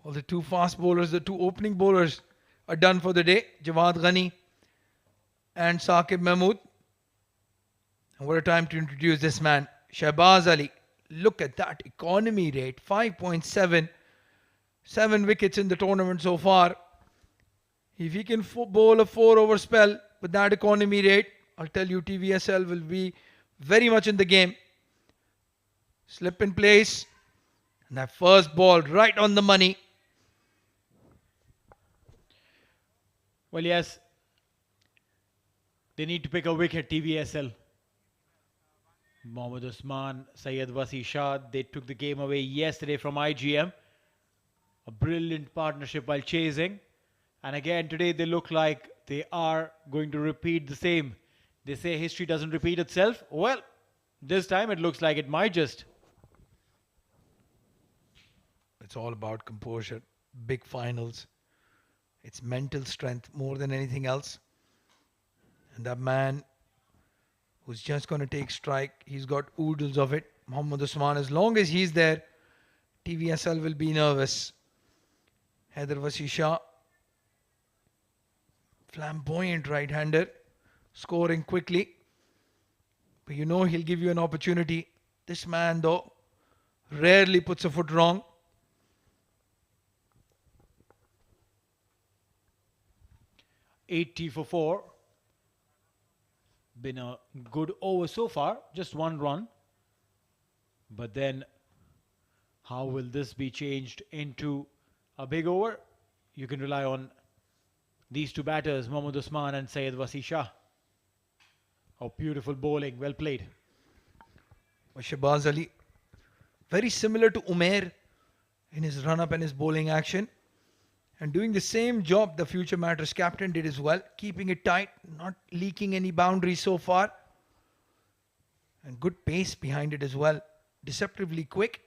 Well, the two fast bowlers, the two opening bowlers are done for the day. Jawad Ghani and Saqib Mahmood. And what a time to introduce this man, Shahbaz Ali. Look at that economy rate, 5.7. 7 wickets in the tournament so far. If he can bowl a 4-over spell with that economy rate, I'll tell you TVSL will be very much in the game. Slip in place. And that first ball right on the money. Well, yes. They need to pick a wicket, TVSL. Mohammad Usman, Syed Wasi Shah, they took the game away yesterday from IGM. A brilliant partnership while chasing. And again, today they look like they are going to repeat the same. They say history doesn't repeat itself. Well, this time it looks like it might just. It's all about composure, big finals. It's mental strength more than anything else. And that man who's just going to take strike, he's got oodles of it. Mohammad Usman, as long as he's there, TVSL will be nervous. Haider Wasi Shah, flamboyant right-hander, scoring quickly. But you know he'll give you an opportunity. This man, though, rarely puts a foot wrong. $80 for 4. Been a good over so far. Just 1 run. But then, how will this be changed into a big over? You can rely on these two batters, Mohammad Usman and Syed Wasi Shah. Oh, beautiful bowling. Well played. Shahbaz Ali, very similar to Umair in his run-up and his bowling action. And doing the same job the future Mattress captain did as well. Keeping it tight, not leaking any boundaries so far. And good pace behind it as well. Deceptively quick.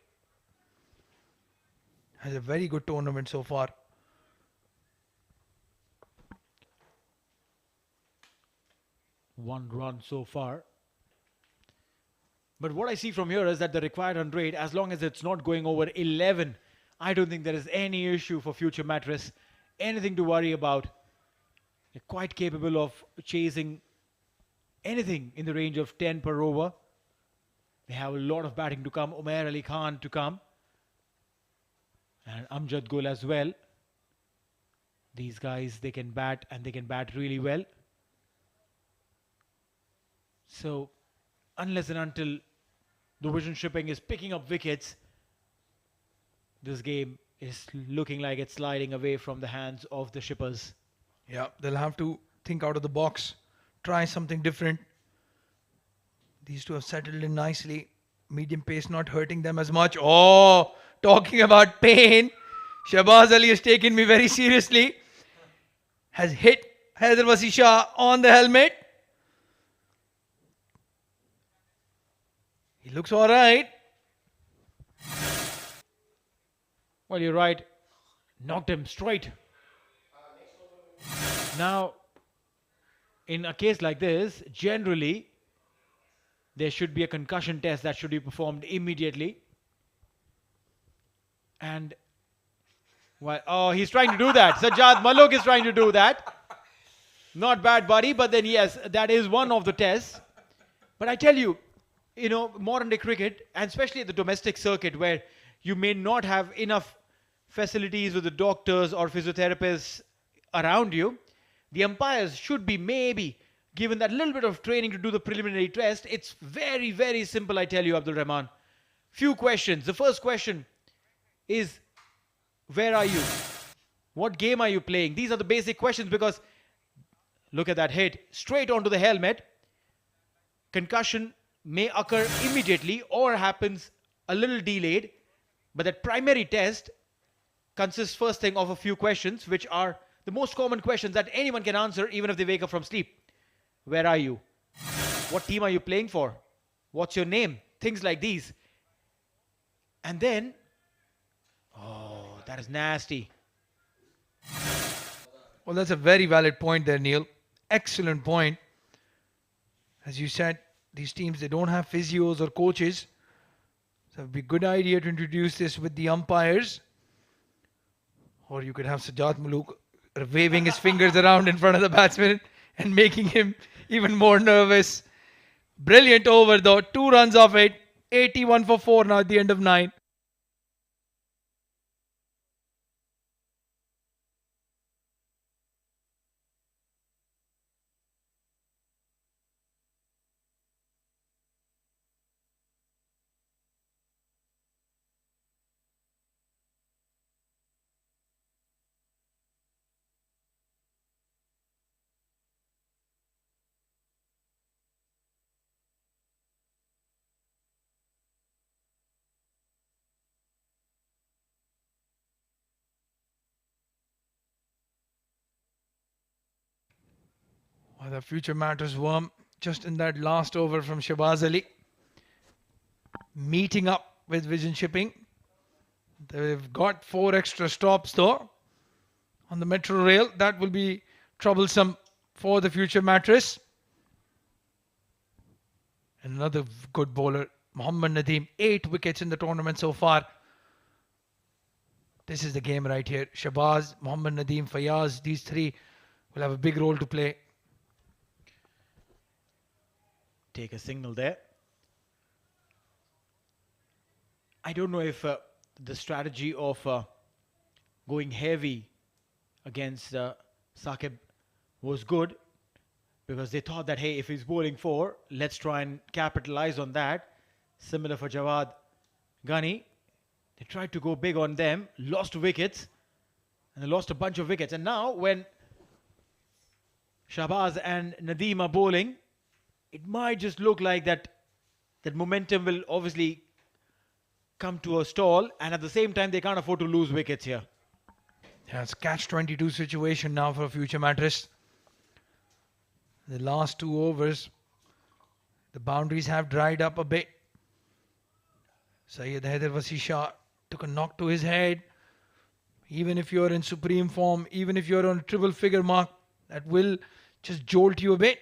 Has a very good tournament so far. One run so far. But what I see from here is that the required run rate, as long as it's not going over 11, I don't think there is any issue for future Mattress. Anything to worry about. They're quite capable of chasing anything in the range of 10 per over. They have a lot of batting to come. Umair Ali Khan to come. And Amjad Gul as well. These guys, they can bat and they can bat really well. So, unless and until the vision shipping is picking up wickets, this game is looking like it's sliding away from the hands of the shippers. Yeah, they'll have to think out of the box, try something different. These two have settled in nicely. Medium pace not hurting them as much. Oh, talking about pain. Shahbaz Ali has taken me very seriously. Has hit Haider Wasi Shah on the helmet. He looks alright. Well, you're right. Knocked him straight. Now, in a case like this, generally, there should be a concussion test that should be performed immediately. And, well, oh, he's trying to do that. Sajjad Malook is trying to do that. Not bad, buddy, but then yes, that is one of the tests. But I tell you, modern day cricket, and especially at the domestic circuit where you may not have enough facilities with the doctors or physiotherapists around you, the umpires should be maybe given that little bit of training to do the preliminary test. It's very, very simple, I tell you, Abdul Rahman. Few questions. The first question is, where are you? What game are you playing? These are the basic questions because look at that hit. Straight onto the helmet. Concussion may occur immediately or happens a little delayed. But that primary test consists first thing of a few questions, which are the most common questions that anyone can answer even if they wake up from sleep. Where are you? What team are you playing for? What's your name? Things like these. And then, oh, that is nasty. Well, that's a very valid point there, Neil. Excellent point. As you said, these teams, they don't have physios or coaches. So it would be a good idea to introduce this with the umpires. Or you could have Sajjad Malook waving his fingers around in front of the batsman and making him even more nervous. Brilliant over though. 2 runs off it. 81 for 4 now at the end of 9. Well, the future Mattress worm just in that last over from Shahbaz Ali. Meeting up with vision shipping. They've got 4 extra stops though on the metro rail. That will be troublesome for the future Mattress. And another good bowler, Mohammad Nadeem. 8 wickets in the tournament so far. This is the game right here. Shahbaz, Mohammad Nadeem, Fayaz, these 3 will have a big role to play. Take a signal there. I don't know if the strategy of going heavy against Saqib was good, because they thought that, hey, if he's bowling 4, let's try and capitalize on that. Similar for Jawad Ghani. They tried to go big on them, lost wickets, and they lost a bunch of wickets. And now when Shahbaz and Nadeem are bowling, it might just look like that momentum will obviously come to a stall, and at the same time they can't afford to lose wickets here. Yeah, it's catch-22 situation now for future Mattress. The last 2 overs, the boundaries have dried up a bit. Syed Haider Wasi Shah took a knock to his head. Even if you're in supreme form, even if you're on a triple figure mark, that will just jolt you a bit.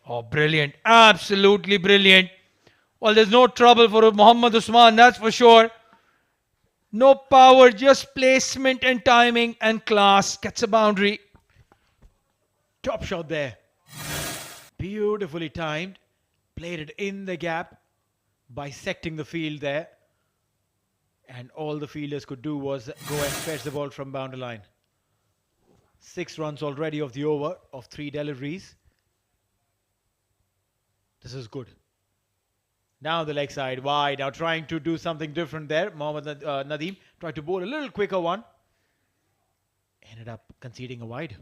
Oh, brilliant. Absolutely brilliant. Well, there's no trouble for Mohammad Usman, that's for sure. No power, just placement and timing and class. Gets a boundary. Top shot there. Beautifully timed. Played it in the gap, bisecting the field there. And all the fielders could do was go and fetch the ball from boundary line. 6 runs already of the over of 3 deliveries. This is good. Now the leg side wide. Now trying to do something different there. Mohammad Nadeem tried to bowl a little quicker one. Ended up conceding a wide.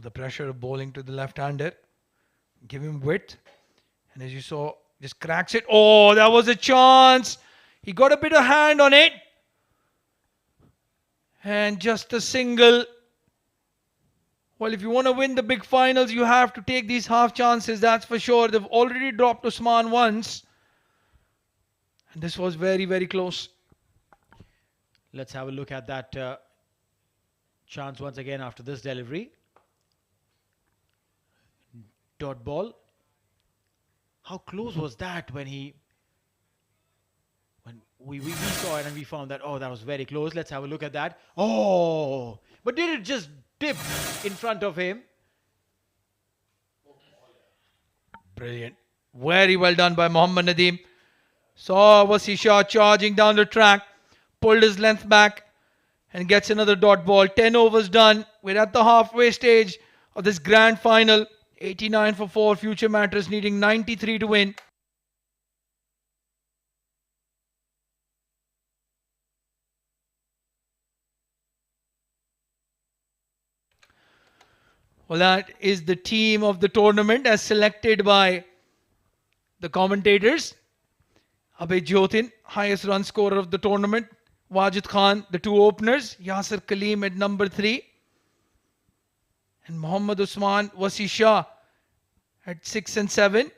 The pressure of bowling to the left-hander. Give him width. And as you saw, just cracks it. Oh, that was a chance. He got a bit of hand on it. And just a single. Well, if you want to win the big finals, you have to take these half chances, that's for sure. They've already dropped Usman once. And this was very, very close. Let's have a look at that chance once again after this delivery. Dot ball. How close was that when we saw it and we found that, oh, that was very close. Let's have a look at that. Oh, but did it just dip in front of him? Brilliant. Very well done by Mohammad Nadeem. Saw Wasi Shah charging down the track. Pulled his length back and gets another dot ball. 10 overs done. We're at the halfway stage of this grand final. 89 for 4. Future Mattress needing 93 to win. Well, that is the team of the tournament as selected by the commentators. Abhay Jyotin, highest run scorer of the tournament. Wajid Khan, the 2 openers. Yasir Kaleem at number 3. And Mohammad Usman, Wasi Shah at 6 and 7.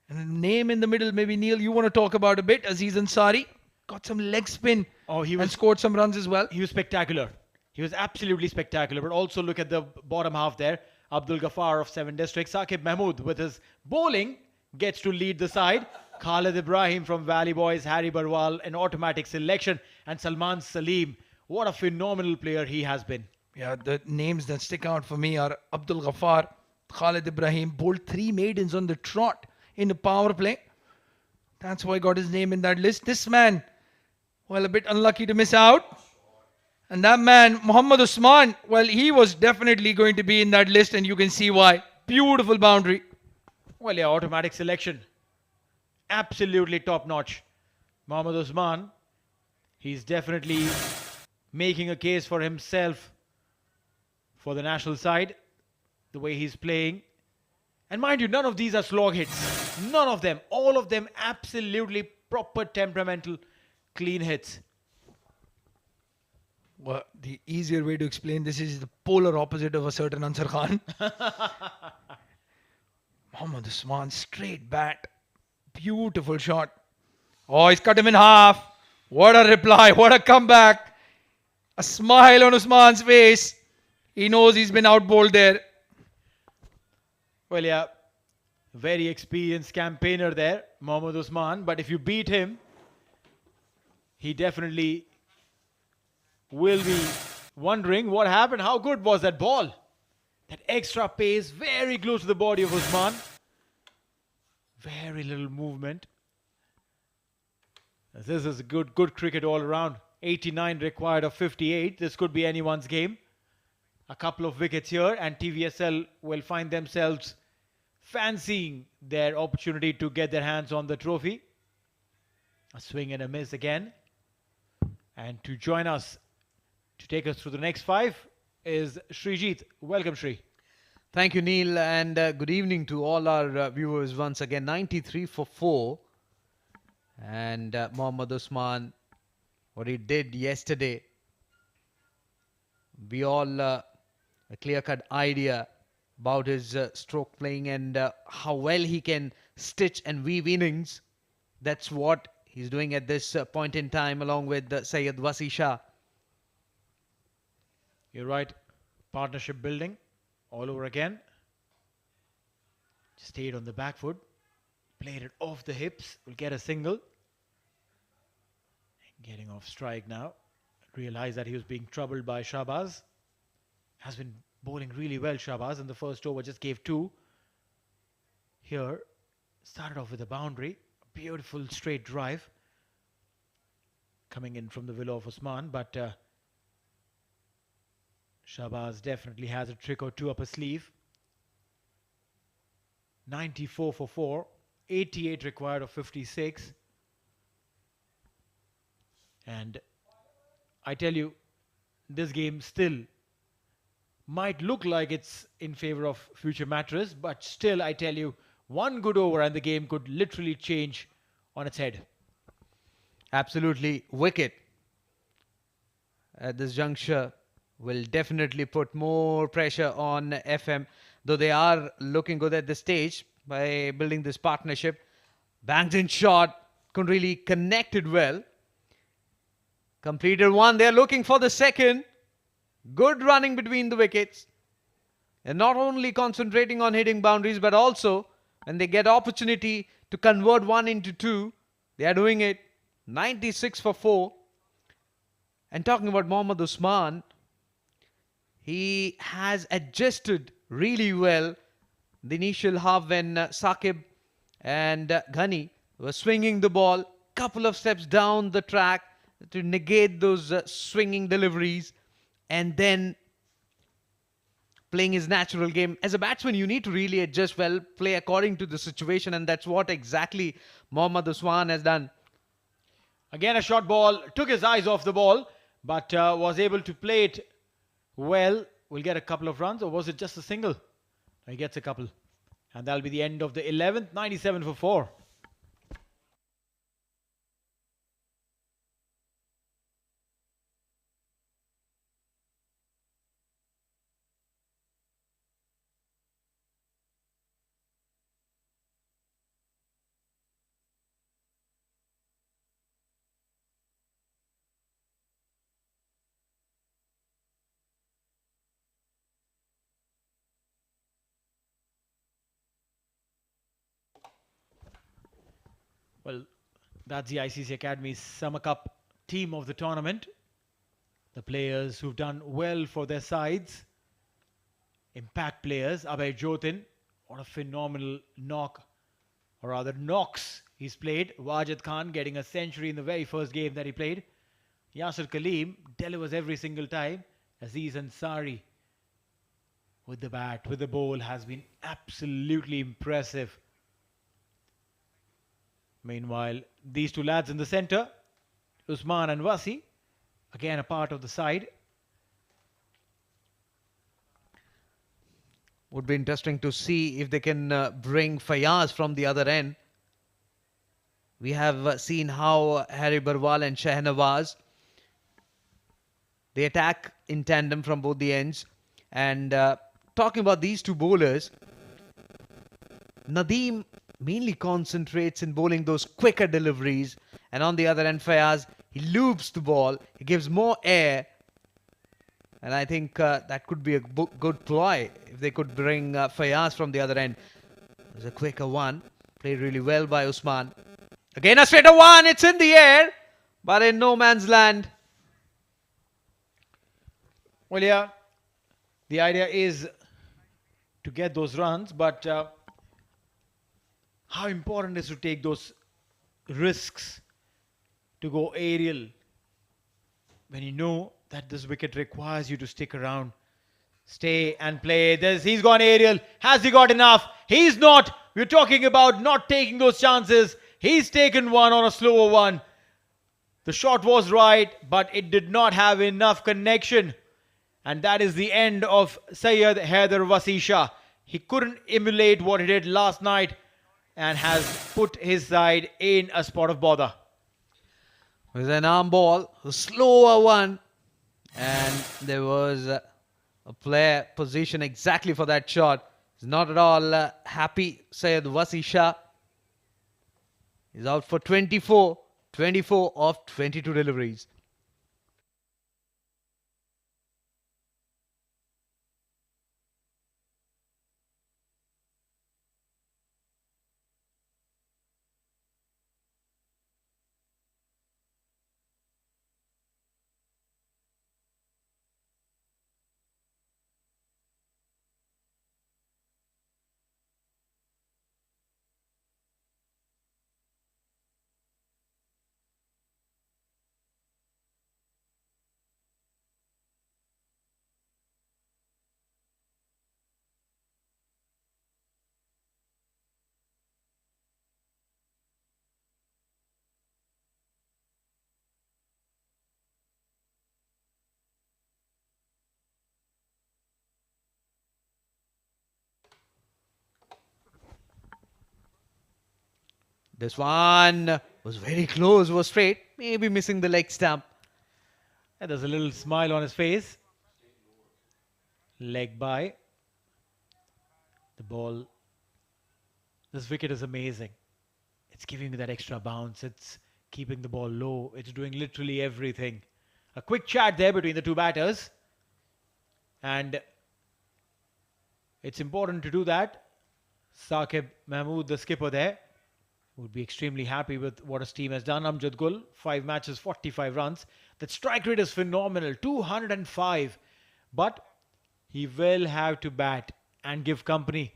And a name in the middle, maybe Neil, you want to talk about a bit. Aziz Ansari got some leg spin and scored some runs as well. He was spectacular. He was absolutely spectacular. But also look at the bottom half there. Abdul Ghaffar of 7 districts. Saqib Mahmood with his bowling gets to lead the side. Khalid Ibrahim from Valley Boys. Harry Barwal, an automatic selection. And Salman Salim. What a phenomenal player he has been. Yeah, the names that stick out for me are Abdul Ghaffar, Khalid Ibrahim. Bowled 3 maidens on the trot in the power play. That's why I got his name in that list. This man, well, a bit unlucky to miss out. And that man, Mohammad Usman, well, he was definitely going to be in that list, and you can see why. Beautiful boundary. Well, yeah, automatic selection. Absolutely top notch. Mohammad Usman, he's definitely making a case for himself for the national side, the way he's playing. And mind you, none of these are slog hits. None of them. All of them absolutely proper temperamental, clean hits. Well, the easier way to explain this is the polar opposite of a certain Ansar Khan. Mohammad Usman, straight bat. Beautiful shot. Oh, he's cut him in half. What a reply. What a comeback. A smile on Usman's face. He knows he's been outbowled there. Well, yeah, very experienced campaigner there, Mohammad Usman. But if you beat him, he definitely will be wondering what happened. How good was that ball? That extra pace, very close to the body of Usman. Very little movement. This is good cricket all around. 89 required of 58. This could be anyone's game. A couple of wickets here and TVSL will find themselves fancying their opportunity to get their hands on the trophy. A swing and a miss again. And to join us, to take us through the next 5 is Srijit. Welcome, Sri. Thank you, Neil, and good evening to all our viewers once again. 93 for 4. And Mohammad Usman, what he did yesterday, we all a clear-cut idea about his stroke playing and how well he can stitch and weave innings. That's what he's doing at this point in time along with Syed Wasi Shah. You're right. Partnership building all over again. Stayed on the back foot. Played it off the hips. Will get a single. Getting off strike now. Realized that he was being troubled by Shahbaz. Has been bowling really well, Shahbaz. In the first over, just gave 2. Here, started off with a boundary. A beautiful straight drive. Coming in from the willow of Usman. But Shahbaz definitely has a trick or 2 up his sleeve. 94 for 4. 88 required of 56. And I tell you, this game still might look like it's in favor of Future Mattress, but still, I tell you, one good over and the game could literally change on its head. Absolutely. Wicket at this juncture will definitely put more pressure on FM, though they are looking good at this stage by building this partnership. Banged in shot, couldn't really connect it well. Completed 1. They're looking for the second. Good running between the wickets. They're not only concentrating on hitting boundaries, but also when they get opportunity to convert 1 into 2, they are doing it. 96 for 4. And talking about Mohammad Usman, he has adjusted really well the initial half when Saqib and Ghani were swinging the ball couple of steps down the track to negate those swinging deliveries, and then playing his natural game. As a batsman, you need to really adjust well, play according to the situation, and that's what exactly Mohammad Usman has done. Again, a short ball, took his eyes off the ball, but was able to play it well. Will get a couple of runs, or was it just a single? He gets a couple. And that'll be the end of the 11th, 97 for 4. Well, that's the ICC Academy's Summer Cup team of the tournament. The players who've done well for their sides. Impact players. Abhay Jotin, what a phenomenal knock, or rather knocks he's played. Wajid Khan getting a century in the very first game that he played. Yasir Kaleem delivers every single time. Aziz Ansari with the bat, with the ball, has been absolutely impressive. Meanwhile, these two lads in the centre, Usman and Wasi, again a part of the side. Would be interesting to see if they can bring Fayaz from the other end. We have seen how Harry Barwal and Shahnawaz, they attack in tandem from both the ends. And talking about these two bowlers, Nadeem mainly concentrates in bowling those quicker deliveries, and on the other end Fayaz, he loops the ball, he gives more air, and I think that could be a good ploy if they could bring Fayaz from the other end. There's a quicker one, played really well by Usman. Again a straighter one, it's in the air, but in no man's land. Well, yeah, the idea is to get those runs, but how important is to take those risks to go aerial when you know that this wicket requires you to stick around, stay and play. He's gone aerial. Has he got enough? He's not. We're talking about not taking those chances. He's taken one on a slower one. The shot was right, but it did not have enough connection. And that is the end of Syed Haider Wasi Shah. He couldn't emulate what he did last night and has put his side in a spot of bother. It was an arm ball, a slower one, and there was a player position exactly for that shot. He's not at all happy, Syed Wasi Shah. He's out for 24 of 22 deliveries. This one was very close, was straight, maybe missing the leg stump. And there's a little smile on his face. Leg by. The ball. This wicket is amazing. It's giving me that extra bounce. It's keeping the ball low. It's doing literally everything. A quick chat there between the two batters. And it's important to do that. Saqib Mahmood, the skipper there, would be extremely happy with what his team has done. Amjad Gul, 5 matches, 45 runs. That strike rate is phenomenal, 205. But he will have to bat and give company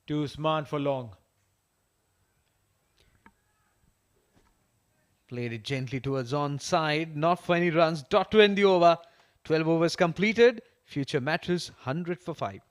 to Usman for long. Played it gently towards onside. Not for any runs. Dot to end the over. 12 overs completed. Future Mattress 100 for 5.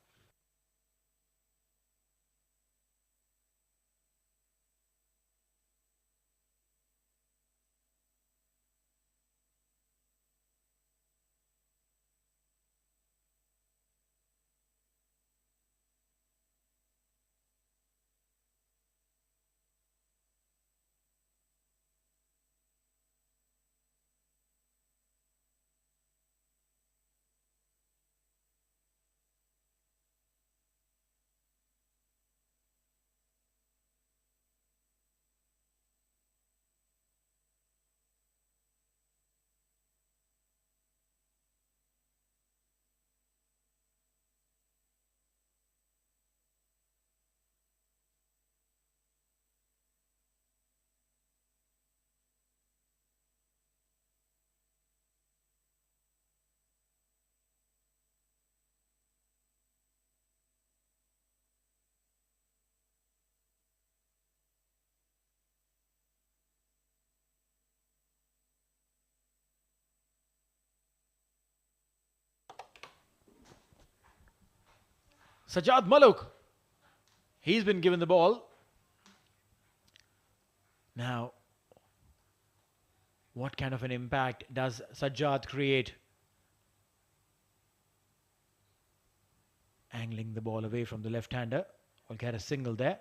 Sajjad Maluk. He's been given the ball. Now, what kind of an impact does Sajjad create? Angling the ball away from the left-hander. Will get a single there.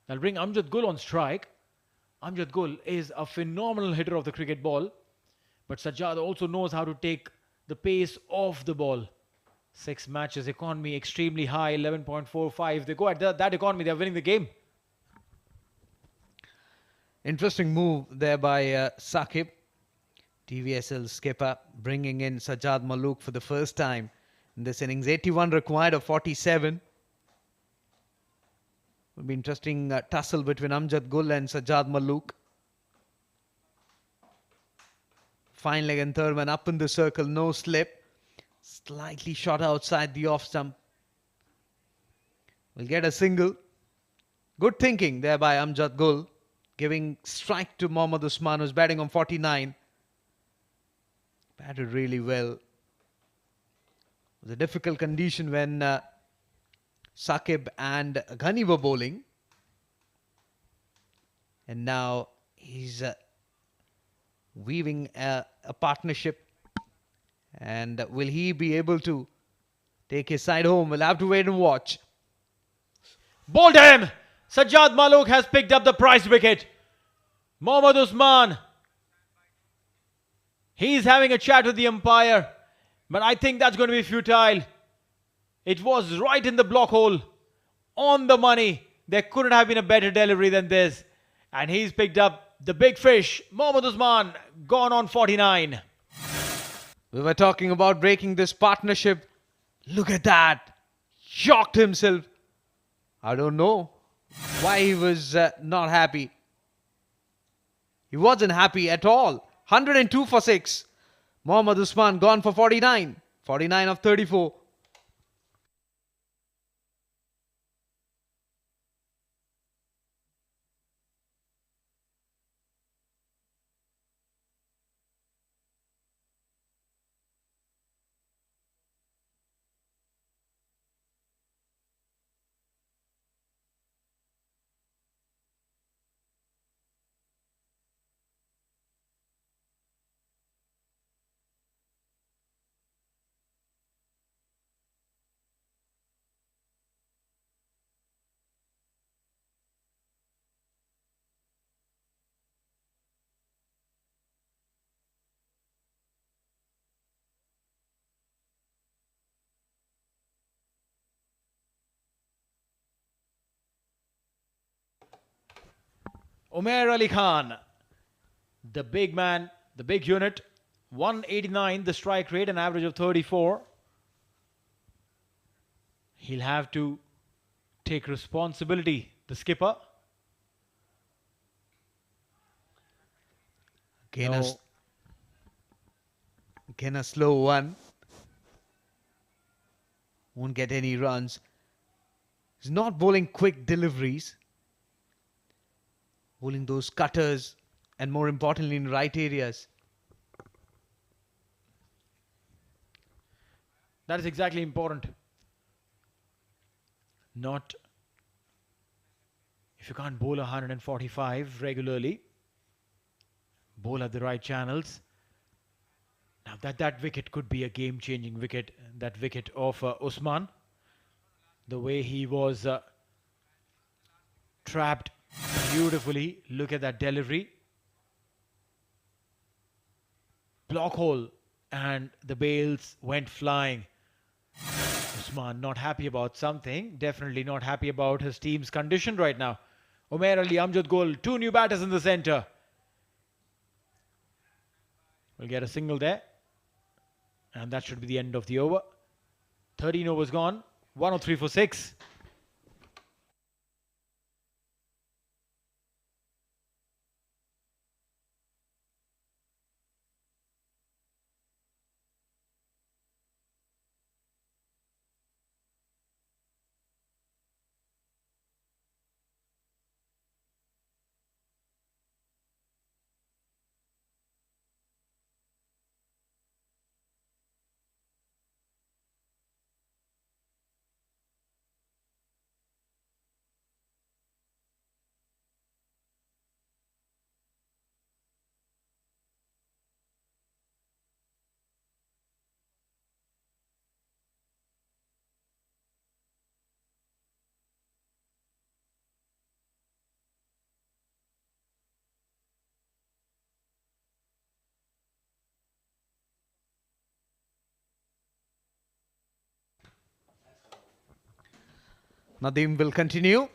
That'll bring Amjad Gul on strike. Amjad Gul is a phenomenal hitter of the cricket ball. But Sajjad also knows how to take the pace off the ball. 6 matches, economy extremely high, 11.45. They go at that economy, they're winning the game. Interesting move there by Saqib. TVSL skipper bringing in Sajjad Maluk for the first time in this innings. 81 required of 47. Will be interesting tussle between Amjad Gul and Sajjad Maluk. Fine leg and third man up in the circle, no slip. Slightly shot outside the off stump. Will get a single. Good thinking there by Amjad Gul, giving strike to Mohammad Usman, who's batting on 49. Batted really well. It was a difficult condition when Saqib and Ghani were bowling. And now he's weaving a partnership. And will he be able to take his side home? We'll have to wait and watch. Bowled him! Sajjad Maluk has picked up the prize wicket. Mohammad Usman. He's having a chat with the umpire. But I think that's going to be futile. It was right in the block hole. On the money. There couldn't have been a better delivery than this. And he's picked up the big fish. Mohammad Usman gone on 49. We were talking about breaking this partnership. Look at that. Shocked himself. I don't know why he was not happy. He wasn't happy at all. 102 for 6. Mohammad Usman gone for 49. 49 of 34. Umair Ali Khan, the big man, the big unit, 189 the strike rate, an average of 34. He'll have to take responsibility, the skipper. Again a slow one. Won't get any runs. He's not bowling quick deliveries. Bowling those cutters and more importantly in right areas. That is exactly important. Not if you can't bowl 145 regularly, bowl at the right channels. Now that wicket could be a game-changing wicket, that wicket of Usman. The way he was trapped beautifully. Look at that delivery. Block hole and the bails went flying. Usman not happy about something. Definitely not happy about his team's condition right now. Umair Ali, Amjad Gul, 2 new batters in the center. We'll get a single there. And that should be the end of the over. 13 overs gone. 103 for 6. Nadeem will continue.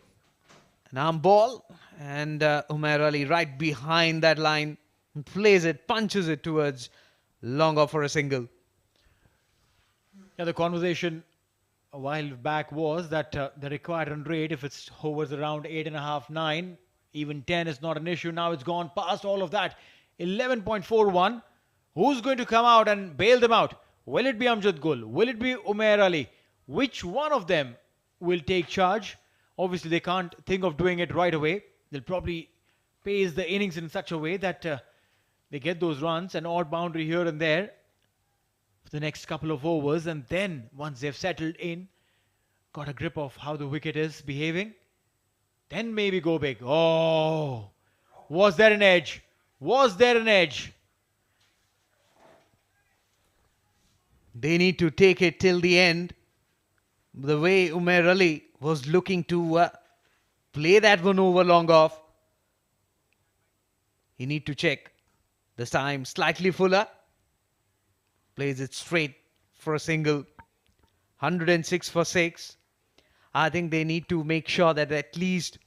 An arm ball and Umair Ali right behind that line. Plays it, punches it towards long off for a single. Yeah, the conversation a while back was that the required run rate, if it's hovers around 8.5, 9, even 10 is not an issue. Now it's gone past all of that. 11.41. Who's going to come out and bail them out? Will it be Amjad Gul? Will it be Umair Ali? Which one of them will take charge? Obviously, they can't think of doing it right away. They'll probably pace the innings in such a way that they get those runs, an odd boundary here and there for the next couple of overs. And then once they've settled in, got a grip of how the wicket is behaving, then maybe go big. Oh, was there an edge? Was there an edge? They need to take it till the end. The way Umair Ali was looking to play that one over long off. He need to check. This time slightly fuller. Plays it straight for a single. 106 for 6. I think they need to make sure that at least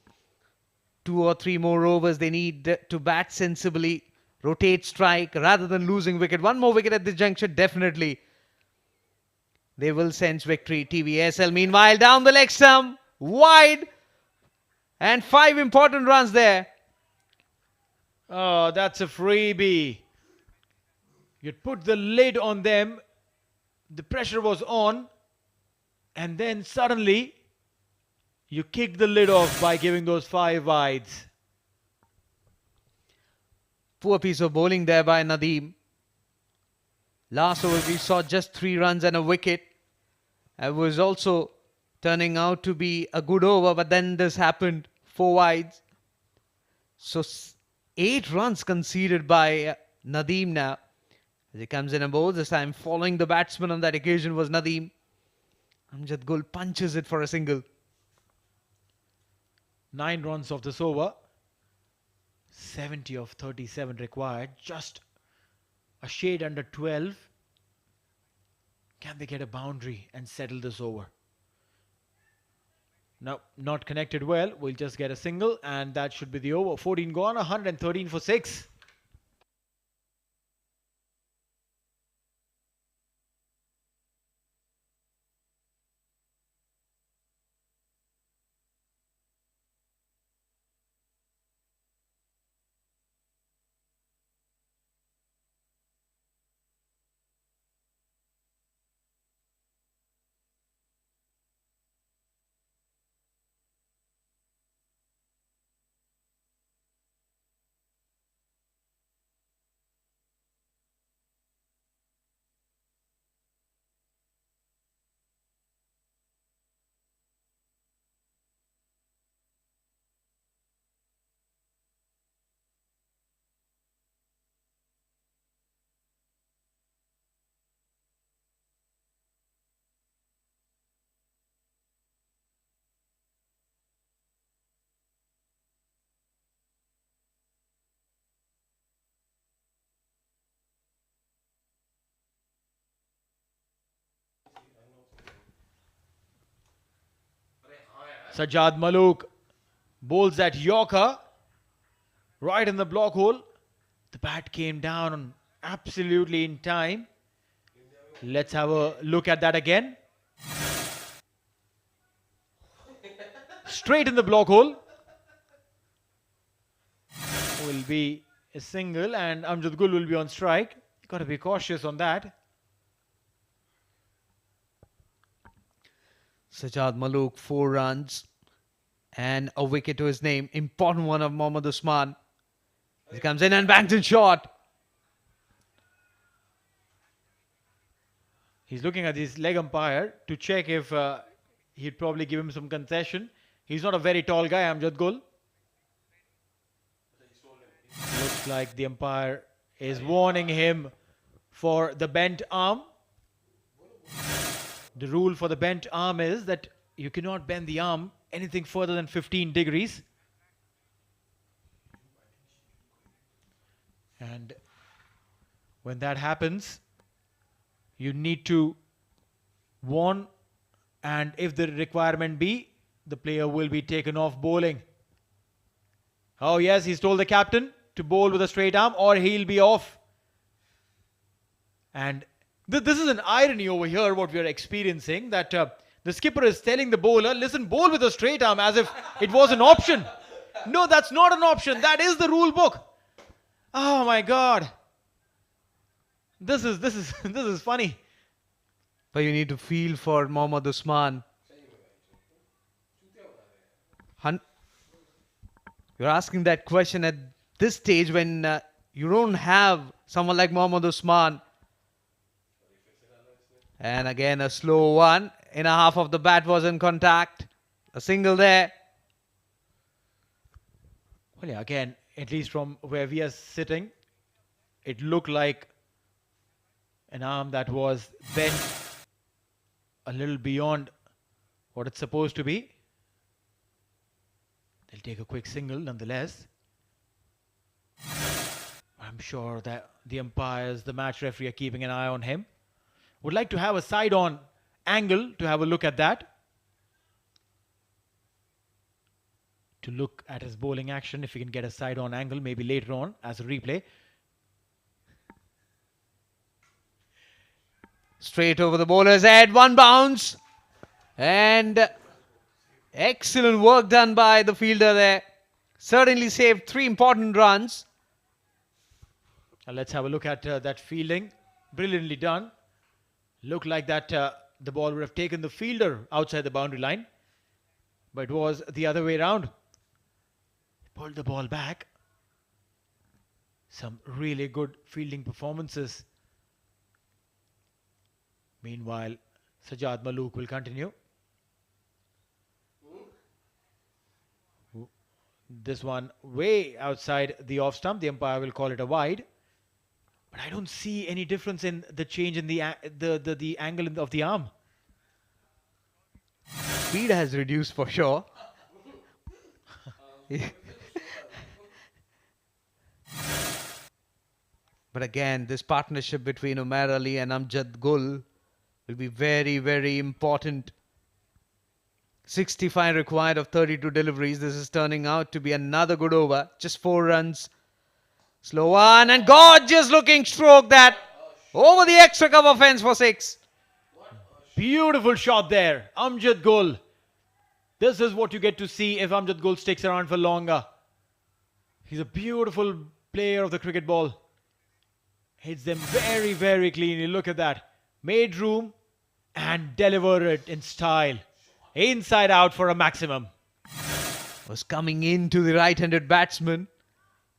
2 or 3 more overs they need to bat sensibly. Rotate strike rather than losing wicket. One more wicket at this juncture, definitely. They will sense victory. TVSL meanwhile down the leg stump. Wide. And 5 important runs there. Oh, that's a freebie. You'd put the lid on them. The pressure was on. And then suddenly, you kick the lid off by giving those 5 wides. Poor piece of bowling there by Nadeem. Last over we saw just 3 runs and a wicket. It was also turning out to be a good over, but then this happened. 4 wides. So 8 runs conceded by Nadeem now. As he comes in and bowls, this time following the batsman on that occasion was Nadeem. Amjad Gul punches it for a single. 9 runs of this over. 70 of 37 required. Just a shade under 12. Can they get a boundary and settle this over? No, not connected well. We'll just get a single, and that should be the over. 14 gone, 113 for 6. Sajjad Malook bowls at Yorker right in the block hole. The bat came down absolutely in time. Let's have a look at that again. Straight in the block hole. Will be a single, and Amjad Gul will be on strike. Got to be cautious on that. Sajjad Malook, 4 runs and a wicket to his name. Important one of Mohammad Usman. He comes in and bangs in shot. He's looking at his leg umpire to check if he'd probably give him some concession. He's not a very tall guy, Amjad Gul. Looks like the umpire is warning him for the bent arm. The rule for the bent arm is that you cannot bend the arm anything further than 15 degrees. And when that happens, you need to warn, and if the requirement be, the player will be taken off bowling. Oh yes, he's told the captain to bowl with a straight arm or he'll be off. And this is an irony over here, what we are experiencing, that the skipper is telling the bowler, listen, bowl with a straight arm, as if it was an option. No, that's not an option. That is the rule book. Oh my God. This is funny. But you need to feel for Mohammad Usman. You're asking that question at this stage when you don't have someone like Mohammad Usman. And again, a slow one. In a half of the bat was in contact. A single there. Well, yeah, again, at least from where we are sitting, it looked like an arm that was bent a little beyond what it's supposed to be. They'll take a quick single nonetheless. I'm sure that the umpires, the match referee are keeping an eye on him. Would like to have a side-on angle to have a look at that. To look at his bowling action, if we can get a side-on angle, maybe later on as a replay. Straight over the bowler's head, one bounce. And excellent work done by the fielder there. Certainly saved 3 important runs. Let's have a look at that fielding. Brilliantly done. Looked like that the ball would have taken the fielder outside the boundary line. But it was the other way around. Pulled the ball back. Some really good fielding performances. Meanwhile, Sajjad Malook will continue. This one way outside the off stump. The umpire will call it a wide. But I don't see any difference in the change in the angle of the arm. Speed has reduced for sure. But again, this partnership between Umair Ali and Amjad Gul will be very, very important 65 required of 32 deliveries. This is turning out to be another good over. Just 4 runs. Slow one and gorgeous looking stroke that over the extra cover fence for 6. Beautiful shot there. Amjad Gul. This is what you get to see if Amjad Gul sticks around for longer. He's a beautiful player of the cricket ball. Hits them very, very cleanly. Look at that. Made room and delivered it in style. Inside out for a maximum. Was coming into the right-handed batsman.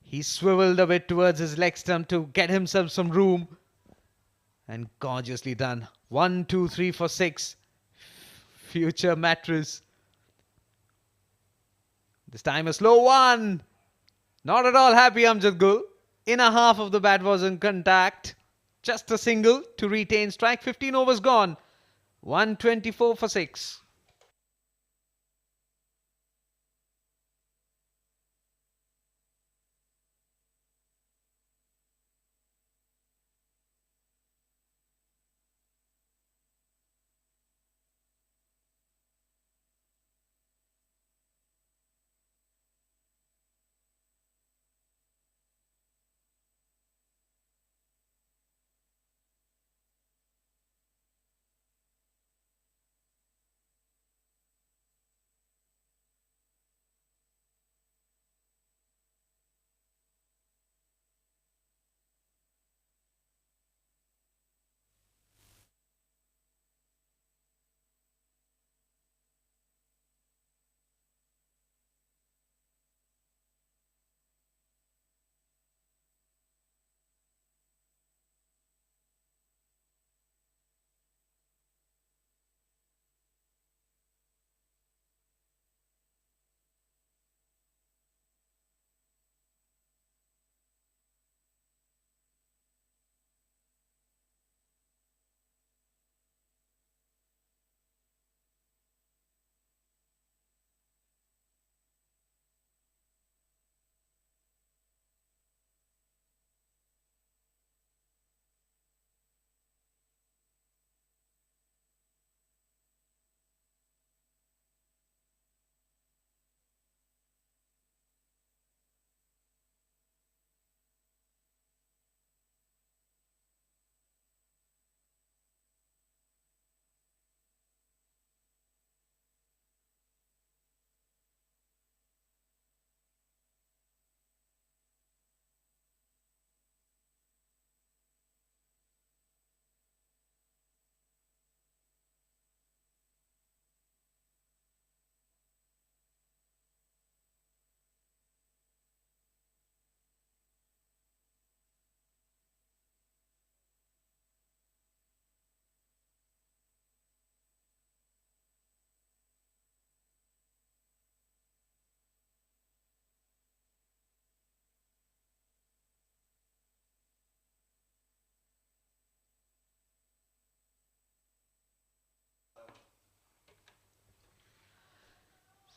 He swiveled a bit towards his leg stump to get himself some room. And gorgeously done. 1, 2, 3 for 6. Future Mattress. This time a slow one. Not at all happy Amjad Gul. Inner half of the bat was in contact. Just a single to retain strike. 15 overs gone. 124 for 6.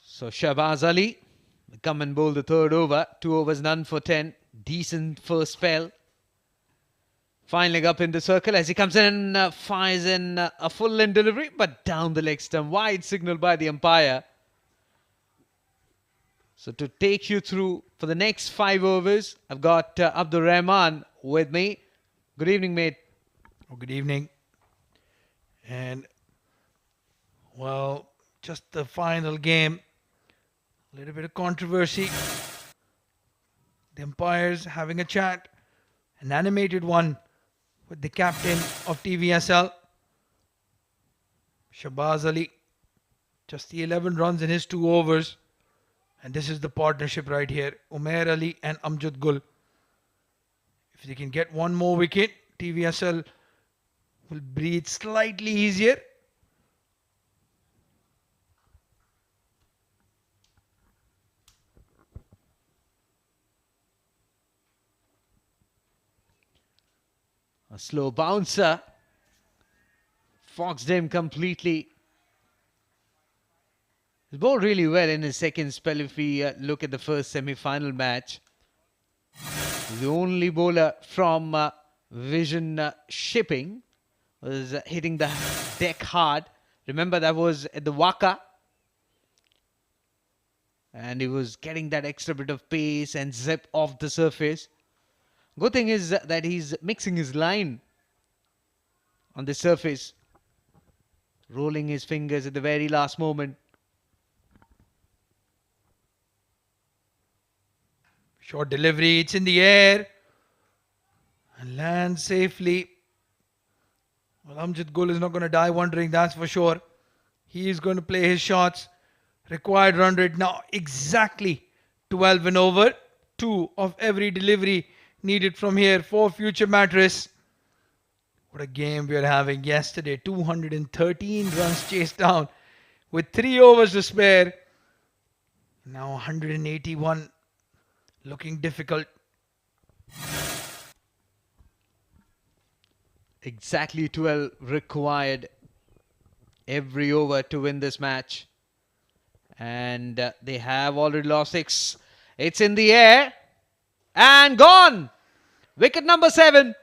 So Shahbaz Ali will come and bowl the third over. 2 overs, none for 10. Decent first spell. Fine leg up in the circle as he comes in, fires in a full length delivery, but down the leg stump. Wide signal by the umpire. So to take you through for the next 5 overs, I've got Abdul Rahman with me. Good evening, mate. Oh, good evening. And, well, just the final game. A little bit of controversy. The umpires having a chat. An animated one with the captain of TVSL, Shahbaz Ali. Just the 11 runs in his 2 overs. And this is the partnership right here. Umair Ali and Amjad Gul. If they can get one more wicket, TVSL will breathe slightly easier. A slow bouncer. Foxed him completely. He bowled really well in his second spell if we look at the first semi-final match. He's the only bowler from Vision Shipping. Was hitting the deck hard. Remember that was at the Waka. and he was getting that extra bit of pace and zip off the surface. Good thing is that he's mixing his line on the surface, rolling his fingers at the very last moment. Short delivery, it's in the air and lands safely. Well, Amjad Gul is not going to die wondering, that's for sure. He is going to play his shots. Required run rate now exactly 12 and over. 2 of every delivery needed from here for Future Mattress. What a game we are having yesterday. 213 runs chased down with 3 overs to spare. Now 181 looking difficult. Exactly 12 required every over to win this match. And they have already lost 6. It's in the air and gone. Wicket number 7.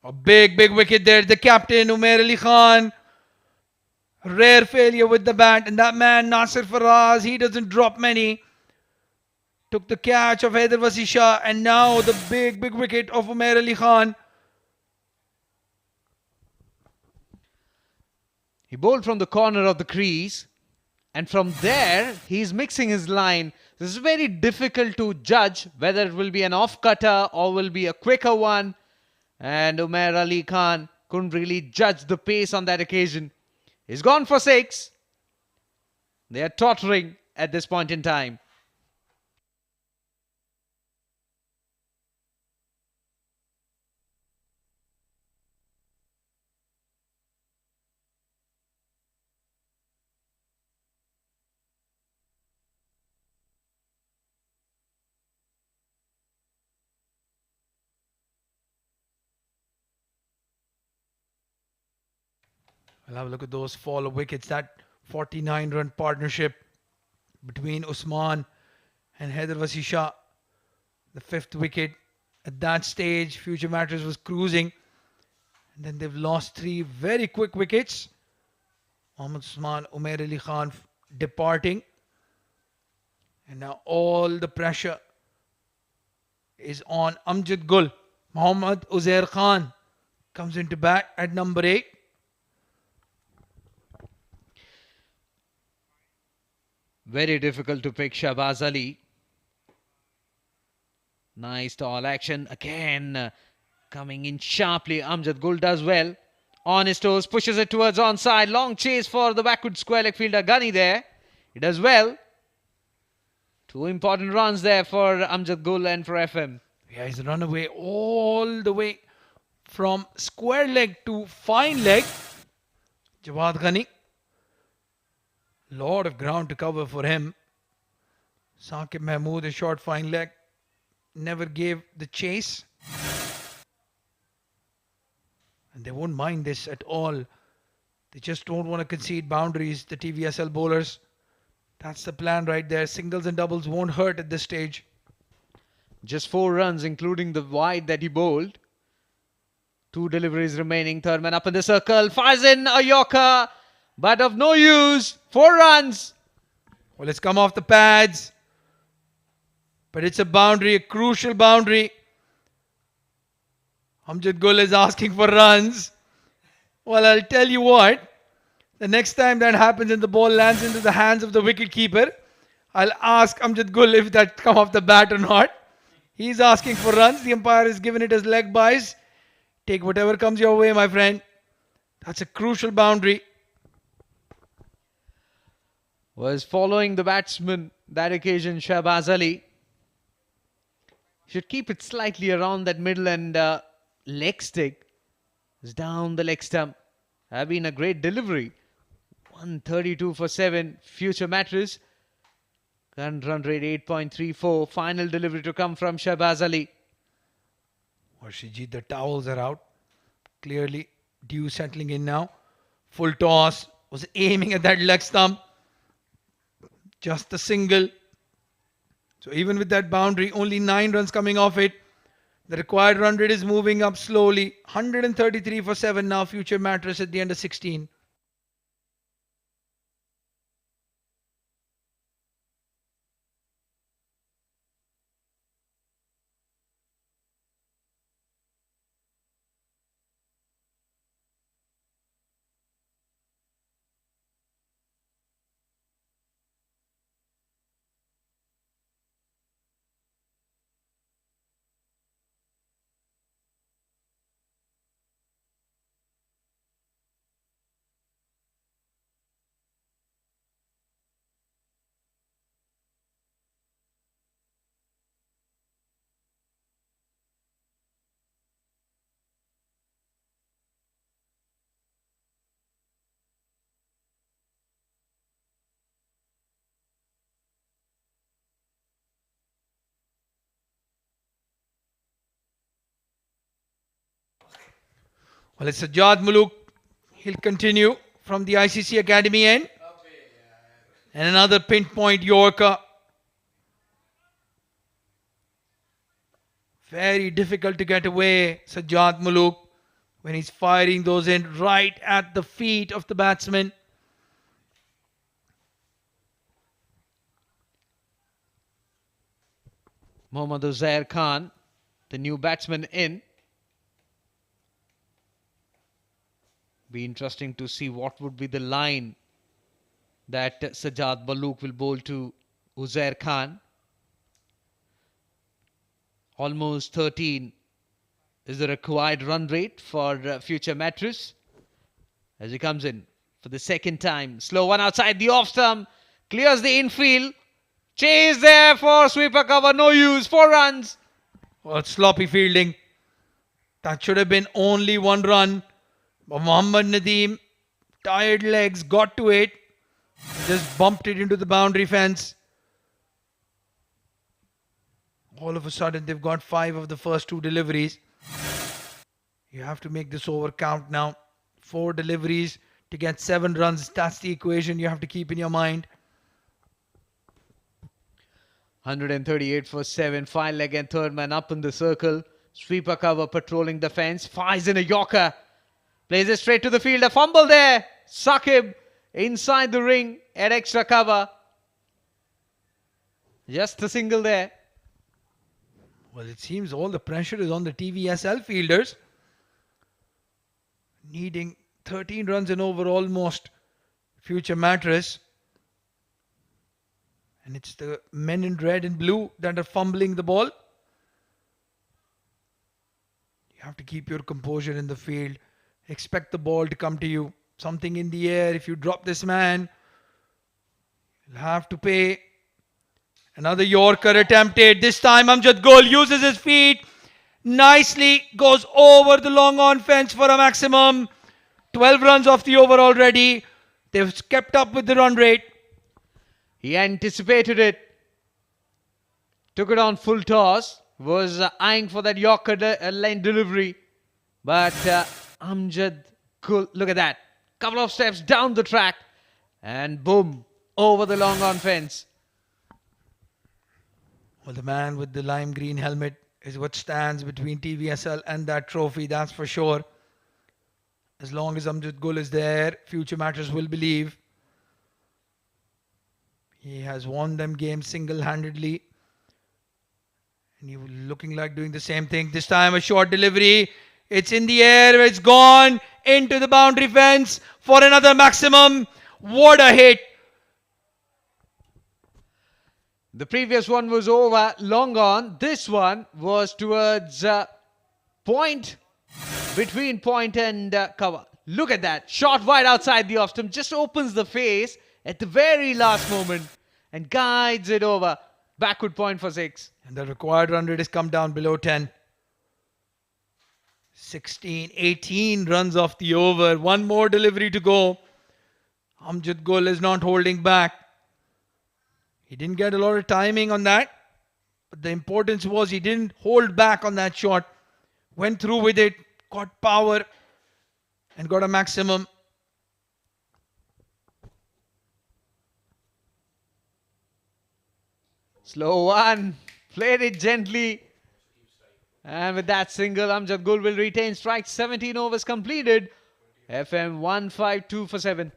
A big wicket there. The captain, Umair Ali Khan. Rare failure with the bat. And that man, Nasir Faraz, he doesn't drop many. Took the catch of Haider Wasisha. And now the big wicket of Umair Ali Khan. He bowled from the corner of the crease. And from there, he's mixing his line. This is very difficult to judge whether it will be an off-cutter or will be a quicker one. And Umair Ali Khan couldn't really judge the pace on that occasion. He's gone for 6. They are tottering at this point in time. We'll have a look at those fall of wickets. That 49-run partnership between Usman and Haider Wasisha. The 5th wicket. At that stage, Future Mattress was cruising. And then they've lost 3 very quick wickets. Mohammad Usman, Umair Ali Khan departing. And now all the pressure is on Amjad Gul. Mohammad Uzair Khan comes into bat at number 8. Very difficult to pick Shahbaz Ali. Nice tall action. Again, coming in sharply. Amjad Gul does well. On his toes, pushes it towards onside. Long chase for the backward square leg fielder Gunny there. He does well. 2 important runs there for Amjad Gul and for FM. Yeah, he's run away all the way from square leg to fine leg. Jawad Ghani. Lot of ground to cover for him. Saqib Mahmood, a short fine leg, never gave the chase. And they won't mind this at all. They just don't want to concede boundaries, the TVSL bowlers. That's the plan right there. Singles and doubles won't hurt at this stage. Just 4 runs, including the wide that he bowled. 2 deliveries remaining. Third man up in the circle. Fires in a Yorker. But of no use. 4 runs. Well, it's come off the pads. But it's a boundary, a crucial boundary. Amjad Gul is asking for runs. Well, I'll tell you what. The next time that happens and the ball lands into the hands of the wicketkeeper, I'll ask Amjad Gul if that come off the bat or not. He's asking for runs. The umpire has given it as leg byes. Take whatever comes your way, my friend. That's a crucial boundary. Was following the batsman that occasion, Shahbaz Ali. Should keep it slightly around that middle and leg stick. It's down the leg stump. Have been a great delivery. 132 for 7. Future Mattress. Current run rate 8.34. Final delivery to come from Shahbaz Ali. Warshijit, the towels are out. Clearly, dew settling in now. Full toss. Was aiming at that leg stump. Just a single. So even with that boundary, only 9 runs coming off it. The required run rate is moving up slowly. 133 for 7 now. Future Mattress at the end of 16. Well, it's Sajjad Muluk. He'll continue from the ICC Academy end. And another pinpoint Yorker. Very difficult to get away, Sajjad Muluk, when he's firing those in right at the feet of the batsman. Mohammad Uzair Khan, the new batsman in. Be interesting to see what would be the line that Sajjad Muluk will bowl to Uzair Khan. Almost 13 is the required run rate for future Mattress. As he comes in for the second time. Slow one outside the off stump. Clears the infield. Chase there for sweeper cover. No use. 4 runs. Well, sloppy fielding. That should have been only 1 run. But Mohammad Nadeem, tired legs, got to it. Just bumped it into the boundary fence. All of a sudden, they've got 5 of the first 2 deliveries. You have to make this over count now. 4 deliveries to get 7 runs. That's the equation you have to keep in your mind. 138 for 7. 5 leg and third man up in the circle. Sweeper cover patrolling the fence. Fires in a Yorker. Plays it straight to the field. A fumble there. Saqib inside the ring at extra cover. Just a single there. Well, it seems all the pressure is on the TVSL fielders. Needing 13 runs and over almost future Mattress. And it's the men in red and blue that are fumbling the ball. You have to keep your composure in the field. Expect the ball to come to you. Something in the air. If you drop this man, you'll have to pay. Another Yorker attempted. This time Amjad Gul uses his feet. Nicely goes over the long on fence for a maximum. 12 runs off the over already. They've kept up with the run rate. He anticipated it. Took it on full toss. Was eyeing for that Yorker line delivery. But Amjad Gul, look at that. Couple of steps down the track. And boom, over the long on fence. Well, the man with the lime green helmet is what stands between TVSL and that trophy, that's for sure. As long as Amjad Gul is there, future Mattress will believe. He has won them games single-handedly. And he was looking like doing the same thing. This time a short delivery. It's in the air. It's gone into the boundary fence for another maximum. What a hit. The previous one was over, long on. This one was towards point, between point and cover. Look at that. Shot wide outside the off stump. Just opens the face at the very last moment and guides it over. Backward point for 6. And the required run rate has come down below 10. 16, 18 runs off the over. 1 more delivery to go. Amjad Gul is not holding back. He didn't get a lot of timing on that. But the importance was he didn't hold back on that shot. Went through with it. Got power. And got a maximum. Slow one. Played it gently. And with that single, Amjad Gul will retain strike. 17 overs completed. FM 152 for 7.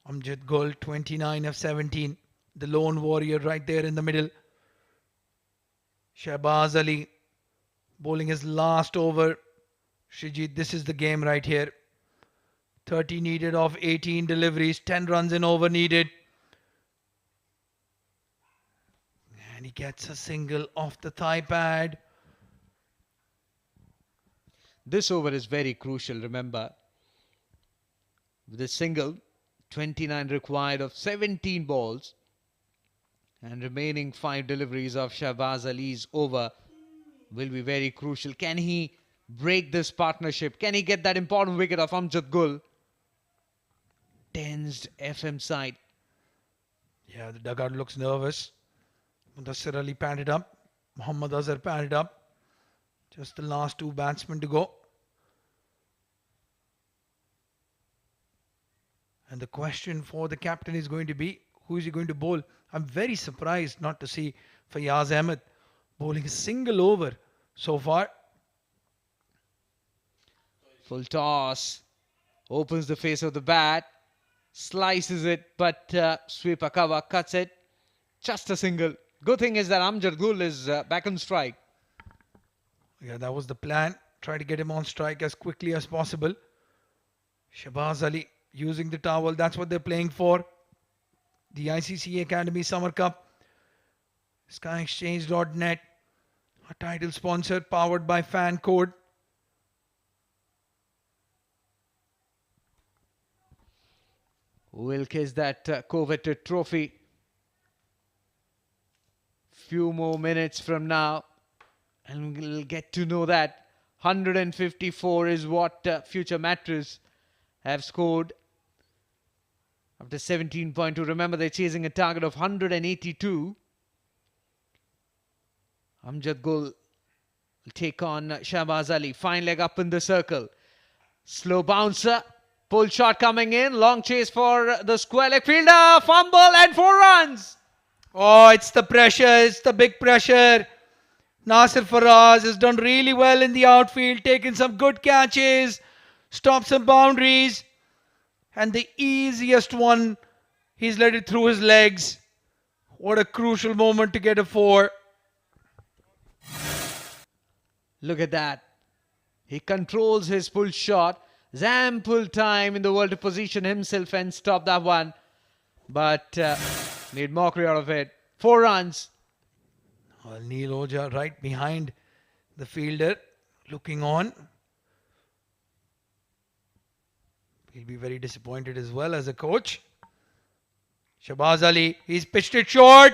Amjad Gul, 29 of 17. The lone warrior right there in the middle. Shahbaz Ali bowling his last over. Shrijit, this is the game right here. 30 needed of 18 deliveries. 10 runs in over needed. And he gets a single off the thigh pad. This over is very crucial, remember. With a single, 29 required of 17 balls. And remaining 5 deliveries of Shahbaz Ali's over will be very crucial. Can he break this partnership? Can he get that important wicket of Amjad Gul? Tensed FM side. Yeah, the dugout looks nervous. Mudassir Ali padded up. Muhammad Azhar padded up. Just the last 2 batsmen to go. And the question for the captain is going to be, who is he going to bowl? I'm very surprised not to see Fayaz Ahmed bowling a single over so far. Full toss. Opens the face of the bat. Slices it, but sweeper cover cuts it. Just a single. Good thing is that Amjad Gul is back on strike. Yeah, that was the plan. Try to get him on strike as quickly as possible. Shahbaz Ali using the towel. That's what they're playing for. The ICC Academy Summer Cup. SkyExchange.net. A title sponsor powered by Fan Code. Will kiss that coveted trophy. Few more minutes from now and we'll get to know that. 154 is what Future Mattress have scored after 17.2. Remember, they're chasing a target of 182. Amjad Gul will take on Shahbaz Ali. Fine leg up in the circle. Slow bouncer. Pull shot coming in. Long chase for the square leg fielder. Fumble and 4 runs. Oh, it's the pressure. It's the big pressure. Nasir Faraz has done really well in the outfield. Taken some good catches. Stopped some boundaries. And the easiest one, he's let it through his legs. What a crucial moment to get a 4. Look at that. He controls his pull shot. There's ample time in the world to position himself and stop that one. But made mockery out of it. 4 runs. Well, Neil Ojha right behind the fielder, looking on. He'll be very disappointed as well as a coach. Shahbaz Ali, he's pitched it short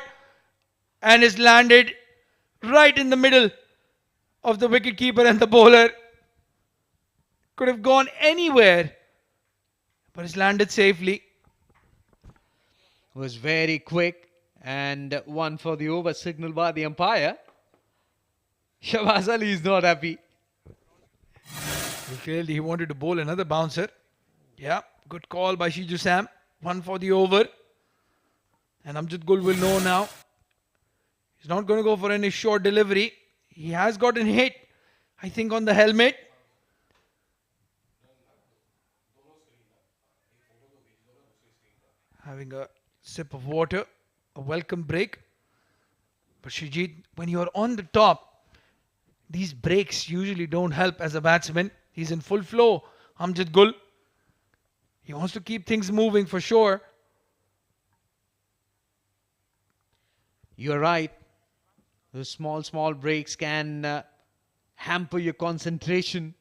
and is landed right in the middle of the wicketkeeper and the bowler. Could have gone anywhere, but it's landed safely. Was very quick and one for the over signaled by the umpire. Shahbaz Ali is not happy. Well, clearly he wanted to bowl another bouncer. Yeah, good call by Shiju Sam. 1 for the over. And Amjad Gul will know now. He's not going to go for any short delivery. He has gotten hit, I think, on the helmet. Having a sip of water, a welcome break. But Shrijit, when you're on the top, these breaks usually don't help as a batsman. He's in full flow, Amjad Gul. He wants to keep things moving for sure. You're right. Those small breaks can hamper your concentration.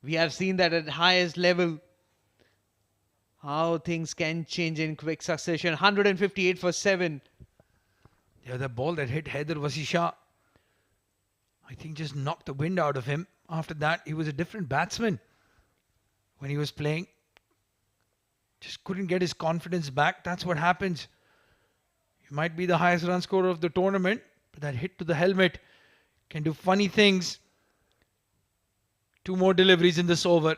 We have seen that at highest level. How things can change in quick succession. 158 for 7. Yeah, the ball that hit Haider Wasisha, I think just knocked the wind out of him. After that, he was a different batsman when he was playing. Just couldn't get his confidence back. That's what happens. He might be the highest run scorer of the tournament, but that hit to the helmet can do funny things. 2 more deliveries in this over.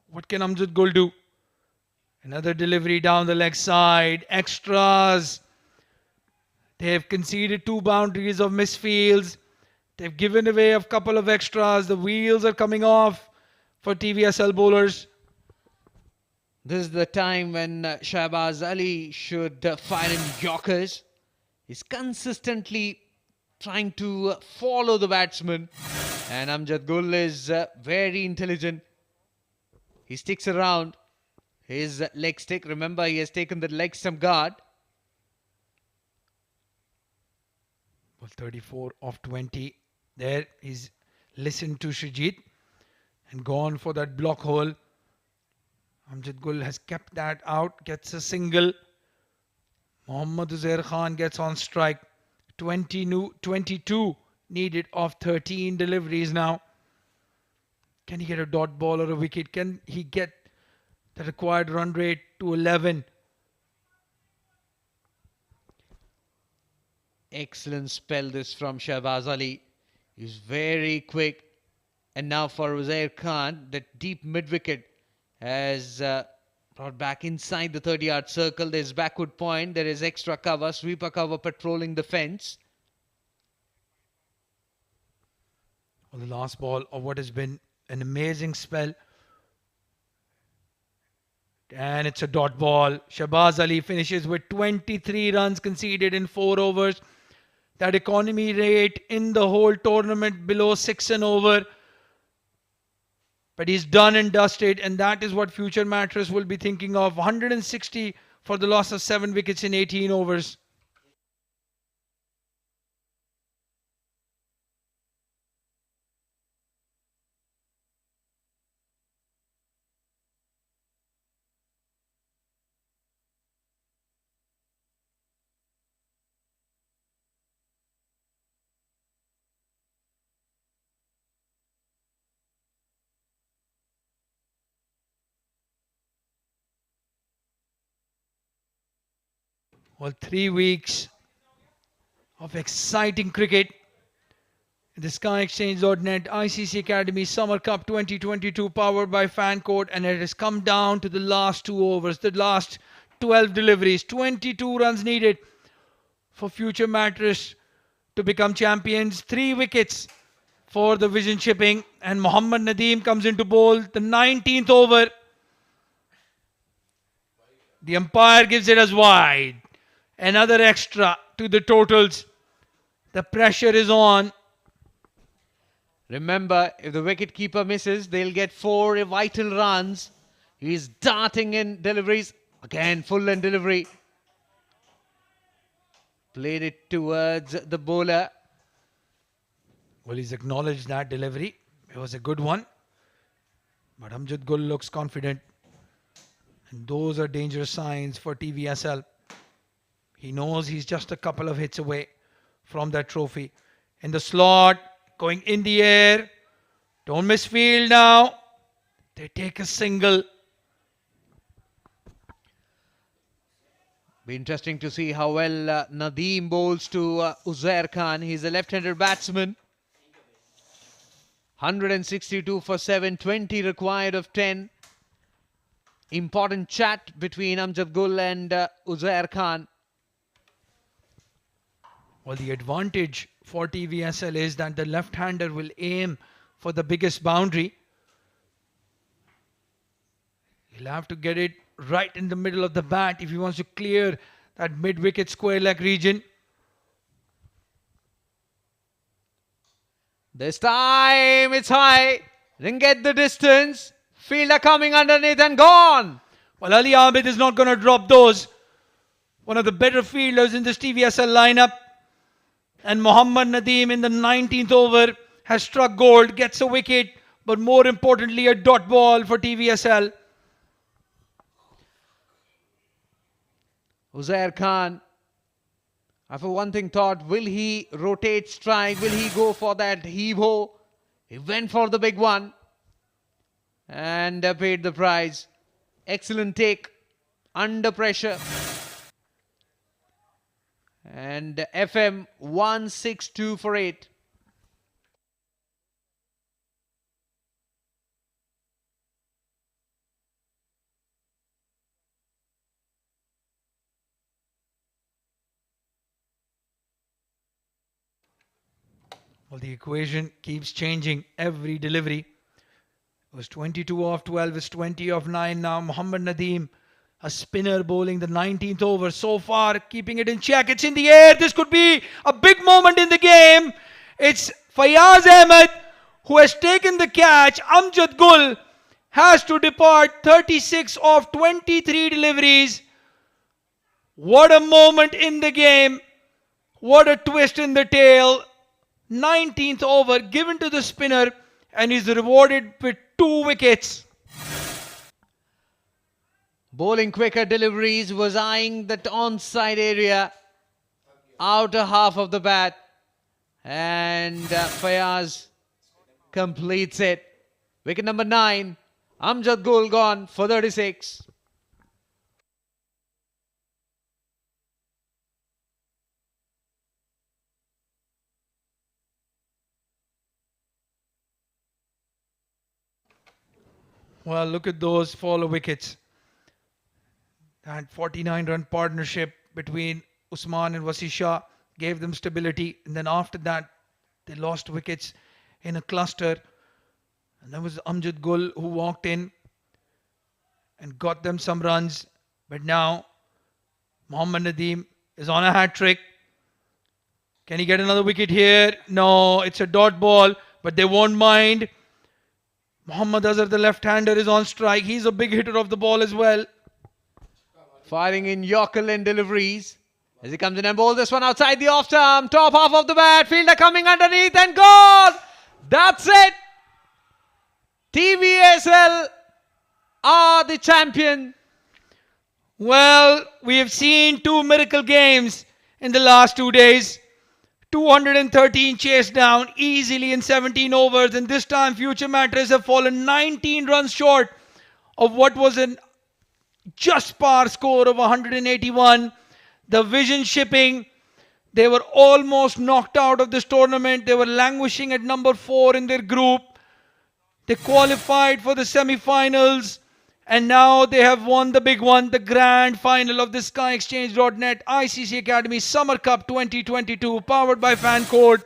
What can Amjad Gul do? Another delivery down the leg side. Extras. They have conceded 2 boundaries of misfields. They've given away a couple of extras. The wheels are coming off for TVSL bowlers. This is the time when Shahbaz Ali should fire in Yorkers. He's consistently trying to follow the batsman, and Amjad Gul is very intelligent. He sticks around his leg stick. Remember, he has taken the leg stump guard. Well, 34 of 20. There he's listened to Shrijit and gone for that block hole. Amjad Gul has kept that out, gets a single. Mohammad Uzair Khan gets on strike. 22 needed of 13 deliveries now. Can he get a dot ball or a wicket? Can he get the required run rate to 11? Excellent spell this from Shahbaz Ali. He's very quick. And now for Uzair Khan, that deep mid-wicket has brought back inside the 30-yard circle. There's backward point. There is extra cover, sweeper cover patrolling the fence. Well, the last ball of what has been an amazing spell. And it's a dot ball. Shahbaz Ali finishes with 23 runs conceded in 4 overs. That economy rate in the whole tournament below 6 and over. But he's done and dusted, and that is what future Mattress will be thinking of. 160 for the loss of 7 wickets in 18 overs. Well, 3 weeks of exciting cricket. The SkyExchange.net ICC Academy Summer Cup 2022 powered by Fancourt, and it has come down to the last 2 overs, the last 12 deliveries. 22 runs needed for future Mattress to become champions. 3 wickets for the Vision Shipping, and Mohammad Nadeem comes into bowl the 19th over. The umpire gives it as wide. Another extra to the totals. The pressure is on. Remember, if the wicketkeeper misses, they'll get 4 vital runs. He's darting in deliveries. Again, full length delivery. Played it towards the bowler. Well, he's acknowledged that delivery. It was a good one. But Amjad Gul looks confident. And those are dangerous signs for TVSL. He knows he's just a couple of hits away from that trophy. In the slot, going in the air. Don't miss field now. They take a single. Be interesting to see how well Nadeem bowls to Uzair Khan. He's a left-handed batsman. 162 for 7, 20 required of 10. Important chat between Amjad Gul and Uzair Khan. Well, the advantage for TVSL is that the left-hander will aim for the biggest boundary. He'll have to get it right in the middle of the bat if he wants to clear that mid-wicket square leg region. This time it's high. Didn't get the distance. Fielder coming underneath and gone. Well, Ali Abid is not going to drop those. One of the better fielders in this TVSL lineup. And Mohammad Nadeem in the 19th over has struck gold, gets a wicket, but more importantly a dot ball for TVSL. Uzair Khan, I for one thing thought, will he rotate strike? Will he go for that heave-ho? He went for the big one and paid the price. Excellent take under pressure. And FM 162 for 8. Well, the equation keeps changing every delivery. It was 22 off 12. It's 20 off 9 now. Mohammad Nadeem, a spinner bowling the 19th over. So far, keeping it in check. It's in the air. This could be a big moment in the game. It's Fayaz Ahmed who has taken the catch. Amjad Gul has to depart. 36 off 23 deliveries. What a moment in the game. What a twist in the tail. 19th over given to the spinner, and he's rewarded with 2 wickets. Bowling quicker deliveries, was eyeing that onside area, outer half of the bat, and Fayaz completes it. Wicket number 9, Amjad Gul gone for 36. Well, look at those follow wickets. That 49-run partnership between Usman and Wasi Shah gave them stability. And then after that, they lost wickets in a cluster. And that was Amjad Gul who walked in and got them some runs. But now, Mohammad Nadeem is on a hat-trick. Can he get another wicket here? No, it's a dot ball, but they won't mind. Mohammad Azhar, the left-hander, is on strike. He's a big hitter of the ball as well. Firing in Yorker lane deliveries. As he comes in and bowls this one outside the off-stump. Top half of the bat. Fielder coming underneath and gone. That's it. TVSL are the champion. Well, we have seen 2 miracle games in the last 2 days. 213 chased down easily in 17 overs, and this time Future Mattress have fallen 19 runs short of what was an just par score of 181. The Vision Shipping, they were almost knocked out of this tournament. They were languishing at number 4 in their group. They qualified for the semi-finals, and now they have won the big one, the grand final of the SkyExchange.net ICC Academy Summer Cup 2022, powered by Fan Code.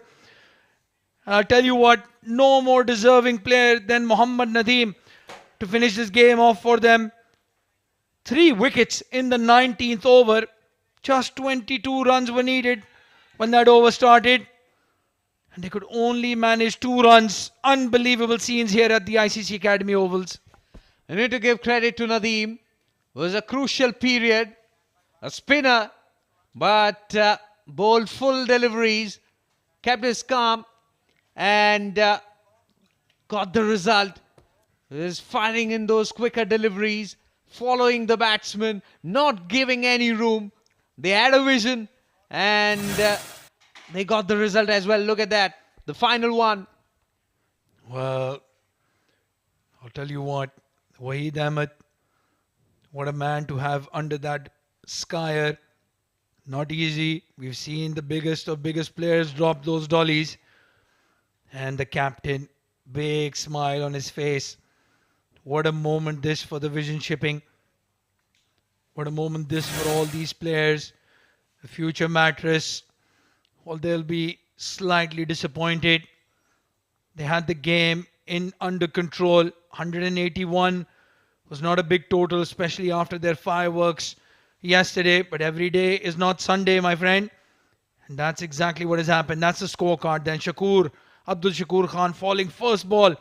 I'll tell you what, no more deserving player than Mohammad Nadeem to finish this game off for them. 3 wickets in the 19th over. Just 22 runs were needed when that over started. And they could only manage 2 runs. Unbelievable scenes here at the ICC Academy Ovals. I need to give credit to Nadeem. It was a crucial period. A spinner, but bowled full deliveries. Kept his calm and got the result. He was firing in those quicker deliveries, following the batsman, not giving any room. They had a vision and they got the result as well. Look at that. The final one. Well, I'll tell you what. Waheed Ahmed, what a man to have under that skyer. Not easy. We've seen the biggest of biggest players drop those dollies. And the captain, big smile on his face. What a moment this for the Vision Shipping. What a moment this for all these players. The Future Mattress, well, they'll be slightly disappointed. They had the game under control. 181 was not a big total, especially after their fireworks yesterday. But every day is not Sunday, my friend. And that's exactly what has happened. That's the scorecard. Then Abdul Shakur Khan falling first ball